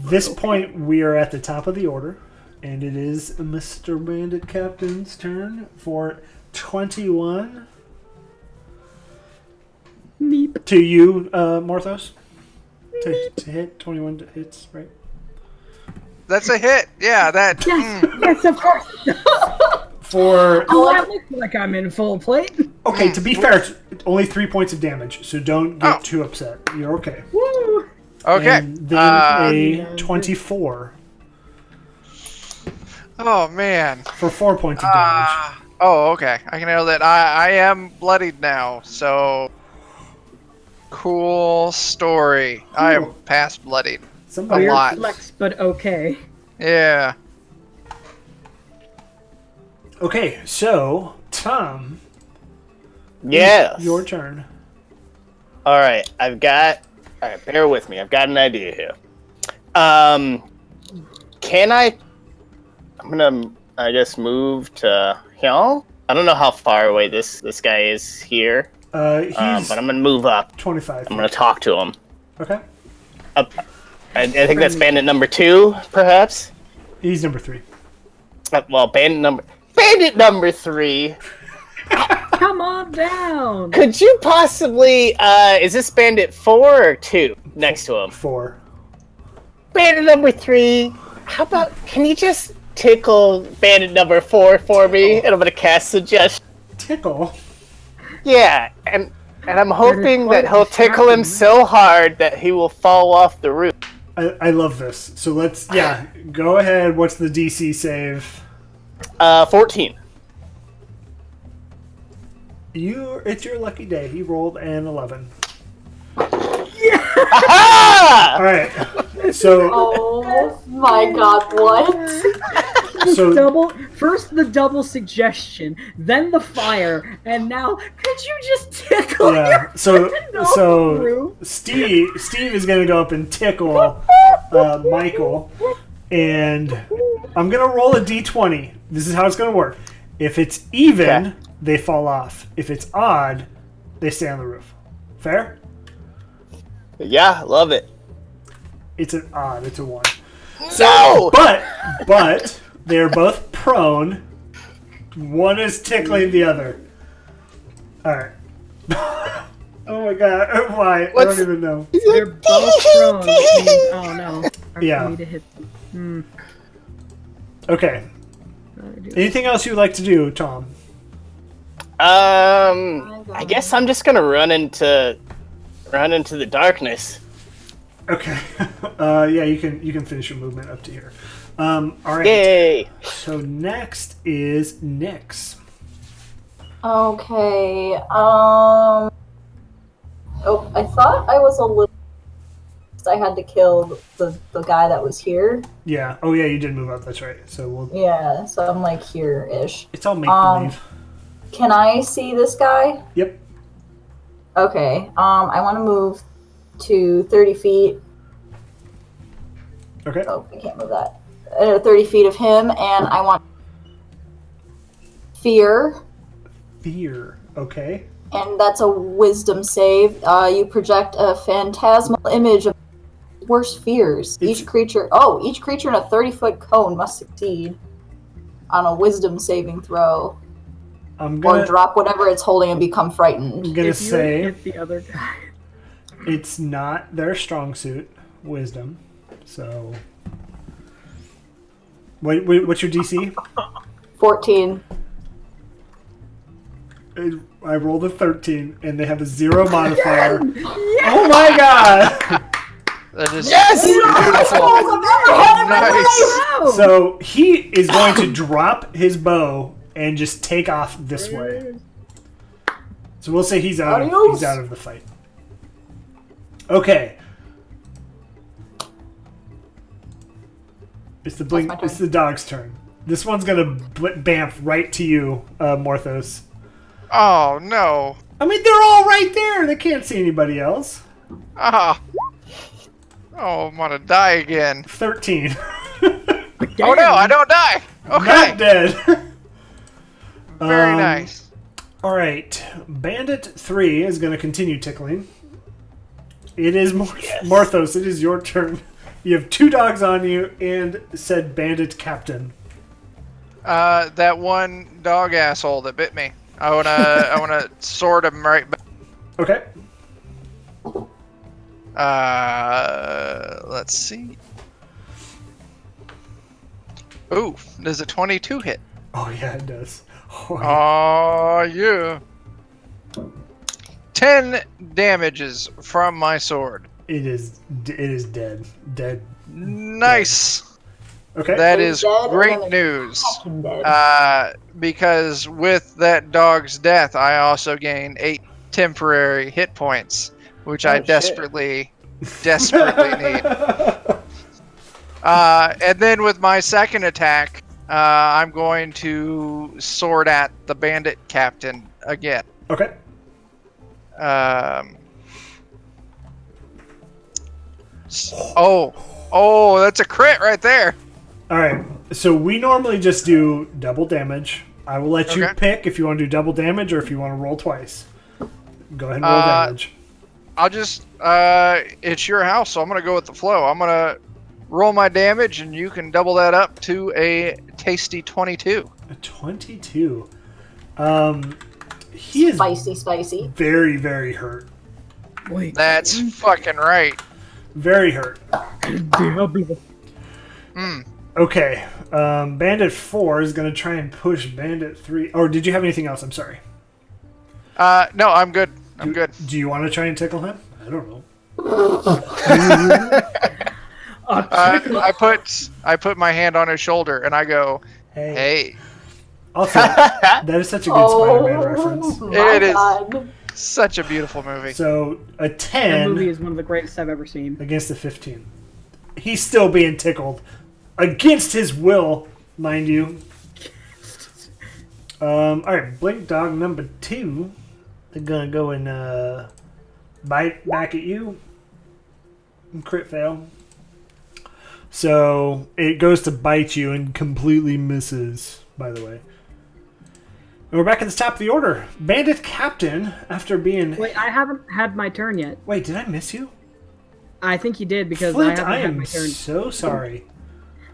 this point, we are at the top of the order, and it is Mr. Bandit Captain's turn for 21.
Meep.
To you, Morthos. To hit 21 hits, right?
That's a hit. Yeah, that.
Yes, yes, of course.
For
Oh, I look like I'm in full plate.
okay, to be fair, it's only 3 points of damage, so don't get too upset. You're okay.
Woo!
Okay.
And then a 24
Oh man.
for 4 points of damage.
Oh, okay. I can handle that. I am bloodied now, so cool story. I am past bloodied.
Somebody
a
Weird
lot.
flex, but okay.
Yeah.
Okay, so Tom,
Yes.
your turn.
All right, bear with me. I've got an idea here. Can I just move to here? I don't know how far away this guy is here.
He's
But I'm gonna move up.
25.
I'm gonna talk to him.
Okay.
I think that's bandit number 2, perhaps.
He's number 3.
Well, bandit number 3.
Come on down.
Could you possibly? Is this bandit 4 or 2 next to him?
4.
Bandit number 3. How about? Can you just tickle bandit number 4 for me? And I'm gonna cast suggestion.
Tickle.
Yeah, and I'm hoping that he'll tickle him so hard that he will fall off the roof.
I love this. So let's, go ahead. What's the DC save?
14.
It's your lucky day. He rolled an 11.
Aha!
All right. So,
Oh my god, what?
so
First the double suggestion, then the fire, and now could you just tickle
yeah.
your
So
roof?
Steve is gonna go up and tickle Michael, and I'm gonna roll a d20. This is how it's gonna work. If it's even,
Okay.
they fall off. If it's odd, they stay on the roof. Fair?
Yeah, love it.
It's an odd. It's a 1.
No!
But they're both prone. One is tickling the other. All right. Oh my god! Why? I don't even know.
They're both prone. Which means, oh no. Hard
Yeah.
for me to hit them.
Okay. Anything else you would like to do, Tom?
I guess I'm just gonna run into the darkness.
Okay. Yeah, you can finish your movement up to here. All right.
Yay!
So next is Nyx.
Okay, oh, I thought I was a little... I had to kill the guy that was here.
Yeah. Oh yeah, you did move up. That's right. So we'll.
Yeah, so I'm like here-ish.
It's all make believe.
Can I see this guy?
Yep.
Okay, I want to move to 30 feet.
Okay.
Oh, I can't move that. 30 feet of him, and I want fear,
Fear. Okay.
and that's a wisdom save. You project a phantasmal image of worst fears. Each creature in a 30-foot cone must succeed on a wisdom saving throw. Or drop whatever it's holding and become frightened.
I'm gonna say
hit the other guy.
it's not their strong suit, wisdom. So, what's your DC?
14.
I rolled a 13, and they have a 0 modifier. Oh my god!
That is
Yes!
nice.
So he is going to drop his bow and just take off this way. So we'll say he's out of the fight. Okay. It's the blink. It's the dog's turn. This one's gonna bamf right to you, Morthos.
Oh no!
I mean, they're all right there. They can't see anybody else.
Ah! Oh, I'm gonna die again.
13.
Oh no! I don't die. Okay.
Not dead.
Very nice.
All right, Bandit 3 is gonna continue tickling. It is Morthos. It is your turn. You have 2 dogs on you and said Bandit Captain.
That one dog asshole that bit me. I wanna sword him right back.
Okay.
Let's see. Ooh, does a 22 hit?
Oh yeah, it does. Oh,
yeah. 10 damages from my sword.
It is dead. Dead.
Nice.
Dead. Okay.
That is great news. Because with that dog's death, I also gained 8 temporary hit points, which I desperately need. And then with my second attack, I'm going to sword at the bandit captain again.
Okay.
Oh, that's a crit right there.
All right. So we normally just do double damage. I will let you pick if you want to do double damage or if you want to roll twice. Go ahead and roll damage.
I'll just it's your house, so I'm gonna go with the flow. I'm gonna roll my damage, and you can double that up to a tasty 22.
A 22. He is
spicy.
Very, very hurt.
Wait.
That's fucking right.
Very hurt. Okay. Bandit 4 is going to try and push Bandit 3. Or did you have anything else? I'm sorry.
No, I'm good. I'm good.
Do you want to try and tickle him? I don't know.
I put my hand on his shoulder and I go, hey.
Also, that is such a good Spider-Man reference.
It is such a beautiful movie.
So a 10.
That movie is one of the greatest I've ever seen.
Against a 15. He's still being tickled. Against his will, mind you. Alright, Blink Dog number 2. They're gonna go and bite back at you. Crit fail. So it goes to bite you and completely misses, by the way. And we're back at the top of the order. Bandit Captain, after being...
Wait, I haven't had my turn yet.
Wait, did I miss you?
I think you did because
Flint,
I haven't had my turn.
I am so sorry.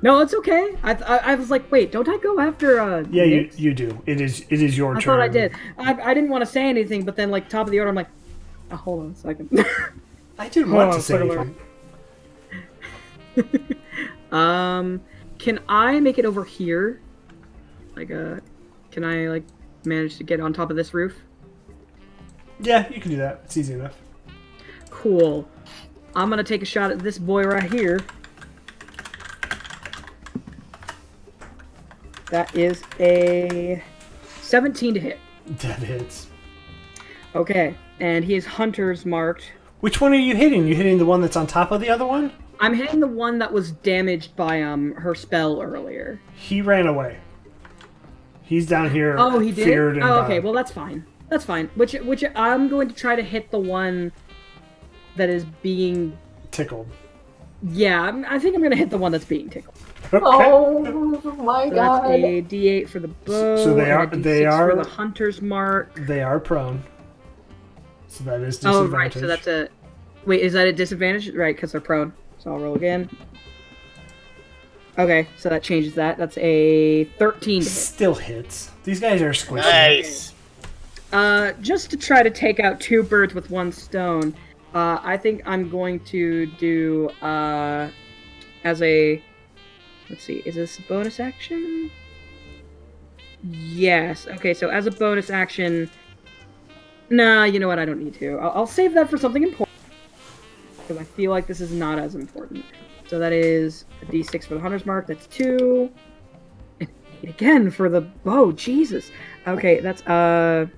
No, it's okay. I was like, wait, don't I go after
Yeah, you do. It is your turn.
I thought I did. I didn't want to say anything, but then like top of the order, I'm like, oh, hold on a second.
I didn't want to say anything.
Can I make it over here? Like, can I like manage to get on top of this roof?
Yeah, you can do that. It's easy enough.
Cool. I'm gonna take a shot at this boy right here. That is a 17 to hit.
That hits.
Okay, and he is hunter's marked.
Which one are you hitting? You hitting the one that's on top of the other one?
I'm hitting the one that was damaged by her spell earlier.
He ran away. He's down here.
Oh, he did?
Feared and
okay, well that's fine. That's fine. Which I'm going to try to hit the one that is being
tickled.
Yeah, I think I'm going to hit the one that's being tickled.
Okay.
Oh my god.
That's a D8 for the bow.
So they are
for the hunter's mark.
They are prone. So that is disadvantage.
Oh right, so that's a wait. Is that a disadvantage? Right, because they're prone. So I'll roll again. Okay, so that changes that. That's a 13 to hit.
Still hits. These guys are squishy.
Nice.
Just to try to take out 2 birds with 1 stone, I think I'm going to do as a. Let's see, is this a bonus action? Yes. Okay, so as a bonus action... Nah, you know what, I don't need to. I'll save that for something important. Because I feel like this is not as important. So that is a d6 for the hunter's mark, that's 2. And 8 again for the bow, Jesus. Okay, that's 13,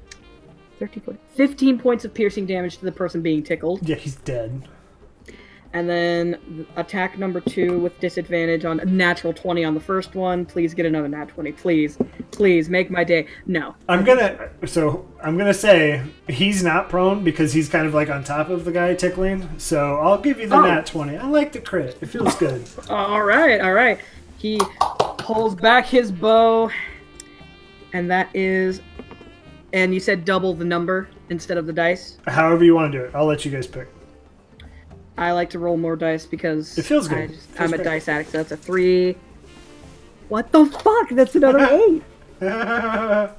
14, 15 points of piercing damage to the person being tickled.
Yeah, he's dead.
And then attack number 2 with disadvantage on a natural 20 on the first one. Please get another nat 20. Please. Please, make my day. No.
I'm gonna say he's not prone because he's kind of like on top of the guy tickling. So I'll give you the nat 20. I like the crit. It feels good.
All right. He pulls back his bow, and that is... And you said double the number instead of the dice?
However you want to do it. I'll let you guys pick.
I like to roll more dice because...
It feels good.
I'm a dice addict, so that's a 3. What the fuck? That's another 8.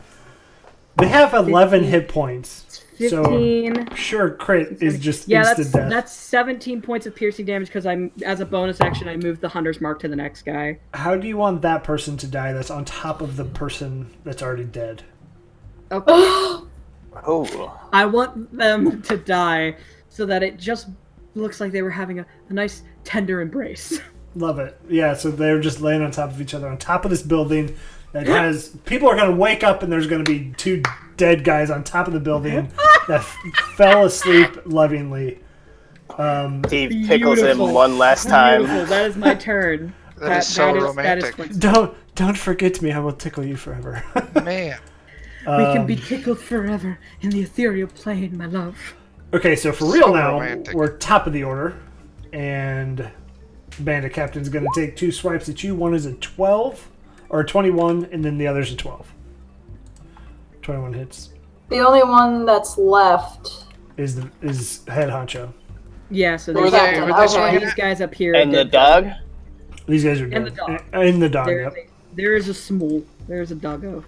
They have 11 hit points.
15.
So sure, crit is just instant death.
That's 17 points of piercing damage because as a bonus action, I moved the Hunter's Mark to the next guy.
How do you want that person to die that's on top of the person that's already dead?
Okay.
Oh.
I want them to die so that it just looks like they were having a nice tender embrace.
Love it. Yeah, so they're just laying on top of each other on top of this building that has... People are going to wake up and there's going to be 2 dead guys on top of the building that fell asleep lovingly.
Steve tickles him one last time.
Beautiful. That is my turn.
That is so romantic.
Don't forget me. I will tickle you forever.
Man.
We can be tickled forever in the ethereal plane, my love.
Okay, so for real
So
now,
romantic.
we're top of the order. And Bandit Captain's going to take 2 swipes at you. One is a 12, or a 21, and then the other's a 12. 21 hits.
The only one that's left.
Is head honcho.
Yeah, so
Were
there's
they
Okay.
swinging
these
at?
guys up here.
And the
that-
dog?
These guys are
And the
dead.
dog.
In the dog, yep.
There is a small. There's a doggo.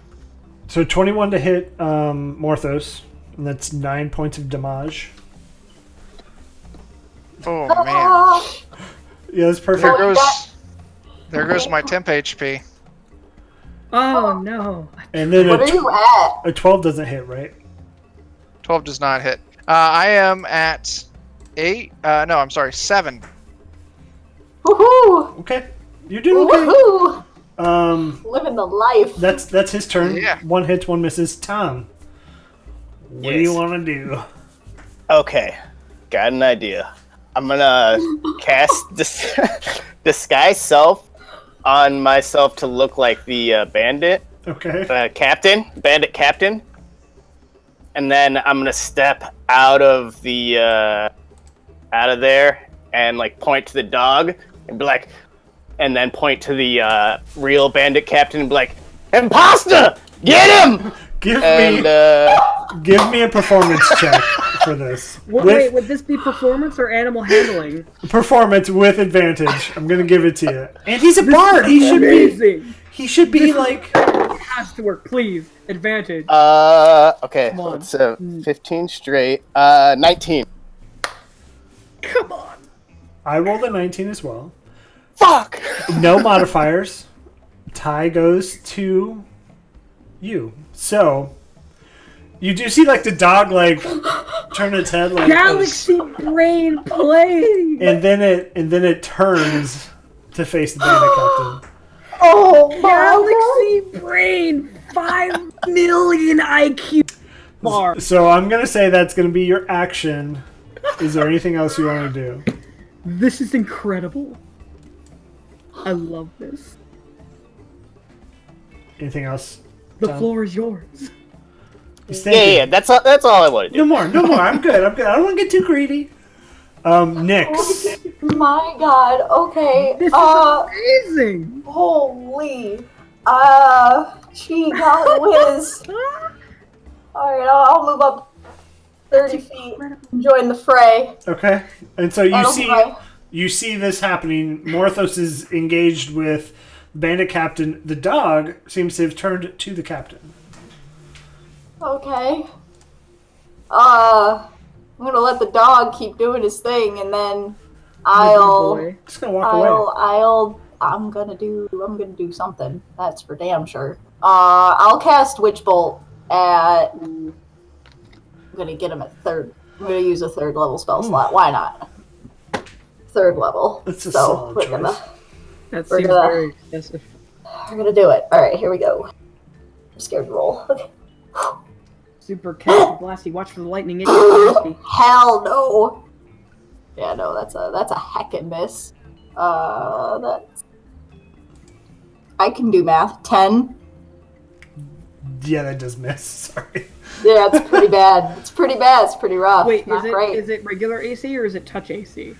So 21 to hit Morthos, and that's 9 points of damage.
Oh man.
Ah,
Yeah, that's
There
perfect.
there goes my temp HP.
Oh no.
And then
what are you at?
a 12 doesn't hit, right?
12 does not hit. I am at 8. No, I'm sorry, 7.
Woohoo!
Okay, you're doing okay.
Woohoo!
Um,
Living the life.
that's his turn.
Yeah.
1 hits, 1 misses. Tom, what do you
Yes.
want to do?
Okay, got an idea. I'm gonna cast disguise self on myself to look like the bandit
Okay.
bandit captain, and then I'm gonna step out of there and like point to the dog and be like, and then point to the real bandit captain and be like, "Imposter, get him!"
Give
And
me a performance check for this.
Wait, would this be performance or animal handling?
Performance with advantage. I'm gonna give it to you. And he's a bard. He should be.
Amazing.
He should be like.
It has to work, please. Advantage.
okay,
Come on.
it's 15 straight. 19.
Come on.
I rolled a 19 as well.
Fuck.
No modifiers. Tie goes to you. So you do see like the dog like turn its head like,
Galaxy brain playing.
and then it turns to face the bandit captain.
Oh my
Galaxy brain 5 million IQ bar.
So I'm gonna say that's gonna be your action. Is there anything else you want to do?
This is incredible. I love this.
Anything else?
The
Tom?
floor is yours.
He's
Yeah,
thinking.
yeah, that's all I want to do.
No more. I'm good. I don't want to get too greedy. Nyx.
My god, okay.
This is amazing.
Holy. She got whiz. Alright, I'll move up 30 feet. Join the fray.
Okay. And so you
That'll
see
be my-
you see this happening. Morthos is engaged with bandit captain. The dog seems to have turned to the captain.
Okay. I'm gonna let the dog keep doing his thing, and then I'll,
Boy.
Just gonna walk away.
I'm gonna do something. That's for damn sure. I'll cast Witch Bolt at. I'm gonna get him at 3rd. I'm gonna use a 3rd level spell slot. Why not? 3rd level.
That's a
so
solid
we're
choice.
gonna
That
We're
seems
gonna-
very excessive.
do it. All right, here we go. I'm scared to roll. Okay.
Super casty blasty. Watch for the lightning. It gets nasty.
Hell no. Yeah, no, that's a heckin' miss. That's... I can do math. 10.
Yeah, that does miss. Sorry.
Yeah, it's pretty bad. It's pretty bad. It's pretty rough.
Wait,
Not great.
is it regular AC or is it touch AC?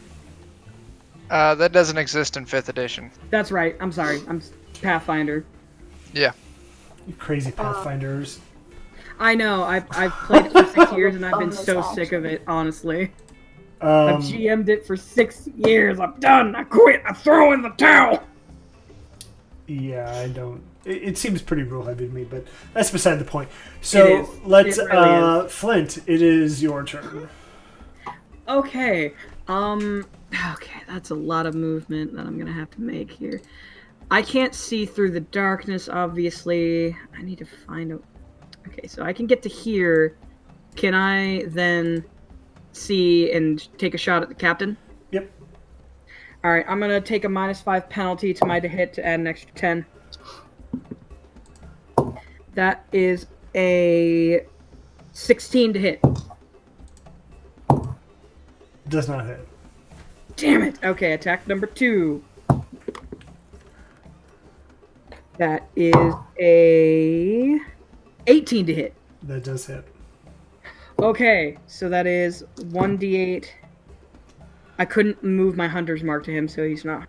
That doesn't exist in 5th edition.
That's right. I'm sorry. I'm Pathfinder.
Yeah.
You crazy Pathfinders.
I know. I've played it for 6 years and I've been so sick of it, honestly. I've GM'd it for 6 years. I'm done. I quit. I throw in the towel.
Yeah, I don't. It seems pretty rule heavy to me, but that's beside the point. So let's,
It really is.
Flint, it is your turn.
Okay. Okay, that's a lot of movement that I'm gonna have to make here. I can't see through the darkness, obviously. I need to find a... Okay, so I can get to here. Can I then see and take a shot at the captain?
Yep.
Alright, I'm gonna take a -5 penalty to my hit to add an extra 10. That is a 16 to hit.
Does not hit.
Damn it! Okay, attack number 2. That is a 18 to hit.
That does hit.
Okay, so that is 1d8. I couldn't move my hunter's mark to him, so he's not,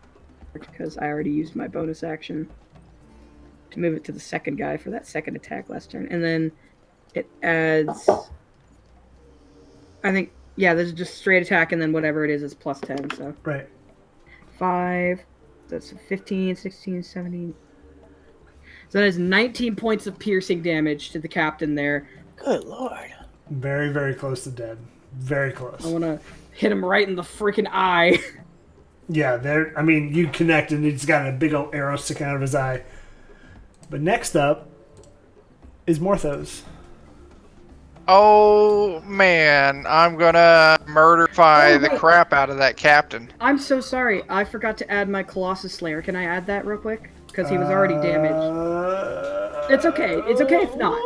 because I already used my bonus action to move it to the second guy for that second attack last turn. And then it adds... I think... Yeah, there's just straight attack, and then whatever it is plus 10, so...
Right.
5... That's 15, 16, 17... So that is 19 points of piercing damage to the captain there.
Good lord.
Very, very close to dead. Very close.
I want to hit him right in the freaking eye.
Yeah, there. I mean, you connect, and he's got a big old arrow sticking out of his eye. But next up is Morthos.
Oh, man. I'm gonna murderify the crap out of that captain.
I'm so sorry. I forgot to add my Colossus Slayer. Can I add that real quick? Because he was already damaged. It's okay. It's okay if not.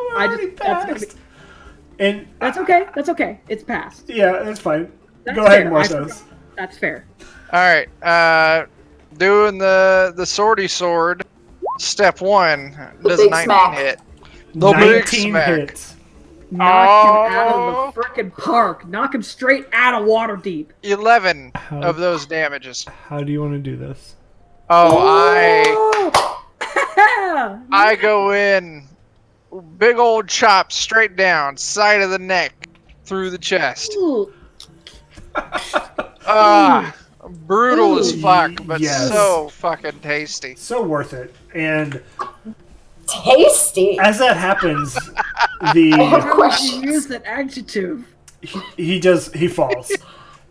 That's okay. That's okay. It's passed.
Yeah, that's fine.
That's
Go ahead,
fair.
Morthos.
That's fair.
Alright, doing the swordy sword, step 1, does
big
19
smack.
hit. The big
19
smack.
hits.
Knock him out of the frickin' park. Knock him straight out of Waterdeep.
11 of those damages.
How do you want to do this?
Oh, I go in, big old chop straight down, side of the neck, through the chest.
Ooh.
Brutal as fuck, but
yes.
so fucking tasty.
So worth it. And
Tasty.
as that happens,
I have
the
How would you
questions.
use that adjective?
he falls.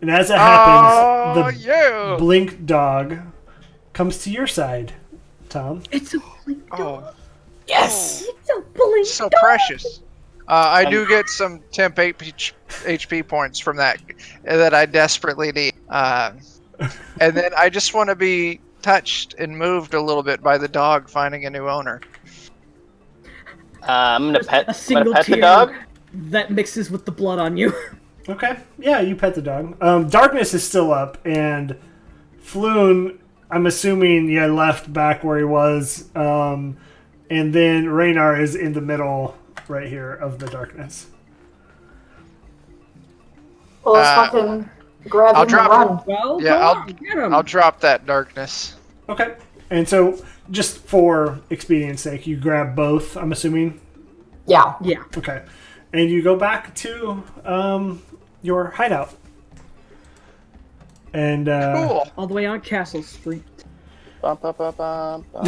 And as it happens, the
yeah.
blink dog comes to your side, Tom.
It's a blink dog.
Oh,
Yes!
It's a blink
so
dog.
precious. I do get some temp HP points from that I desperately need. And then I just want to be touched and moved a little bit by the dog finding a new owner.
I'm gonna
A
pet
single
the
tear
dog.
that mixes with the blood on you.
Okay. Yeah, you pet the dog. Darkness is still up, and Floon, I'm assuming, left back where he was. And then Raynar is in the middle right here of the darkness.
Well, let's fucking grab
I'll
him
drop
and run.
Well,
Yeah,
come on, get him.
I'll drop that darkness.
Okay. And so, just for expedience sake, you grab both, I'm assuming?
Yeah.
Yeah.
Okay. And you go back to your hideout. And
Cool.
All the way on Castle Street.
Bum, bum, bum, bum, bum.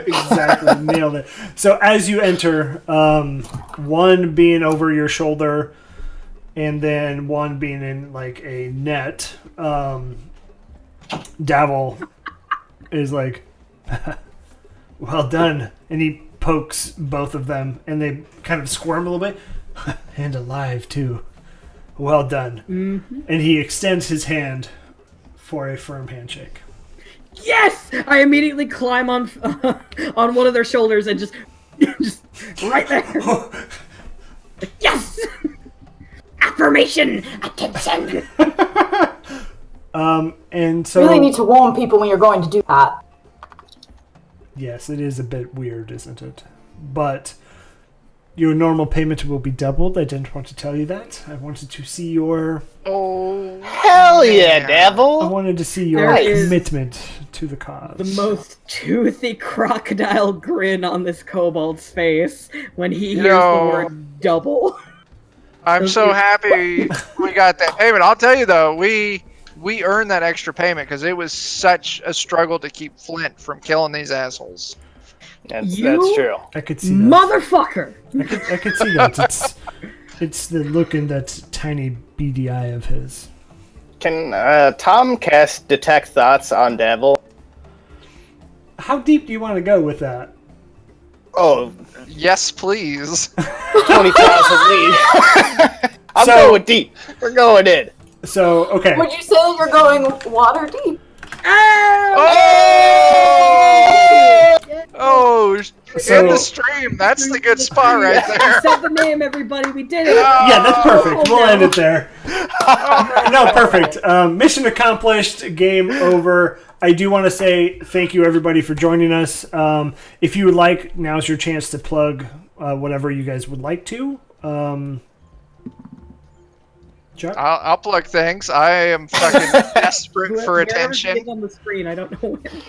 exactly, nailed it. So as you enter, one being over your shoulder, and then one being in like a net, Davil is like, well done. And he pokes both of them, and they kind of squirm a little bit. And alive, too. Well done.
Mm-hmm.
And he extends his hand for a firm handshake.
Yes! I immediately climb on on one of their shoulders and just right there. Yes! Affirmation! Attention!
And so
You really need to warn people when you're going to do that.
yes, it is a bit weird, isn't it? But your normal payment will be doubled. I didn't want to tell you that. I wanted to see your...
Oh,
Hell yeah,
man.
I
devil!
wanted to see your
There is
commitment to the cause.
The most toothy crocodile grin on this kobold's face when he hears the word double.
I'm so happy we got that payment. I'll tell you though, we earned that extra payment because it was such a struggle to keep Flint from killing these assholes.
That's
You-
true.
I could see that.
Motherfucker!
I could see that. It's the look in that tiny beady eye of his.
Can Tom cast Detect Thoughts on Devil?
How deep do you want to go with that?
Oh,
Yes, please.
20,000 lead. I'm
So-
going deep. We're going in.
So, okay.
Would you say that you're going water deep?
Oh,
So-
in the stream. That's the good spot right
I
there.
said the name, everybody. We did it.
Yeah, that's perfect. We'll
no.
end it there. No, perfect. Mission accomplished. Game over. I do want to say thank you, everybody, for joining us. If you would like, now's your chance to plug whatever you guys would like to. Chuck?
I'll plug things. I am fucking desperate for
Whoever's
attention.
big on the screen, I don't know when.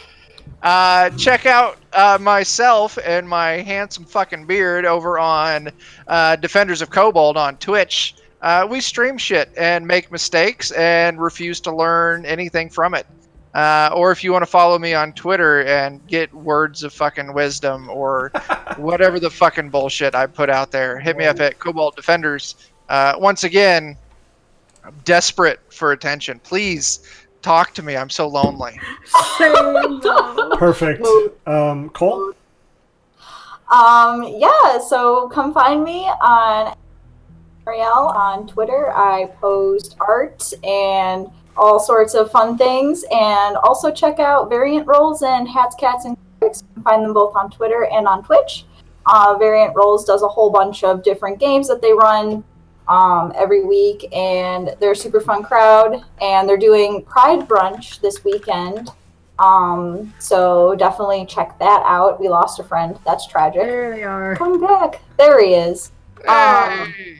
Check out myself and my handsome fucking beard over on Defenders of Kobold on Twitch. We stream shit and make mistakes and refuse to learn anything from it. Or if you want to follow me on Twitter and get words of fucking wisdom or whatever the fucking bullshit I put out there, hit me up at Kobold Defenders. Once again, I'm desperate for attention. Please talk to me. I'm so lonely.
Perfect. Cole?
Yeah, so come find me on Ariel on Twitter. I post art and all sorts of fun things, and also check out Variant Rolls and Hats, Cats, and Clerks. You can find them both on Twitter and on Twitch. Variant Rolls does a whole bunch of different games that they run every week, and they're a super fun crowd, and they're doing Pride Brunch this weekend. So definitely check that out. We lost a friend. That's tragic.
There they are.
Come back. There he is.
Hey!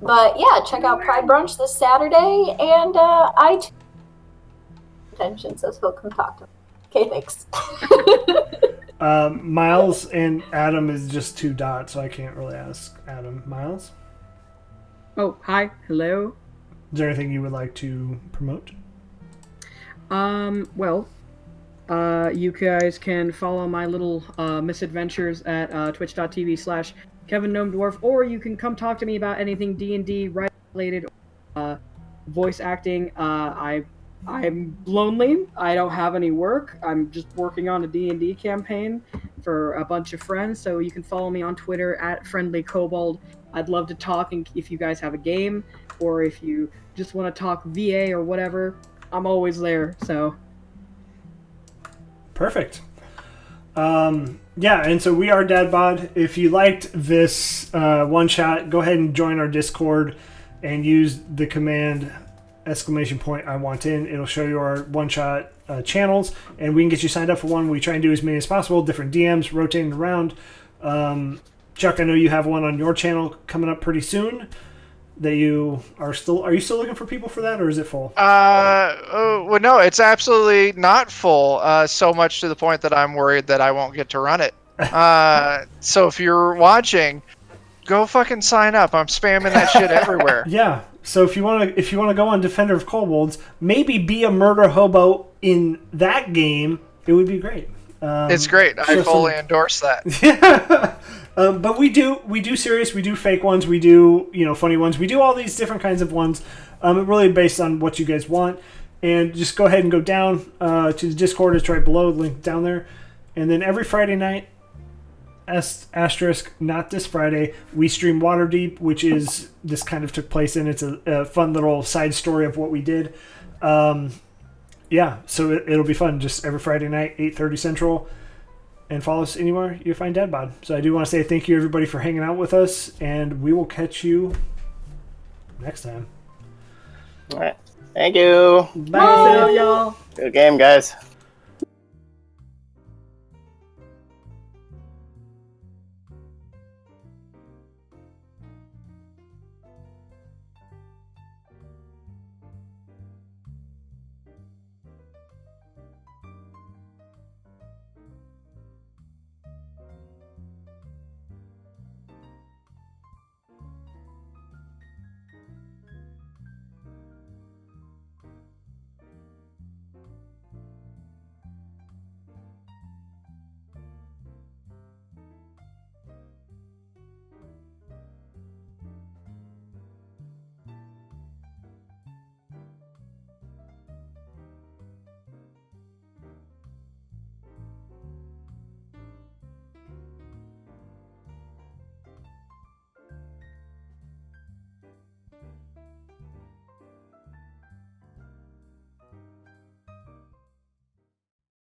But yeah, check out Pride Brunch this Saturday, and I attention, so he'll come talk to me. Okay, thanks.
Miles and Adam is just 2 dots, so I can't really ask Adam. Miles?
Oh, hi. Hello.
Is there anything you would like to promote?
Well, you guys can follow my little misadventures at twitch.tv/Kevin Gnome Dwarf, or you can come talk to me about anything D&D related, voice acting. I'm lonely. I don't have any work. I'm just working on a D&D campaign for a bunch of friends, so you can follow me on Twitter at Friendly Kobold. I'd love to talk, and if you guys have a game, or if you just want to talk VA or whatever, I'm always there, so...
Perfect. Yeah, and so we are DadBod. If you liked this one-shot, go ahead and join our Discord and use the command !I want in. It'll show you our one-shot channels, and we can get you signed up for one. We try and do as many as possible, different DMs, rotating around. Chuck, I know you have one on your channel coming up pretty soon. That you are you still looking for people for that, or is it full?
Well, no, it's absolutely not full. So much to the point that I'm worried that I won't get to run it. So if you're watching, go fucking sign up. I'm spamming that shit everywhere.
Yeah. So if you want to go on Defender of Kobolds, maybe be a murder hobo in that game, it would be great.
It's great. I fully endorse that.
Yeah. But we do serious, we do fake ones, we do funny ones, we do all these different kinds of ones. Really based on what you guys want. And just go ahead and go down to the Discord. It's right below, link down there. And then every Friday night, asterisk, not this Friday, we stream Waterdeep, which is this kind of took place in. It's a fun little side story of what we did. Yeah, so it'll be fun. Just every Friday night, 8:30 Central. And follow us anywhere you find DadBod. So I do want to say thank you, everybody, for hanging out with us, and we will catch you next time.
All right. Thank you.
Bye,
y'all.
Good game, guys.